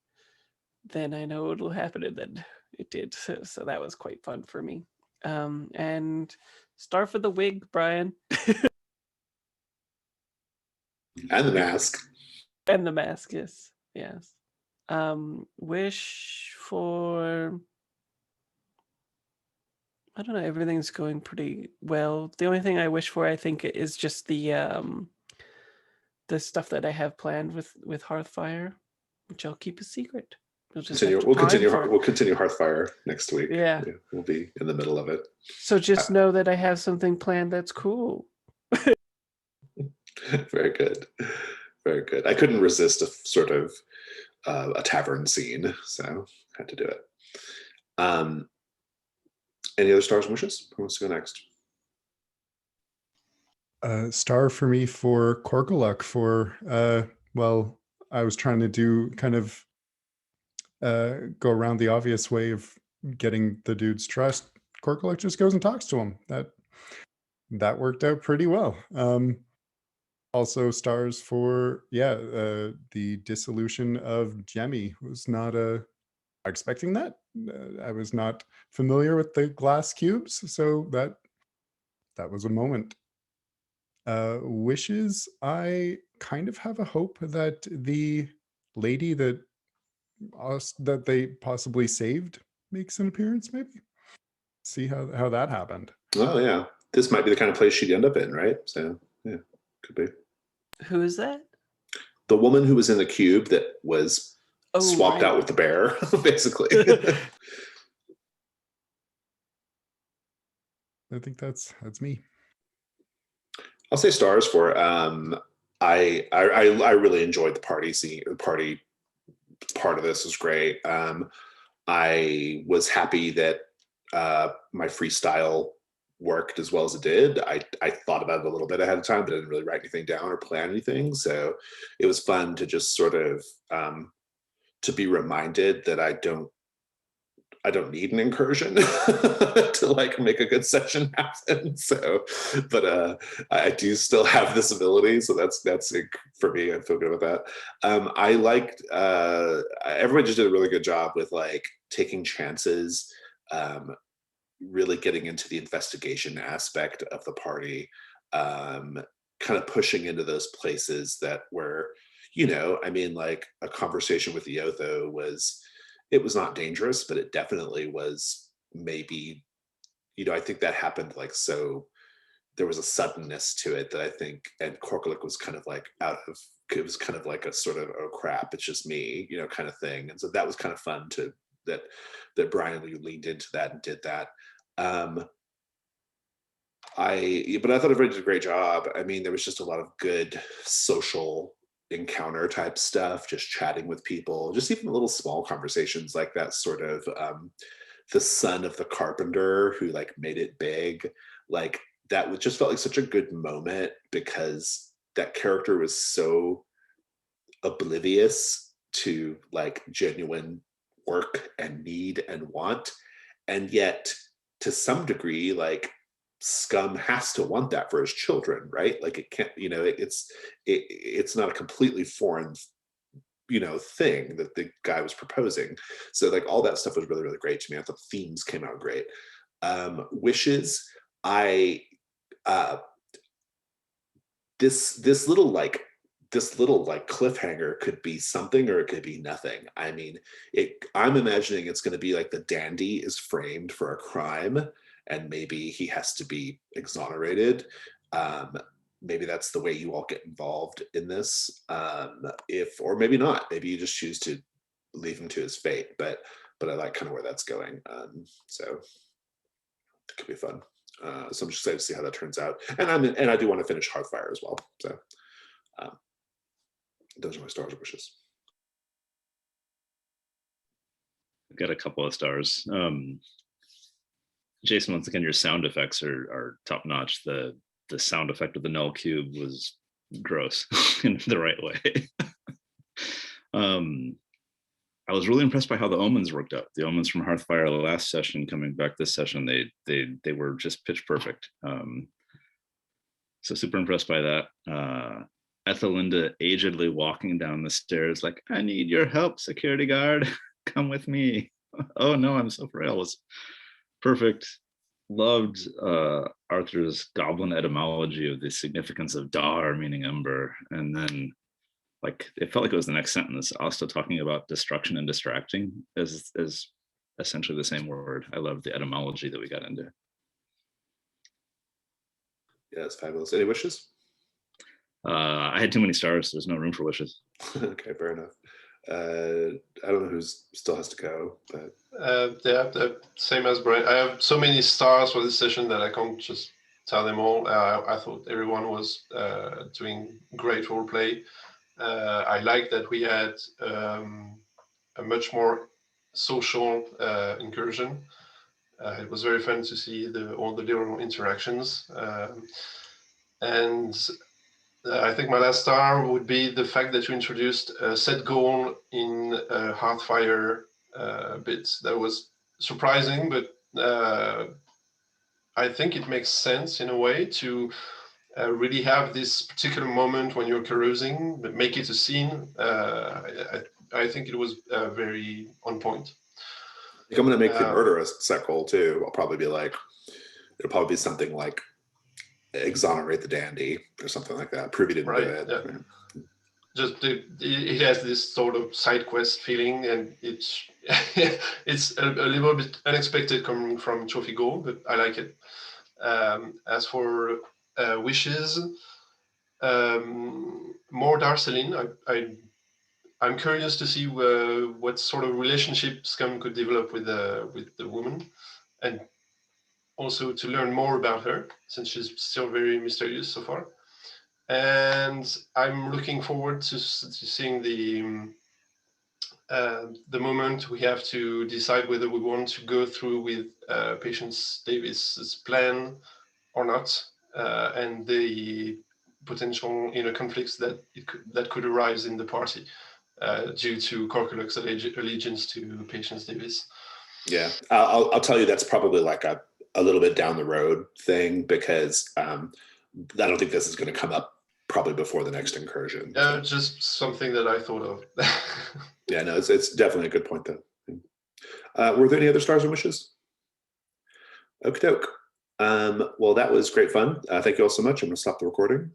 then I know it'll happen. And then it did. So that was quite fun for me. And star for the wig, Brian. And the mask. And the mask, yes. Wish for, I don't know, everything's going pretty well. The only thing I wish for, I think, is just the stuff that I have planned with Hearthfire, which I'll keep a secret. We'll continue Hearthfire next week. Yeah. We'll be in the middle of it. So just know that I have something planned that's cool. Very good. Very good. I couldn't resist a sort of a tavern scene, so had to do it. Any other stars and wishes? Who wants to go next? Star for me for Korkaluk for, well, I was trying to do kind of go around the obvious way of getting the dude's trust. Korkaluk just goes and talks to him. That worked out pretty well. Also stars for, the dissolution of Jemmy. Was not expecting that. I was not familiar with the glass cubes, so that was a moment. Wishes, I kind of have a hope that the lady that they possibly saved makes an appearance, maybe. See how that happened. Oh yeah. This might be the kind of place she'd end up in, right? So yeah, could be. Who is that? The woman who was in the cube that was swapped out with the bear, basically. I think that's me. I'll say stars for I really enjoyed the party scene. The party part of this was great. I was happy that my freestyle worked as well as it did. I thought about it a little bit ahead of time, but I didn't really write anything down or plan anything. So it was fun to just sort of to be reminded that I don't need an incursion to like make a good session happen. So, but I do still have this ability, so that's for me. I feel good with that. I liked everyone just did a really good job with like taking chances, really getting into the investigation aspect of the party, kind of pushing into those places that were, I mean, like a conversation with Iotho was. It was not dangerous, but it definitely was maybe, I think that happened like so. There was a suddenness to it that I think, and Korkaluk was kind of like it was kind of like a sort of, oh crap, it's just me, kind of thing. And so that was kind of fun to that Brian leaned into that and did that. But I thought everybody did a great job. I mean, there was just a lot of good social encounter type stuff, just chatting with people, just even little small conversations like that sort of the son of the carpenter who like made it big. Like that just felt like such a good moment because that character was so oblivious to like genuine work and need and want, and yet to some degree like Scum has to want that for his children, right? Like it can't, it's not a completely foreign thing that the guy was proposing. So like all that stuff was really, really great to me. I thought the themes came out great. Wishes, this little cliffhanger could be something or it could be nothing. I mean, I'm imagining it's going to be like the dandy is framed for a crime and maybe he has to be exonerated. Maybe that's the way you all get involved in this. Or maybe not. Maybe you just choose to leave him to his fate. But I like kind of where that's going. So it could be fun. So I'm just excited to see how that turns out. And I do want to finish Hearthfire as well. So those are my stars and wishes. I've got a couple of stars. Jason, once again, your sound effects are top notch. The sound effect of the null cube was gross in the right way. I was really impressed by how the omens worked out. The omens from Hearthfire, the last session, coming back this session, they were just pitch perfect. So super impressed by that. Ethelinda agedly walking down the stairs like, I need your help, security guard. Come with me. Oh no, I'm so frail. It was perfect. Loved Arthur's goblin etymology of the significance of dar, meaning ember. And then like it felt like it was the next sentence, also talking about destruction and distracting as essentially the same word. I love the etymology that we got into. Yeah, it's fabulous. Any wishes? I had too many stars. There's no room for wishes. Okay, fair enough. I don't know who still has to go, but same as Brian. I have so many stars for this session that I can't just tell them all. I thought everyone was doing great role play. I like that we had a much more social incursion. It was very fun to see all the little interactions. And I think my last star would be the fact that you introduced a set goal in Hearthfire bits. That was surprising, but I think it makes sense in a way to really have this particular moment when you're carousing, but make it a scene. I think it was very on point. I'm going to make the murder a set goal too. I'll probably be like, it'll probably be something like exonerate the dandy or something like that. Prove he didn't do it. Yeah. Just it has this sort of side quest feeling, and it's it's a little bit unexpected coming from Trophy Goal, but I like it. As for wishes, more Darceline. I'm curious to see what sort of relationship Scum could develop with the woman, and also to learn more about her, since she's still very mysterious so far. And I'm looking forward to seeing the moment we have to decide whether we want to go through with Patience Davis's plan or not, and the potential inner conflicts that could arise in the party due to Corculux allegiance to Patience Davis. Yeah, I'll tell you that's probably like a little bit down the road thing because I don't think this is going to come up probably before the next incursion. So. Just something that I thought of. Yeah, no, it's definitely a good point though. Were there any other stars and wishes? Okie doke. Well, that was great fun. Thank you all so much. I'm going to stop the recording.